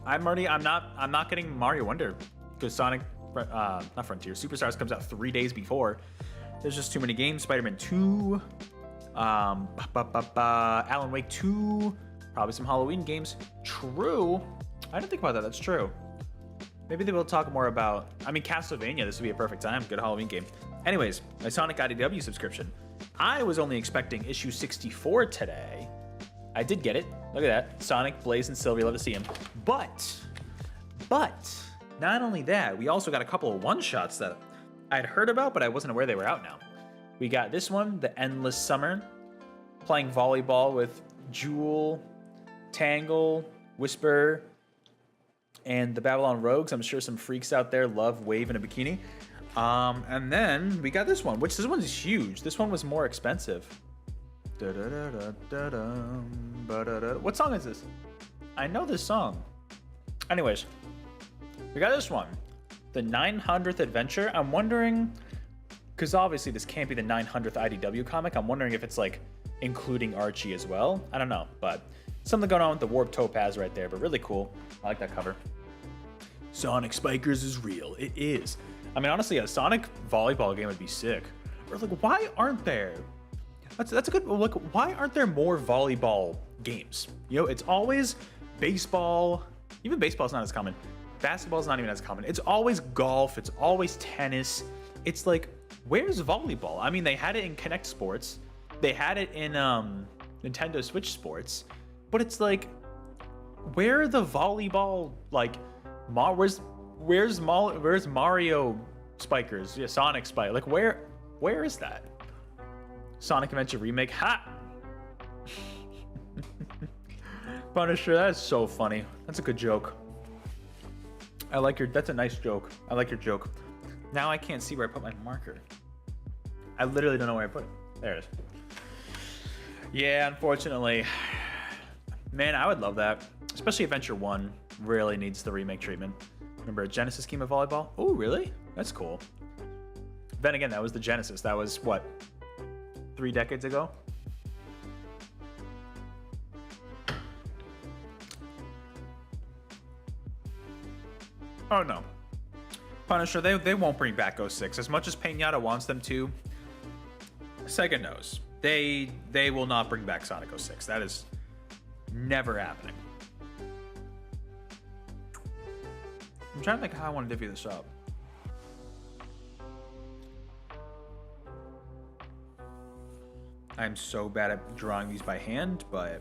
I'm not getting Mario Wonder because Sonic, not Frontier, Superstars comes out 3 days before. There's just too many games. Spider-Man 2, Alan Wake 2. Probably some Halloween games. True. I didn't think about that. That's true. Maybe they will talk more about... I mean, Castlevania. This would be a perfect time. Good Halloween game. Anyways, my Sonic IDW subscription. I was only expecting issue 64 today. I did get it. Look at that. Sonic, Blaze, and Sylvie. Love to see him. But, not only that, we also got a couple of one-shots that I'd heard about, but I wasn't aware they were out now. We got this one, The Endless Summer. Playing volleyball with Jewel... Tangle, Whisper, and the Babylon Rogues. I'm sure some freaks out there love Wave in a bikini. And then we got this one, which this one's huge. This one was more expensive. What song is this? I know this song. Anyways, we got this one. The 900th Adventure. I'm wondering, because obviously this can't be the 900th IDW comic. I'm wondering if it's like including Archie as well. I don't know, but... Something going on with the Warp Topaz right there, but really cool. I like that cover. Sonic Spikers is real. It is. I mean, honestly, a Sonic volleyball game would be sick. Or like, why aren't there? That's a good look. Why aren't there more volleyball games? You know, it's always baseball. Even baseball's not as common. Basketball's not even as common. It's always golf. It's always tennis. It's like, where's volleyball? I mean, they had it in Kinect Sports. They had it in Nintendo Switch Sports. But it's like, where are the volleyball, like, where's Mario Spikers? Yeah, Sonic Spike. Like, where is that? Sonic Adventure Remake. Ha! Punisher, that is so funny. That's a good joke. That's a nice joke. I like your joke. Now I can't see where I put my marker. I literally don't know where I put it. There it is. Yeah, unfortunately. Man, I would love that. Especially Adventure 1 really needs the remake treatment. Remember a Genesis game of volleyball? Oh, really? That's cool. Then again, that was the Genesis. That was, what, 3 decades ago? Oh, no. Punisher, they won't bring back 06. As much as Pinata wants them to, Sega knows. They will not bring back Sonic 06. That is never happening. I'm trying to think how I want to divvy this up. I'm so bad at drawing these by hand, but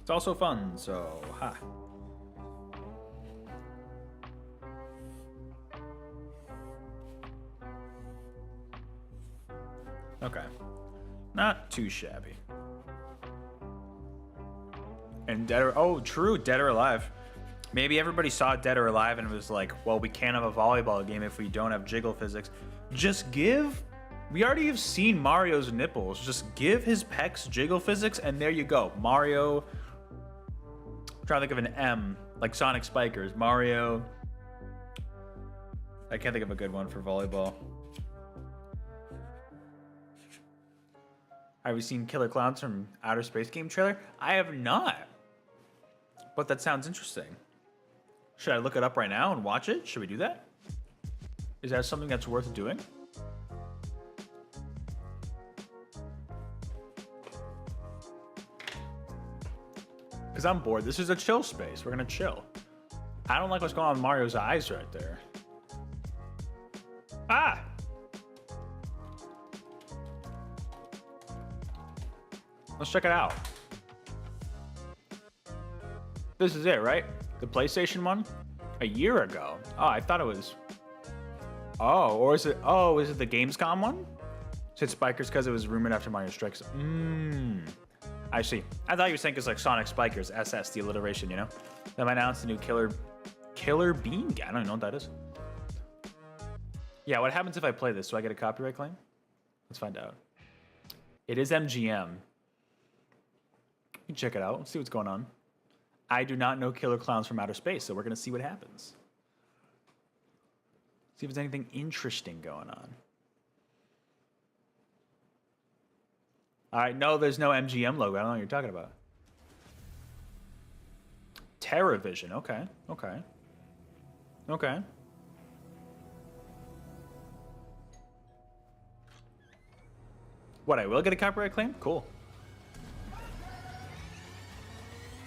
it's also fun, so ha. Okay. Not too shabby. And Dead or... Oh, true, Dead or Alive. Maybe everybody saw Dead or Alive and was like, well, we can't have a volleyball game if we don't have jiggle physics. Just give... We already have seen Mario's nipples. Just give his pecs jiggle physics, and there you go. Mario... I'm trying to think of an M, like Sonic Spikers. Mario... I can't think of a good one for volleyball. Have you seen Killer Clowns from Outer Space game trailer? I have not. But that sounds interesting. Should I look it up right now and watch it? Should we do that? Is that something that's worth doing? Because I'm bored. This is a chill space. We're going to chill. I don't like what's going on with Mario's eyes right there. Ah! Let's check it out. This is it, right? The PlayStation one? A year ago. Oh, I thought it was... Oh, or is it... Oh, is it the Gamescom one? Said Spikers because it was rumored after Mario Strikes. I see. I thought you were saying it's like Sonic Spikers, SS, the alliteration, you know? They might announce the new Killer Bean? I don't even know what that is. Yeah, what happens if I play this? Do I get a copyright claim? Let's find out. It is MGM. You can check it out. Let's see what's going on. I do not know Killer Clowns from Outer Space, so we're going to see what happens. See if there's anything interesting going on. All right, no, there's no MGM logo. I don't know what you're talking about. TerraVision. Okay, okay. Okay. What, I will get a copyright claim? Cool.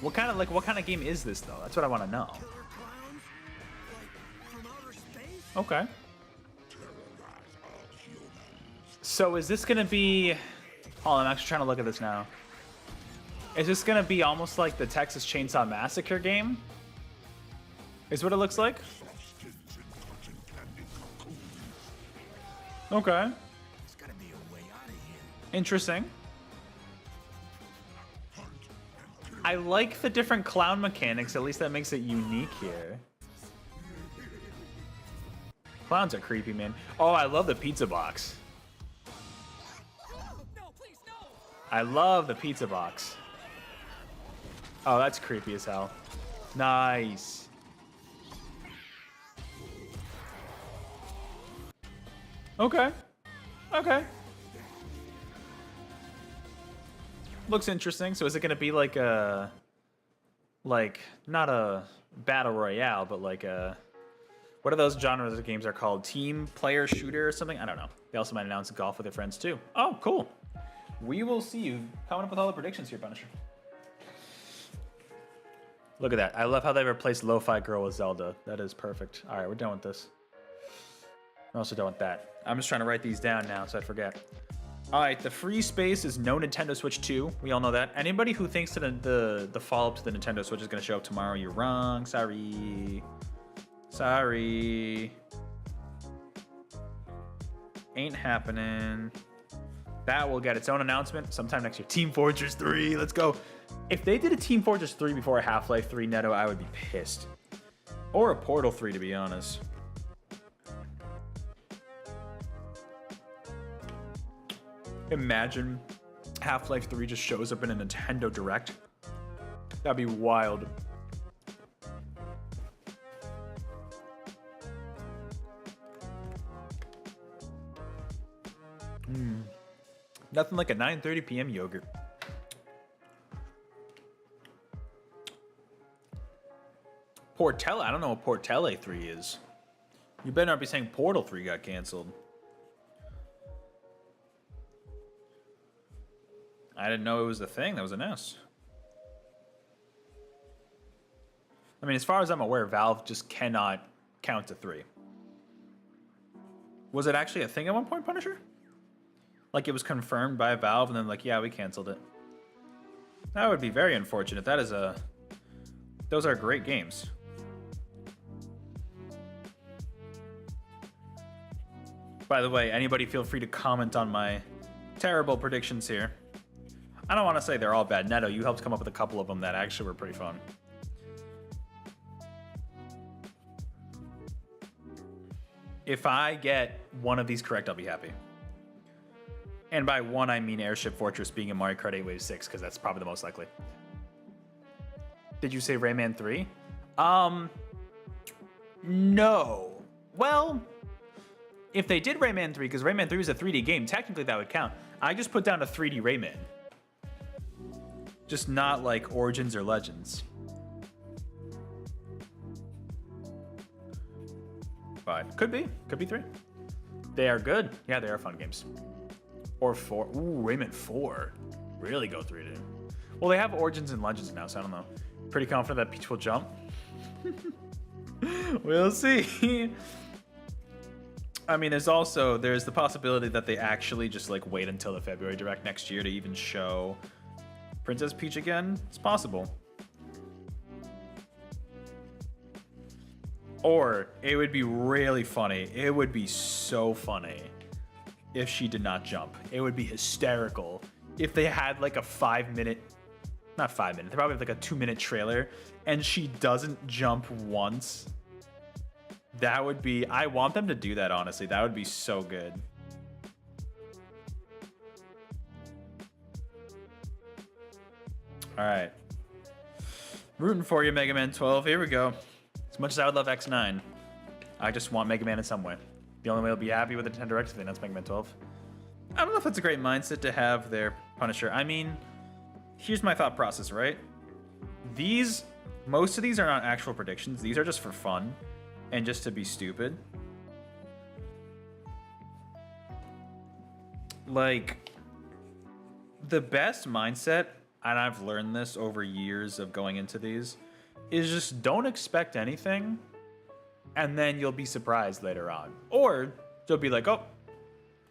What kind of game is this though? That's what I want to know. Okay. So is this gonna be... Oh, I'm actually trying to look at this now. Is this gonna be almost like the Texas Chainsaw Massacre game? Is what it looks like? Okay. Interesting. I like the different clown mechanics. At least that makes it unique here. Clowns are creepy, man. Oh, I love the pizza box. No, please, no. I love the pizza box. Oh, that's creepy as hell. Nice. Okay. Okay. Looks interesting. So is it going to be like a... Like, not a battle royale, but like a... What are those genres of games are called? Team player shooter or something? I don't know. They also might announce golf with their friends too. Oh, cool. We will see you coming up with all the predictions here, Punisher. Look at that. I love how they replaced Lo-Fi Girl with Zelda. That is perfect. All right, we're done with this. We're also done with that. I'm just trying to write these down now so I forget. All right, the free space is no Nintendo Switch 2. We all know that. Anybody who thinks that the follow-up to the Nintendo Switch is going to show up tomorrow, you're wrong. Sorry. Sorry. Ain't happening. That will get its own announcement sometime next year. Team Fortress 3, let's go. If they did a Team Fortress 3 before a Half-Life 3 Netto, I would be pissed. Or a Portal 3, to be honest. Imagine Half-Life 3 just shows up in a Nintendo Direct. That'd be wild. Nothing like a 9:30 p.m. yogurt. Portella, I don't know what Portelle 3 is. You better not be saying Portal 3 got canceled. I didn't know it was a thing that was announced. I mean, as far as I'm aware, Valve just cannot count to 3. Was it actually a thing at one point, Punisher? Like it was confirmed by Valve and then like, yeah, we canceled it. That would be very unfortunate. That is a... Those are great games. By the way, anybody feel free to comment on my terrible predictions here. I don't want to say they're all bad. Neto, you helped come up with a couple of them that actually were pretty fun. If I get one of these correct, I'll be happy. And by one, I mean Airship Fortress being in Mario Kart 8 Wave 6, because that's probably the most likely. Did you say Rayman 3? No. Well, if they did Rayman 3, because Rayman 3 was a 3D game, technically that would count. I just put down a 3D Rayman. Just not like Origins or Legends. 5. Could be 3. They are good. Yeah, they are fun games. Or 4. Ooh, Rayman 4. Really go 3D. Well, they have Origins and Legends now, so I don't know. Pretty confident that Peach will jump. We'll see. I mean, there's the possibility that they actually just like wait until the February Direct next year to even show Princess Peach again. It's possible. Or it would be really funny. It would be so funny if she did not jump. It would be hysterical if they had like a 5-minute, not 5 minutes, they probably have like a 2-minute trailer and she doesn't jump once. That would be, I want them to do that, honestly. That would be so good. All right. Rooting for you, Mega Man 12. Here we go. As much as I would love X9, I just want Mega Man in some way. The only way I'll be happy with the Nintendo Direct is if they announce Mega Man 12. I don't know if that's a great mindset to have their Punisher. I mean, here's my thought process, right? Most of these are not actual predictions. These are just for fun and just to be stupid. Like, the best mindset, and I've learned this over years of going into these, is just don't expect anything, and then you'll be surprised later on. Or you'll be like, oh,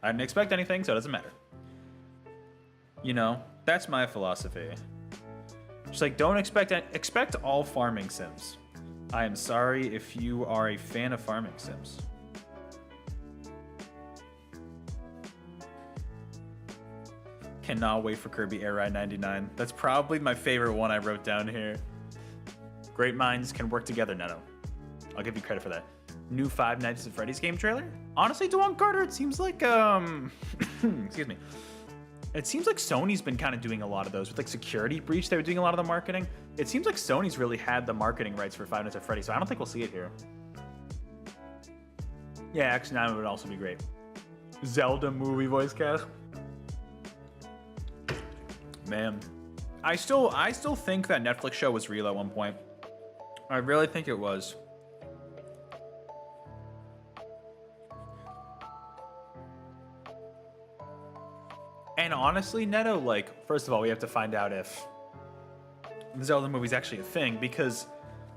I didn't expect anything, so it doesn't matter. You know, that's my philosophy. Just like, don't expect all farming sims. I am sorry if you are a fan of farming sims. Cannot wait for Kirby Air Ride 99. That's probably my favorite one I wrote down here. Great minds can work together, Neto. I'll give you credit for that. New Five Nights at Freddy's game trailer? Honestly, DeJuan Carter, it seems like, excuse me. It seems like Sony's been kind of doing a lot of those. With like Security Breach, they were doing a lot of the marketing. It seems like Sony's really had the marketing rights for Five Nights at Freddy's, so I don't think we'll see it here. Yeah, X9 would also be great. Zelda movie voice cast. Man. I still think that Netflix show was real at one point. I really think it was. And honestly, Neto, like, first of all, we have to find out if the Zelda movie is actually a thing, because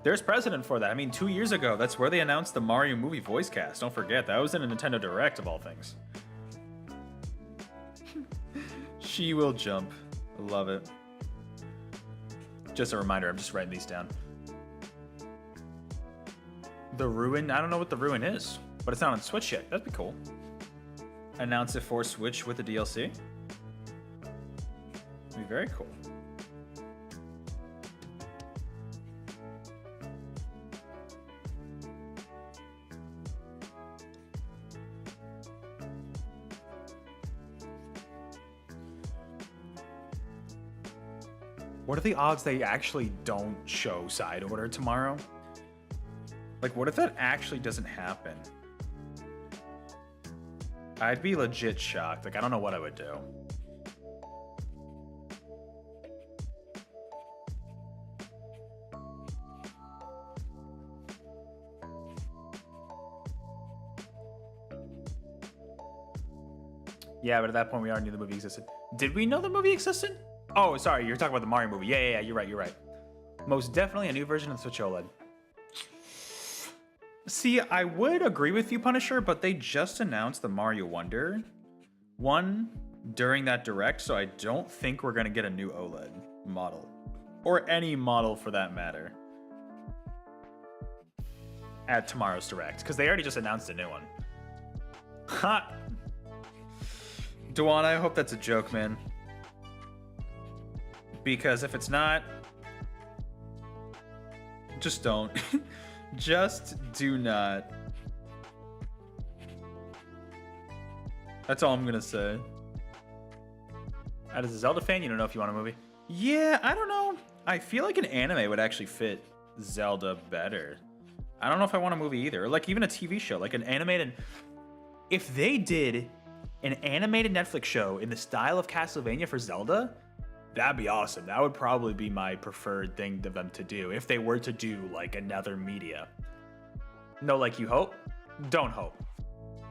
there's precedent for that. I mean, 2 years ago, that's where they announced the Mario movie voice cast. Don't forget, that was in a Nintendo Direct, of all things. She will jump. I love it. Just a reminder, I'm just writing these down. The Ruin, I don't know what the Ruin is, but it's not on Switch yet. That'd be cool. Announce it for Switch with the DLC. That'd be very cool. What are the odds they actually don't show Side Order tomorrow? Like, what if that actually doesn't happen? I'd be legit shocked. Like, I don't know what I would do. Yeah, but at that point we already knew the movie existed. Did we know the movie existed? Oh, sorry, you're talking about the Mario movie. Yeah, you're right. Most definitely a new version of the Switch OLED. See, I would agree with you, Punisher, but they just announced the Mario Wonder one during that direct, so I don't think we're gonna get a new OLED model. Or any model for that matter. At tomorrow's direct, because they already just announced a new one. Ha! Duan, I hope that's a joke, man. Because if it's not, just don't. Just do not. That's all I'm gonna say. As a Zelda fan, you don't know if you want a movie? Yeah, I don't know. I feel like an anime would actually fit Zelda better. I don't know if I want a movie either. Or like even a TV show, like an animated. If they did an animated Netflix show in the style of Castlevania for Zelda, that'd be awesome. That would probably be my preferred thing to them to do if they were to do like another media. No, like you hope? Don't hope.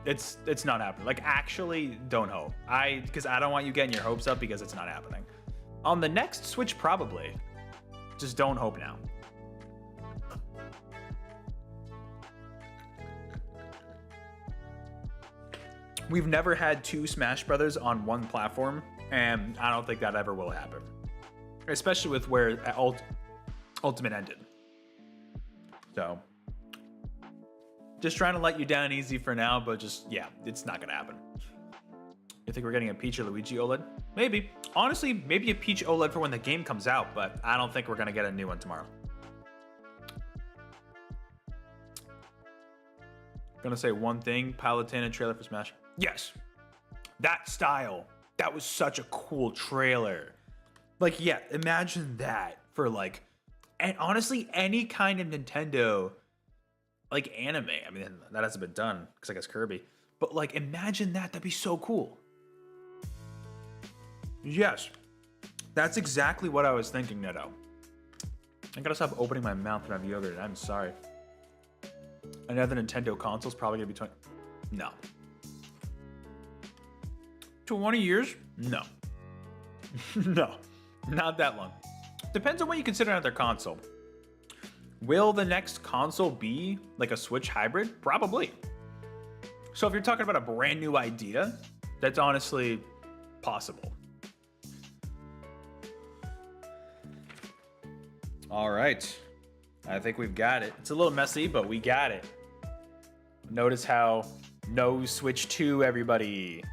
It's not happening. Like actually, don't hope. Because I don't want you getting your hopes up because it's not happening. On the next Switch, probably. Just don't hope now. We've never had two Smash Brothers on one platform, and I don't think that ever will happen. Especially with where Ultimate ended. So, just trying to let you down easy for now, but just, yeah, it's not gonna happen. You think we're getting a Peach or Luigi OLED? Maybe. Honestly, maybe a Peach OLED for when the game comes out, but I don't think we're gonna get a new one tomorrow. Gonna say one thing, Palutena trailer for Smash. Yes, that style. That was such a cool trailer. Like, yeah, imagine that for like, and honestly, any kind of Nintendo, like anime. I mean, that hasn't been done because I guess Kirby. But like, imagine that. That'd be so cool. Yes, that's exactly what I was thinking, Neto. I gotta stop opening my mouth when I have yogurt. I'm sorry. Another Nintendo console's probably gonna be 20. No. 20 years? No. No. Not that long. Depends on what you consider another console. Will the next console be like a Switch hybrid? Probably. So if you're talking about a brand new idea, that's honestly possible. All right. I think we've got it. It's a little messy, but we got it. Notice how no Switch 2, everybody.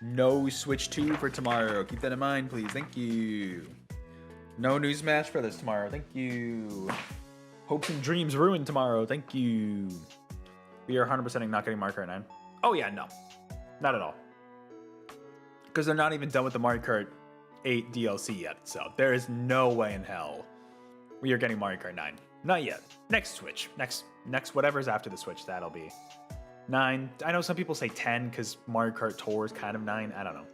No Switch 2 for tomorrow. Keep that in mind, please. Thank you. No new Smash Brothers tomorrow. Thank you. Hopes and dreams ruined tomorrow. Thank you. We are 100% not getting Mario Kart 9. Oh, yeah, no. Not at all. Because they're not even done with the Mario Kart 8 DLC yet. So there is no way in hell we are getting Mario Kart 9. Not yet. Next Switch. Next whatever's after the Switch, that'll be 9. I know some people say 10 because Mario Kart Tour is kind of 9. I don't know.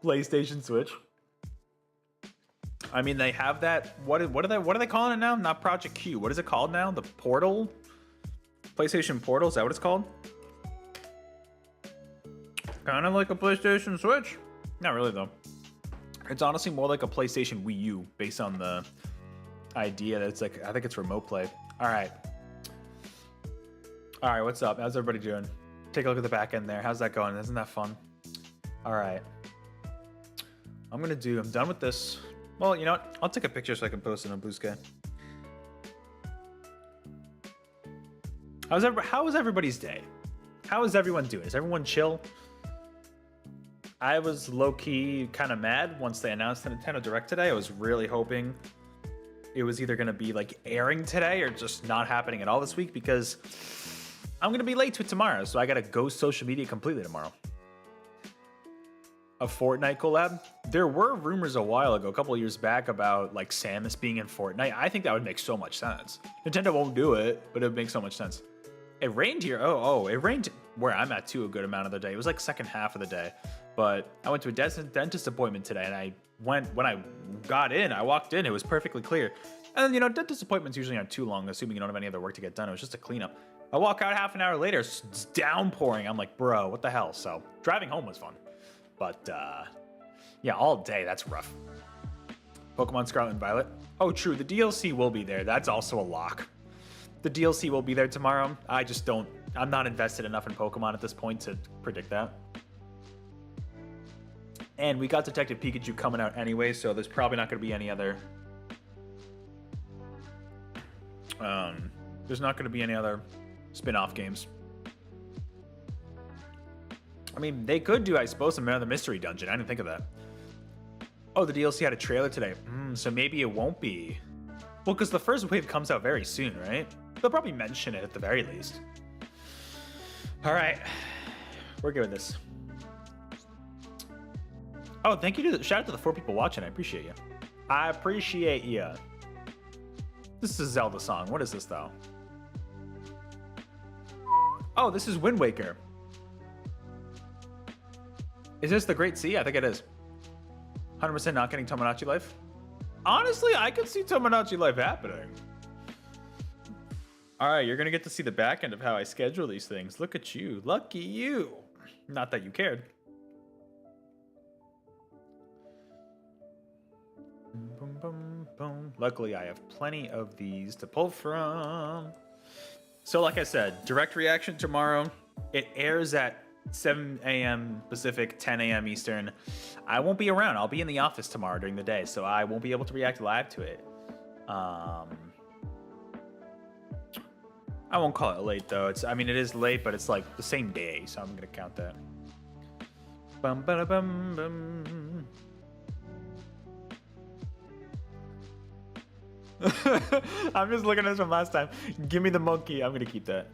PlayStation Switch. I mean, they have that. What are they calling it now? Not Project Q. What is it called now? The Portal? PlayStation Portal? Is that what it's called? Kind of like a PlayStation Switch. Not really, though. It's honestly more like a PlayStation Wii U based on the idea that it's like, I think it's remote play. All right, what's up? How's everybody doing? Take a look at the back end there. How's that going? Isn't that fun? All right. I'm done with this. Well, you know what? I'll take a picture so I can post it on Blue Sky. How was everybody's day? How is everyone doing? Is everyone chill? I was low-key kind of mad once they announced the Nintendo Direct today. I was really hoping it was either going to be like airing today or just not happening at all this week because I'm going to be late to it tomorrow. So I got to ghost social media completely tomorrow. A Fortnite collab? There were rumors a while ago, a couple of years back, about like Samus being in Fortnite. I think that would make so much sense. Nintendo won't do it, but it would make so much sense. It rained here. It rained where I'm at too a good amount of the day. It was like second half of the day. But I went to a dentist appointment today, and when I got in, I walked in, it was perfectly clear. And you know, dentist appointments usually aren't too long, assuming you don't have any other work to get done. It was just a cleanup. I walk out half an hour later, it's downpouring. I'm like, bro, what the hell? So driving home was fun. But yeah, all day, that's rough. Pokemon Scarlet and Violet. Oh, true, the DLC will be there. That's also a lock. The DLC will be there tomorrow. I'm not invested enough in Pokemon at this point to predict that. And we got Detective Pikachu coming out anyway, so there's probably not going to be any other... there's not going to be any other spin-off games. I mean, they could do, I suppose, another mystery dungeon. I didn't think of that. Oh, the DLC had a trailer today. So maybe it won't be. Well, because the first wave comes out very soon, right? They'll probably mention it at the very least. All right. We're good with this. Oh, thank you shout out to the 4 people watching. I appreciate you. I appreciate you. This is a Zelda song. What is this, though? Oh, this is Wind Waker. Is this the Great Sea? I think it is. 100% not getting Tomodachi Life? Honestly, I could see Tomodachi Life happening. All right, you're going to get to see the back end of how I schedule these things. Look at you. Lucky you. Not that you cared. Boom, boom, boom. Luckily, I have plenty of these to pull from. So like I said, direct reaction tomorrow. It airs at 7 a.m. Pacific, 10 a.m. Eastern. I won't be around. I'll be in the office tomorrow during the day, so I won't be able to react live to it. I won't call it late, though. I mean, it is late, but it's like the same day, so I'm going to count that. Bum, ba, bum, bum. I'm just looking at this from last time. Give me the monkey. I'm going to keep that.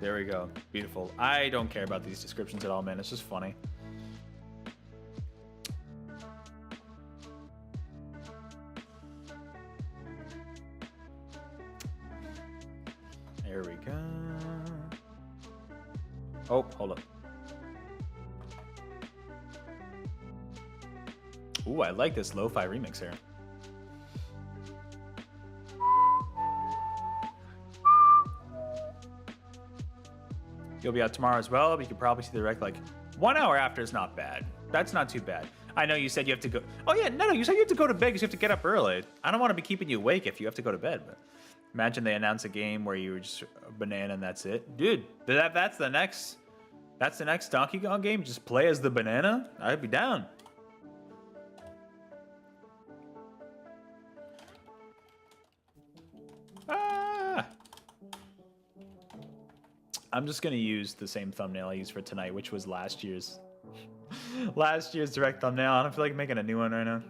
There we go. Beautiful. I don't care about these descriptions at all, man. It's just funny. There we go. Oh, hold up. Ooh, I like this lo-fi remix here. You'll be out tomorrow as well, but you can probably see the direct like 1 hour after is not bad. That's not too bad. I know you said you have to go. Oh yeah, no, you said you have to go to bed because you have to get up early. I don't want to be keeping you awake if you have to go to bed, but imagine they announce a game where you were just a banana and that's it. Dude, that's the next Donkey Kong game. Just play as the banana. I'd be down. I'm just gonna use the same thumbnail I used for tonight, which was last year's direct thumbnail. I don't feel like making a new one right now.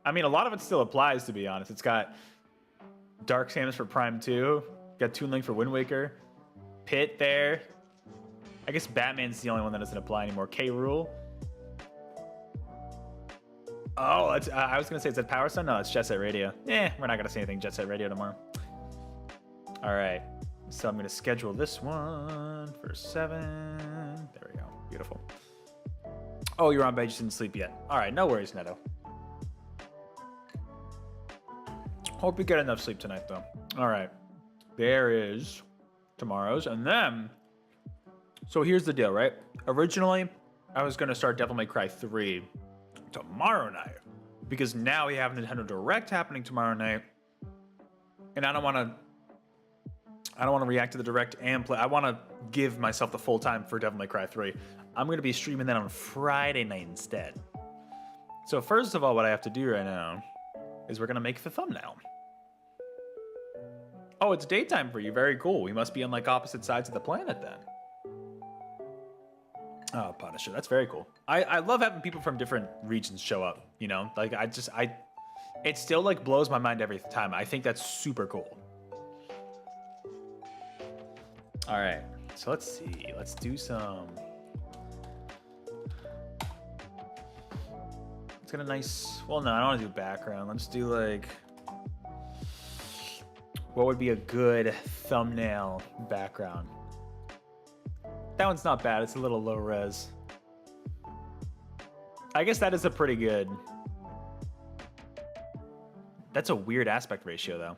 I mean, a lot of it still applies, to be honest. It's got Dark Samus for Prime 2, got Toon Link for Wind Waker, Pit there. I guess Batman's the only one that doesn't apply anymore. K. Rool. Oh, I was gonna say, is that Power Stone? No, it's Jet Set Radio. We're not gonna say anything Jet Set Radio tomorrow. All right, so I'm gonna schedule this one for 7. There we go, beautiful. Oh, you're on bed, you just didn't sleep yet. All right, no worries, Neto. Hope you get enough sleep tonight, though. All right, there is tomorrow's, and then, so here's the deal, right? Originally, I was gonna start Devil May Cry 3 tomorrow night, because now we have Nintendo Direct happening tomorrow night, and I don't want to react to the Direct and play. I want to give myself the full time for Devil May Cry 3. I'm going to be streaming that on Friday night instead. So first of all, what I have to do right now is we're going to make the thumbnail. Oh, it's daytime for you. Very cool. We must be on like opposite sides of the planet then. Oh, Punisher. That's very cool. I love having people from different regions show up, you know? Like, it still like blows my mind every time. I think that's super cool. All right, so let's see. Let's do some. Let's get a nice. Well, no, I don't want to do background. Let's do like What would be a good thumbnail background? That one's not bad. It's a little low res. I guess that is a pretty good. That's a weird aspect ratio, though.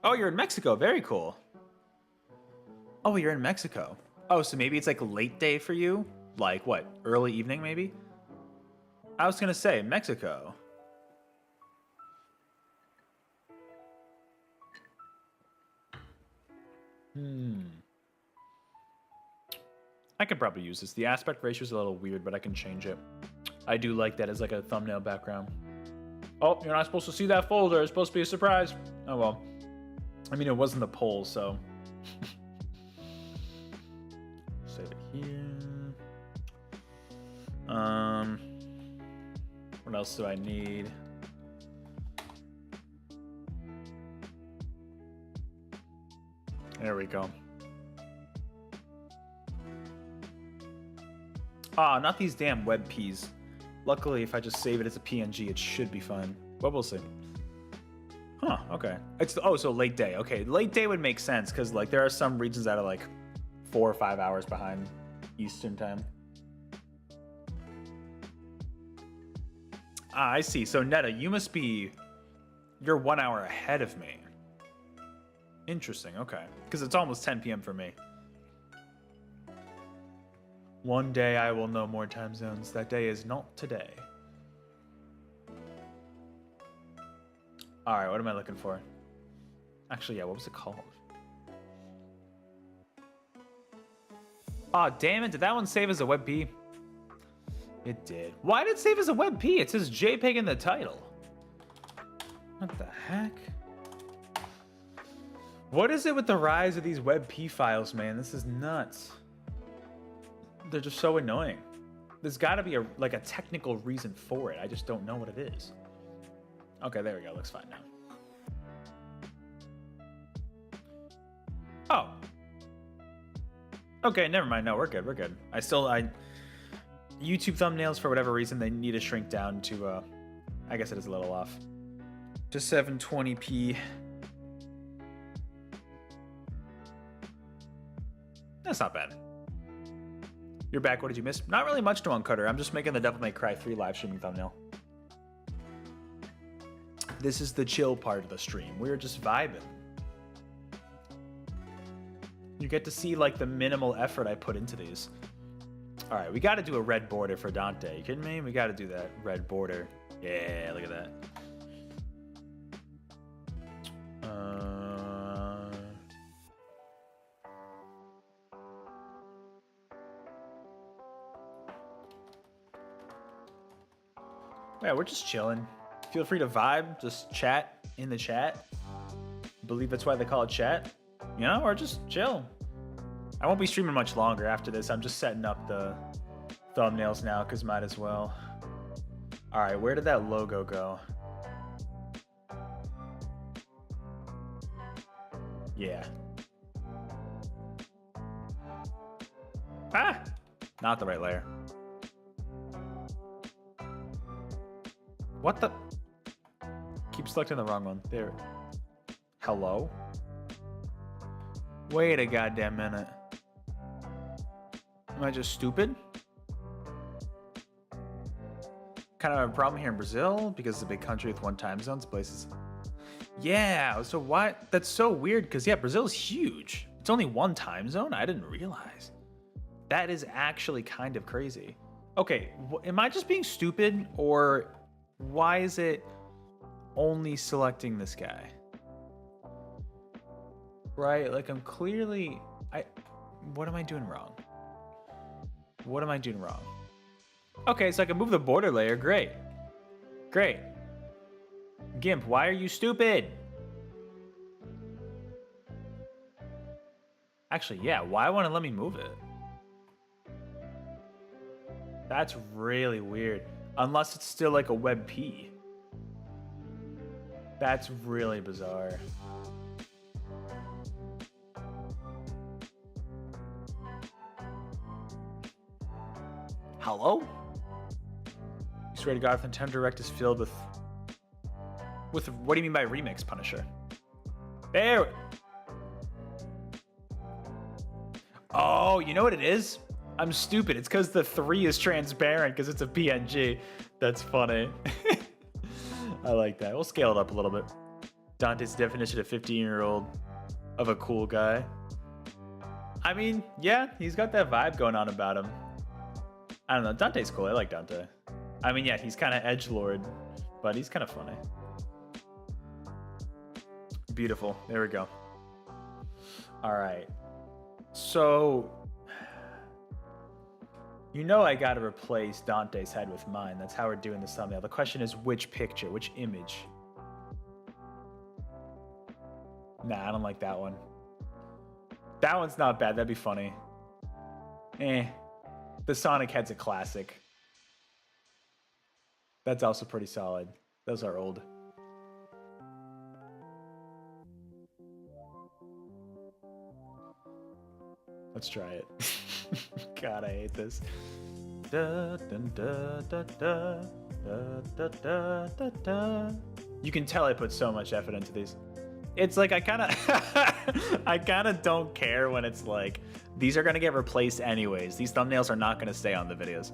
Oh, you're in Mexico. Very cool. Oh, you're in Mexico. Oh, so maybe it's like late day for you? Like what? Early evening, maybe? I was gonna say Mexico. I could probably use this. The aspect ratio is a little weird, but I can change it. I do like that as like a thumbnail background. Oh, you're not supposed to see that folder. It's supposed to be a surprise. Oh, well. I mean, it wasn't the poll, so. Save it here. What else do I need? There we go. Ah, not these damn web Ps. Luckily, if I just save it as a PNG, it should be fine. But we'll see. Huh, okay. It's so late day. Okay, late day would make sense because like there are some regions that are like 4 or 5 hours behind Eastern time. Ah, I see. So Netta, you're 1 hour ahead of me. Interesting, okay. Because it's almost 10 p.m. for me. One day I will know more time zones. That day is not today. Alright, what am I looking for? Actually, yeah, what was it called? Aw, damn it. Did that one save as a WebP? It did. Why did it save as a WebP? It says JPEG in the title. What the heck? What is it with the rise of these WebP files, man? This is nuts. They're just so annoying. There's got to be a technical reason for it. I just don't know what it is. Okay, there we go. Looks fine now. Oh. Okay, never mind. No, we're good. We're good. YouTube thumbnails, for whatever reason, they need to shrink down to, I guess it is a little off. To 720p. That's not bad. You're back. What did you miss? Not really much to Uncutter. I'm just making the Devil May Cry 3 live streaming thumbnail. This is the chill part of the stream. We're just vibing. You get to see like the minimal effort I put into these. All right, we got to do a red border for Dante. You kidding me? We got to do that red border. Yeah, look at that. Yeah, we're just chilling. Feel free to vibe, just chat in the chat. I believe that's why they call it chat. You know, or just chill. I won't be streaming much longer after this. I'm just setting up the thumbnails now, because might as well. All right, where did that logo go? Yeah. Ah! Not the right layer. What the? Keep selecting the wrong one. There. Hello? Wait a goddamn minute. Am I just stupid? Kind of have a problem here in Brazil because it's a big country with one time zones. Places. Yeah, so why? That's so weird because, yeah, Brazil's huge. It's only one time zone? I didn't realize. That is actually kind of crazy. Okay, am I just being stupid or why is it only selecting this guy? Right, like I'm clearly... What am I doing wrong? What am I doing wrong? Okay, so I can move the border layer. Great. Great. Gimp, why are you stupid? Actually, yeah, why won't it let me move it? That's really weird. Unless it's still like a WebP. That's really bizarre. Hello? You swear to God, if Nintendo Direct is filled with what do you mean by remix, Punisher? There. Oh, you know what it is? I'm stupid. It's because the 3 is transparent because it's a PNG. That's funny. I like that. We'll scale it up a little bit. Dante's definition of 15-year-old of a cool guy. I mean, yeah, he's got that vibe going on about him. I don't know. Dante's cool. I like Dante. I mean, yeah, he's kind of edgelord, but he's kind of funny. Beautiful. There we go. All right. So, you know I got to replace Dante's head with mine. That's how we're doing this thumbnail. The question is which picture, which image? Nah, I don't like that one. That one's not bad. That'd be funny. The Sonic head's a classic. That's also pretty solid. Those are old. Let's try it. God, I hate this. Da, dun, da, da, da, da, da, da, da. You can tell I put so much effort into these. It's like I kind of don't care when it's like these are gonna get replaced anyways. These thumbnails are not gonna stay on the videos.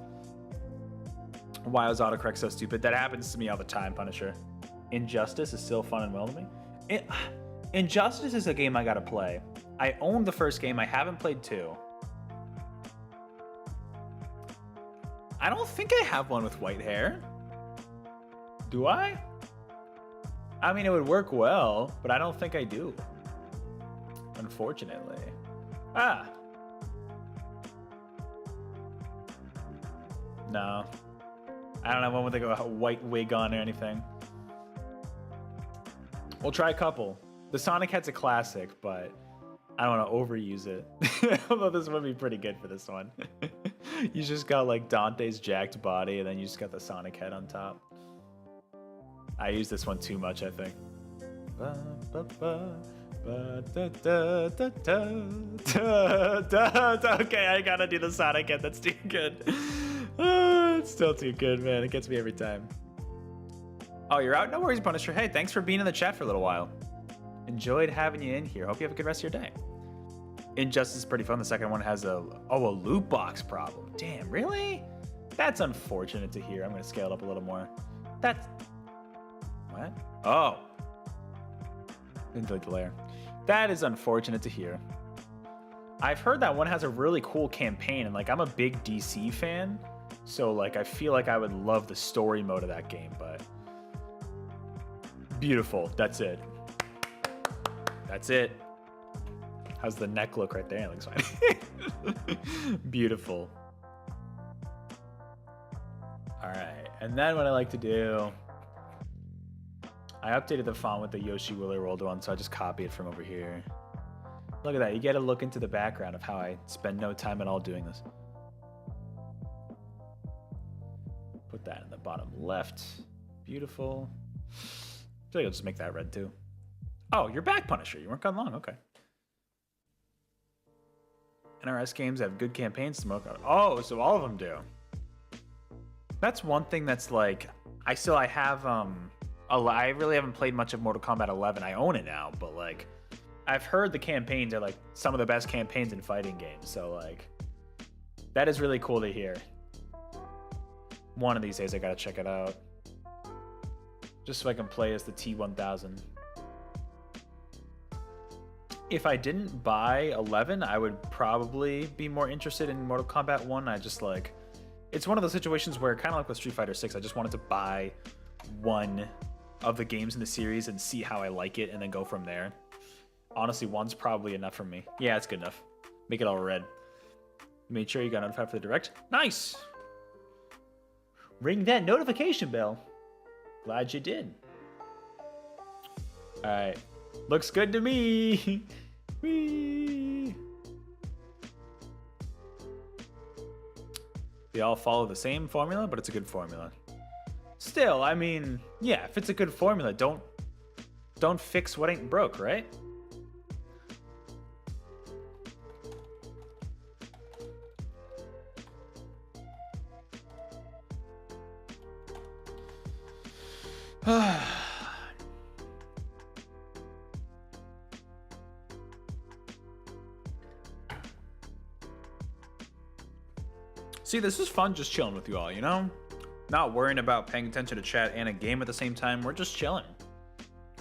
Why was autocorrect so stupid? That happens to me all the time, Punisher. Injustice is still fun and well to me. Injustice is a game I gotta play. I own the first game. I haven't played 2. I don't think I have one with white hair. Do I? I mean, it would work well, but I don't think I do. Unfortunately. Ah. No. I don't have one with like a white wig on or anything. We'll try a couple. The Sonic head's a classic, but I don't want to overuse it. Although this would be pretty good for this one. You just got like Dante's jacked body, and then you just got the Sonic head on top. I use this one too much, I think. Okay, I gotta do the Sonic head. That's too good. It's still too good, man. It gets me every time. Oh, you're out? No worries, Punisher. Hey, thanks for being in the chat for a little while. Enjoyed having you in here. Hope you have a good rest of your day. Injustice is pretty fun. The second one has a loot box problem. Damn, really? That's unfortunate to hear. I'm gonna scale it up a little more. That's what? Oh, didn't delete the layer. That is unfortunate to hear. I've heard that one has a really cool campaign, and like I'm a big DC fan, so like I feel like I would love the story mode of that game. But beautiful. That's it. That's it. How's the neck look right there? It looks fine. Beautiful. All right, and then what I like to do, I updated the font with the Yoshi Willy World one, so I just copy it from over here. Look at that. You get to look into the background of how I spend no time at all doing this. Put that in the bottom left. Beautiful. I feel like I'll just make that red too. Oh, you're back, Punisher. You weren't gone long. Okay. NRS games have good campaigns to smoke out. Oh, so all of them do. That's one thing that's like, I have, I really haven't played much of Mortal Kombat 11. I own it now, but like, I've heard the campaigns are like some of the best campaigns in fighting games. So like, that is really cool to hear. One of these days I gotta check it out. Just so I can play as the T-1000. If I didn't buy 11, I would probably be more interested in Mortal Kombat 1. I just like, it's one of those situations where kind of like with Street Fighter 6, I just wanted to buy one of the games in the series and see how I like it and then go from there. Honestly, 1's probably enough for me. Yeah, it's good enough. Make it all red. Made sure you got notified for the direct. Nice! Ring that notification bell. Glad you did. All right. Looks good to me. Whee! They all follow the same formula, but it's a good formula. Still, I mean, yeah, if it's a good formula, don't fix what ain't broke, right? See, this is fun just chilling with you all, you know? Not worrying about paying attention to chat and a game at the same time. We're just chilling.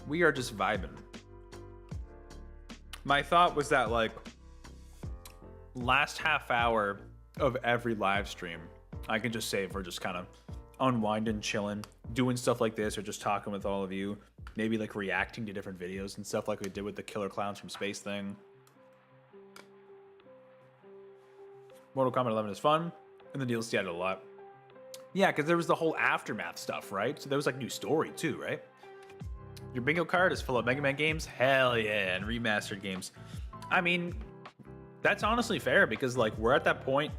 We are just vibing. My thought was that, like, last half hour of every live stream, I can just save for just kind of unwinding, chilling, doing stuff like this, or just talking with all of you. Maybe, like, reacting to different videos and stuff like we did with the Killer Clowns from Space thing. Mortal Kombat 11 is fun, and the DLC added a lot. Yeah, because there was the whole Aftermath stuff, right? So there was, like, new story, too, right? Your bingo card is full of Mega Man games? Hell yeah, and remastered games. I mean, that's honestly fair, because, like, we're at that point,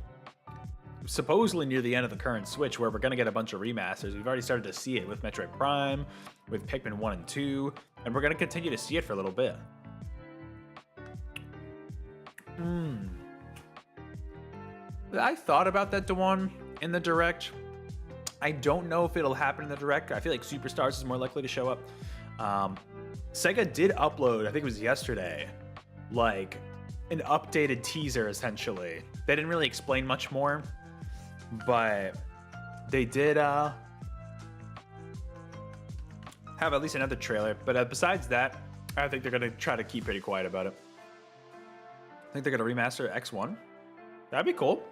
supposedly near the end of the current Switch, where we're going to get a bunch of remasters. We've already started to see it with Metroid Prime, with Pikmin 1 and 2, and we're going to continue to see it for a little bit. I thought about that, Dewan, in the Direct. I don't know if it'll happen in the Direct. I feel like Superstars is more likely to show up. Sega did upload, I think it was yesterday, like an updated teaser, essentially. They didn't really explain much more, but they did have at least another trailer. But besides that, I think they're going to try to keep pretty quiet about it. I think they're going to remaster X1. That'd be cool.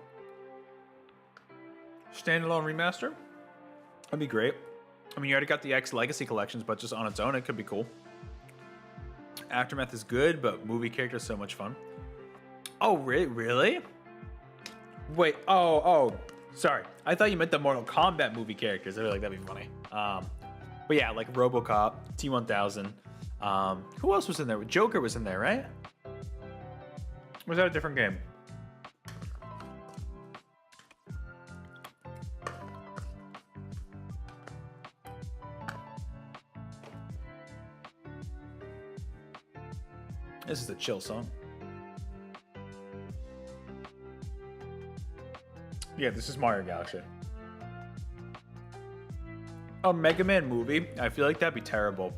Standalone remaster. That'd be great. I mean, you already got the X Legacy collections, but just on its own, it could be cool. Aftermath is good, but movie characters so much fun. Oh, really? Wait, oh, sorry. I thought you meant the Mortal Kombat movie characters. I feel like that'd be funny. But yeah, like RoboCop, T-1000. Who else was in there? Joker was in there, right? Or was that a different game? This is a chill song. Yeah, this is Mario Galaxy. A Mega Man movie? I feel like that'd be terrible.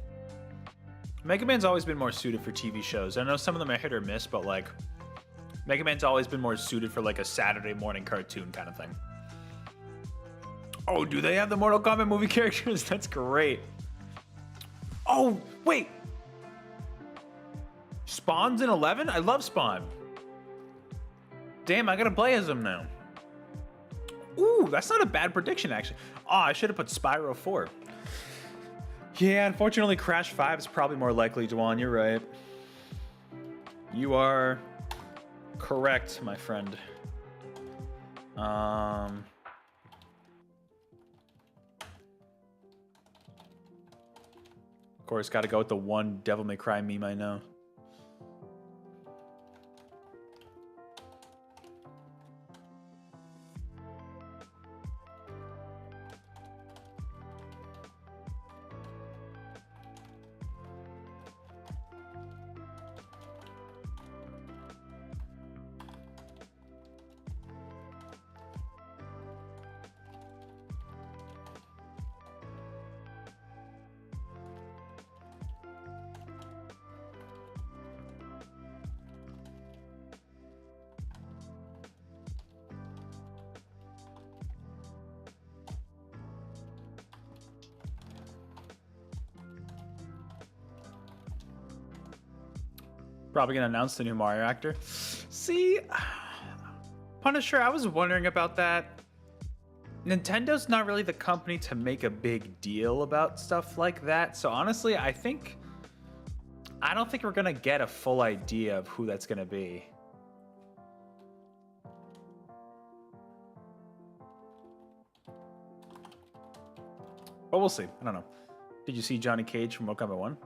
Mega Man's always been more suited for TV shows. I know some of them are hit or miss, but like, Mega Man's always been more suited for like a Saturday morning cartoon kind of thing. Oh, do they have the Mortal Kombat movie characters? That's great. Oh, wait. Spawn's in 11? I love Spawn. Damn, I gotta play as him now. Ooh, that's not a bad prediction, actually. Oh, I should have put Spyro 4. Yeah, unfortunately, Crash 5 is probably more likely, Juwan. You're right. You are correct, my friend. Of course, gotta go with the one Devil May Cry meme I know. Probably gonna announce the new Mario actor. See, Punisher, I was wondering about that. Nintendo's not really the company to make a big deal about stuff like that. So honestly, I don't think we're gonna get a full idea of who that's gonna be. But we'll see. I don't know. Did you see Johnny Cage from Mortal Kombat 1?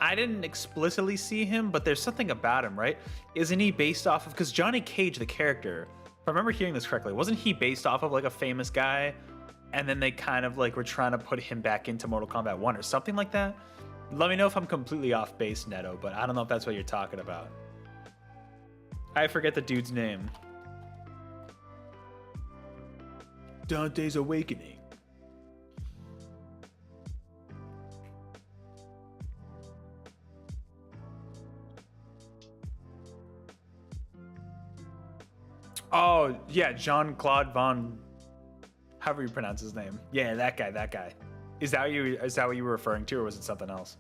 I didn't explicitly see him, but there's something about him, right? Isn't he based off of... Because Johnny Cage, the character, if I remember hearing this correctly, wasn't he based off of like a famous guy? And then they kind of like were trying to put him back into Mortal Kombat 1 or something like that? Let me know if I'm completely off base, Neto, but I don't know if that's what you're talking about. I forget the dude's name. Dante's Awakening. Oh, yeah, Jean-Claude Van, however you pronounce his name. Yeah, that guy, that guy. Is that what you were referring to, or was it something else?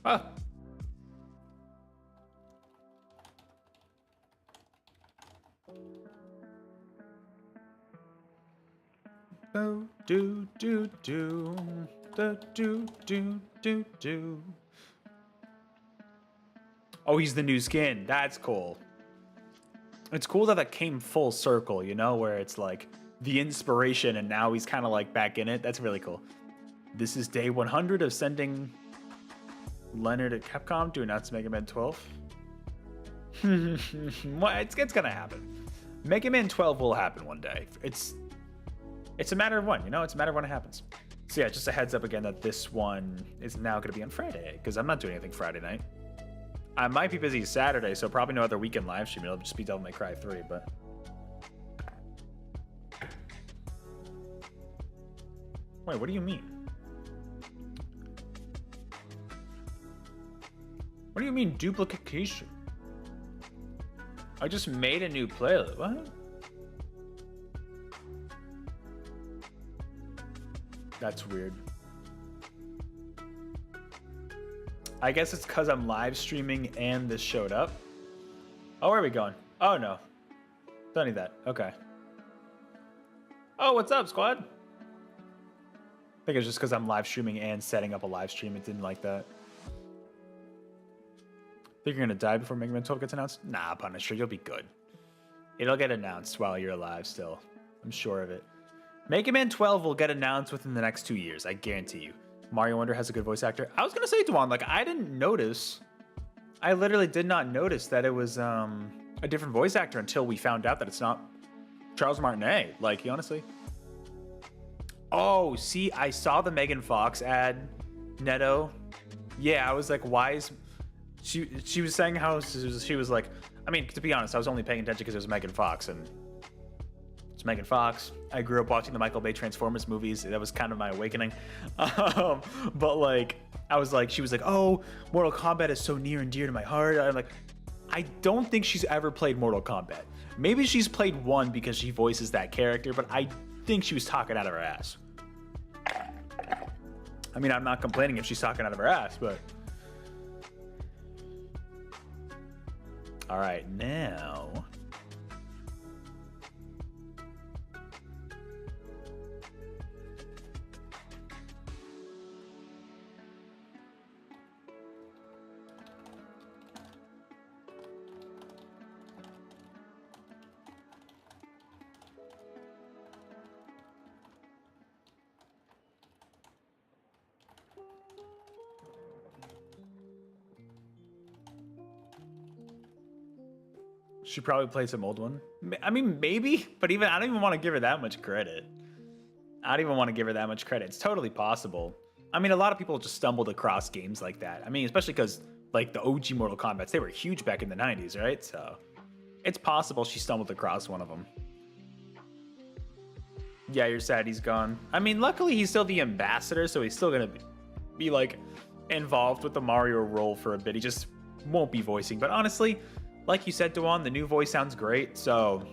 Ah. Oh, do do do do do do do do. Oh, he's the new skin. That's cool. It's cool that that came full circle, you know, where it's like the inspiration and now he's kind of like back in it. That's really cool. This is day 100 of sending Leonard at Capcom to announce Mega Man 12. Well, it's gonna happen. Mega Man 12 will happen one day. It's a matter of when, you know? It's a matter of when it happens. So yeah, just a heads up again that this one is now going to be on Friday, because I'm not doing anything Friday night. I might be busy Saturday, so probably no other weekend live stream. It'll just be Devil May Cry 3, but... Wait, what do you mean? What do you mean duplication? I just made a new playlist. What? That's weird. I guess it's because I'm live streaming and this showed up. Oh, where are we going? Oh, no. Don't need that. Okay. Oh, what's up, squad? I think it's just because I'm live streaming and setting up a live stream. It didn't like that. Think you're going to die before Mega Man 12 gets announced? Nah, Punisher, you'll be good. It'll get announced while you're alive still. I'm sure of it. Mega Man 12 will get announced within the next 2 years, I guarantee you. Mario Wonder has a good voice actor. I was gonna say, Dwan, like, I didn't notice. I literally did not notice that it was a different voice actor until we found out that it's not Charles Martinet. Like, honestly. Oh, see, I saw the Megan Fox ad, Neto. Yeah, I was like, why is... She was saying how she was like... I mean, to be honest, I was only paying attention because it was Megan Fox, and... It's Megan Fox. I grew up watching the Michael Bay Transformers movies. That was kind of my awakening. But like, I was like, she was like, oh, Mortal Kombat is so near and dear to my heart. I'm like, I don't think she's ever played Mortal Kombat. Maybe she's played one because she voices that character, but I think she was talking out of her ass. I mean, I'm not complaining if she's talking out of her ass, but... All right, now... She probably played some old one. I mean, maybe, but even I don't even want to give her that much credit. I don't even want to give her that much credit. It's totally possible. I mean, a lot of people just stumbled across games like that. I mean, especially because like the OG Mortal Kombat, they were huge back in the 90s, right? So it's possible she stumbled across one of them. Yeah, you're sad he's gone. I mean, luckily he's still the ambassador, so he's still gonna be like involved with the Mario role for a bit. He just won't be voicing. But honestly, like you said, Dewan, the new voice sounds great, so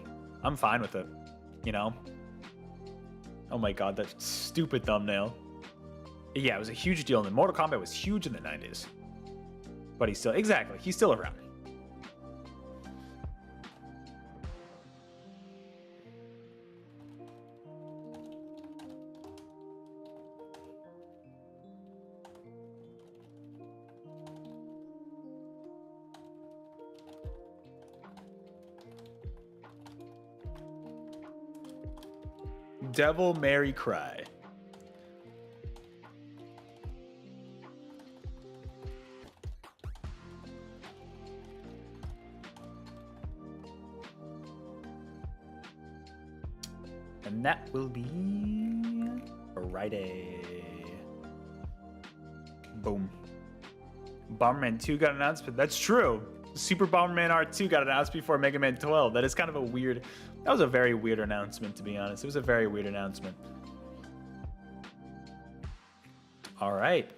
I'm fine with it, you know? Oh my god, that stupid thumbnail. Yeah, it was a huge deal, and Mortal Kombat was huge in the 90s. But he's still, exactly, he's still around. Devil Mary Cry. And that will be Friday. Boom. Bomberman 2 got announced, but that's true. Super Bomberman R2 got announced before Mega Man 12. That is kind of a weird... That was a very weird announcement, to be honest. It was a very weird announcement. All right.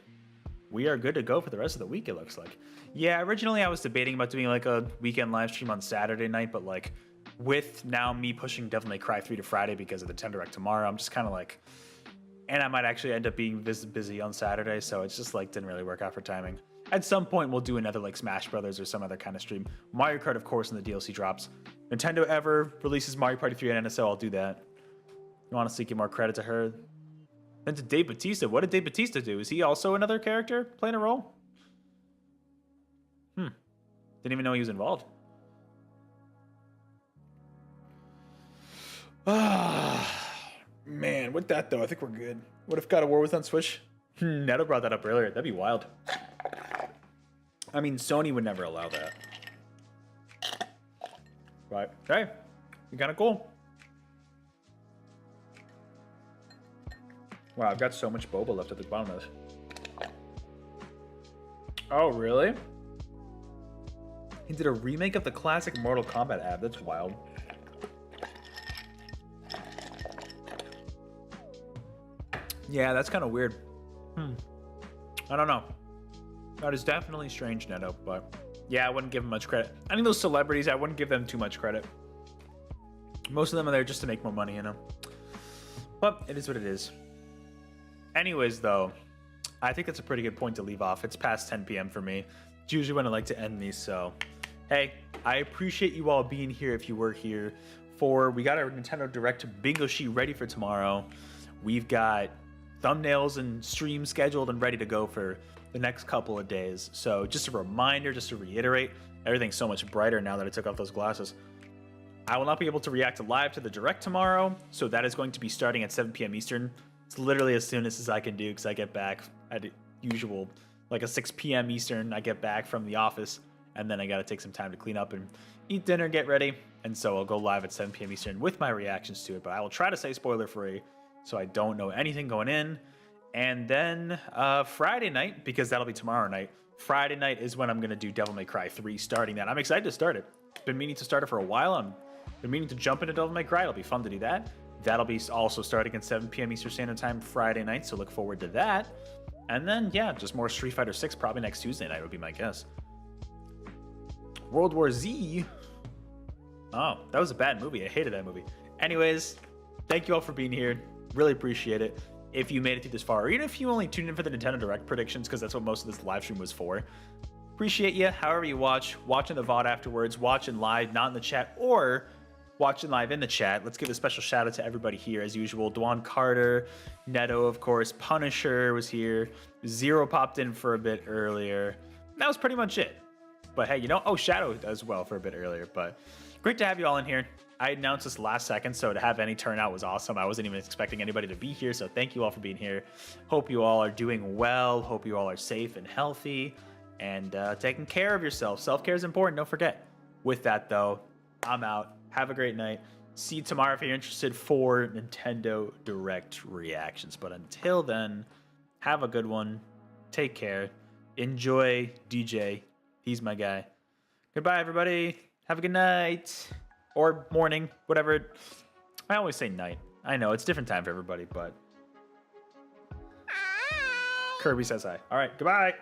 we are good to go for the rest of the week, it looks like. Yeah, originally I was debating about doing like a weekend live stream on Saturday night, but like with now me pushing Devil May Cry 3 to Friday because of the Nintendo Direct tomorrow, I'm just kind of like, and I might actually end up being busy on Saturday, so it's just like didn't really work out for timing. At some point, we'll do another like Smash Brothers or some other kind of stream. Mario Kart, of course, when the DLC drops. Nintendo ever releases Mario Party 3 on NSO, I'll do that. You honestly give more credit to her. Then to Dave Bautista. What did Dave Bautista do? Is he also another character playing a role? Didn't even know he was involved. Man, with that though, I think we're good. What if God of War was on Switch? Neto brought that up earlier. That'd be wild. I mean, Sony would never allow that. But hey, kind of cool. Wow, I've got so much boba left at the bottom of this. Oh, really? He did a remake of the classic Mortal Kombat ad. That's wild. Yeah, that's kind of weird. I don't know. That is definitely strange, Neto, but yeah, I wouldn't give him much credit. I think those celebrities, I wouldn't give them too much credit. Most of them are there just to make more money, you know? But it is what it is. Anyways, though, I think that's a pretty good point to leave off. It's past 10 p.m. for me. It's usually when I like to end these, so hey, I appreciate you all being here if you were here we got our Nintendo Direct bingo sheet ready for tomorrow. We've got thumbnails and streams scheduled and ready to go for the next couple of days. So just a reminder, just to reiterate, everything's so much brighter now that I took off those glasses. I will not be able to react live to the Direct tomorrow, so that is going to be starting at 7 p.m. Eastern. It's literally as soon as I can do because I get back at usual, like a 6 p.m. Eastern. I get back from the office, and then I got to take some time to clean up and eat dinner, get ready. And so I'll go live at 7 p.m. Eastern with my reactions to it, but I will try to stay spoiler-free so I don't know anything going in. And then Friday night, because that'll be tomorrow night, Friday night is when I'm going to do Devil May Cry 3, starting that. I'm excited to start it. Been meaning to start it for a while. I've been meaning to jump into Devil May Cry. It'll be fun to do that. That'll be also starting at 7 p.m. Eastern Standard Time Friday night, so look forward to that. And then, yeah, just more Street Fighter 6 probably next Tuesday night would be my guess. World War Z. Oh, that was a bad movie. I hated that movie. Anyways, thank you all for being here. Really appreciate it. If you made it through this far, or even if you only tuned in for the Nintendo Direct predictions, because that's what most of this live stream was for. Appreciate you, however you watching the VOD afterwards, watching live, not in the chat, or watching live in the chat. Let's give a special shout out to everybody here as usual. Dwan Carter, Neto, of course, Punisher was here. Zero popped in for a bit earlier. That was pretty much it. But hey, you know, oh, Shadow as well for a bit earlier. But great to have you all in here. I announced this last second, so to have any turnout was awesome. I wasn't even expecting anybody to be here, so thank you all for being here. Hope you all are doing well. Hope you all are safe and healthy and taking care of yourself. Self-care is important, don't forget. With that, though, I'm out. Have a great night. See you tomorrow if you're interested for Nintendo Direct reactions. But until then, have a good one. Take care. Enjoy DJ. He's my guy. Goodbye, everybody. Have a good night. Or morning, whatever. I always say night. I know, it's different time for everybody, but... Kirby says hi. All right, goodbye.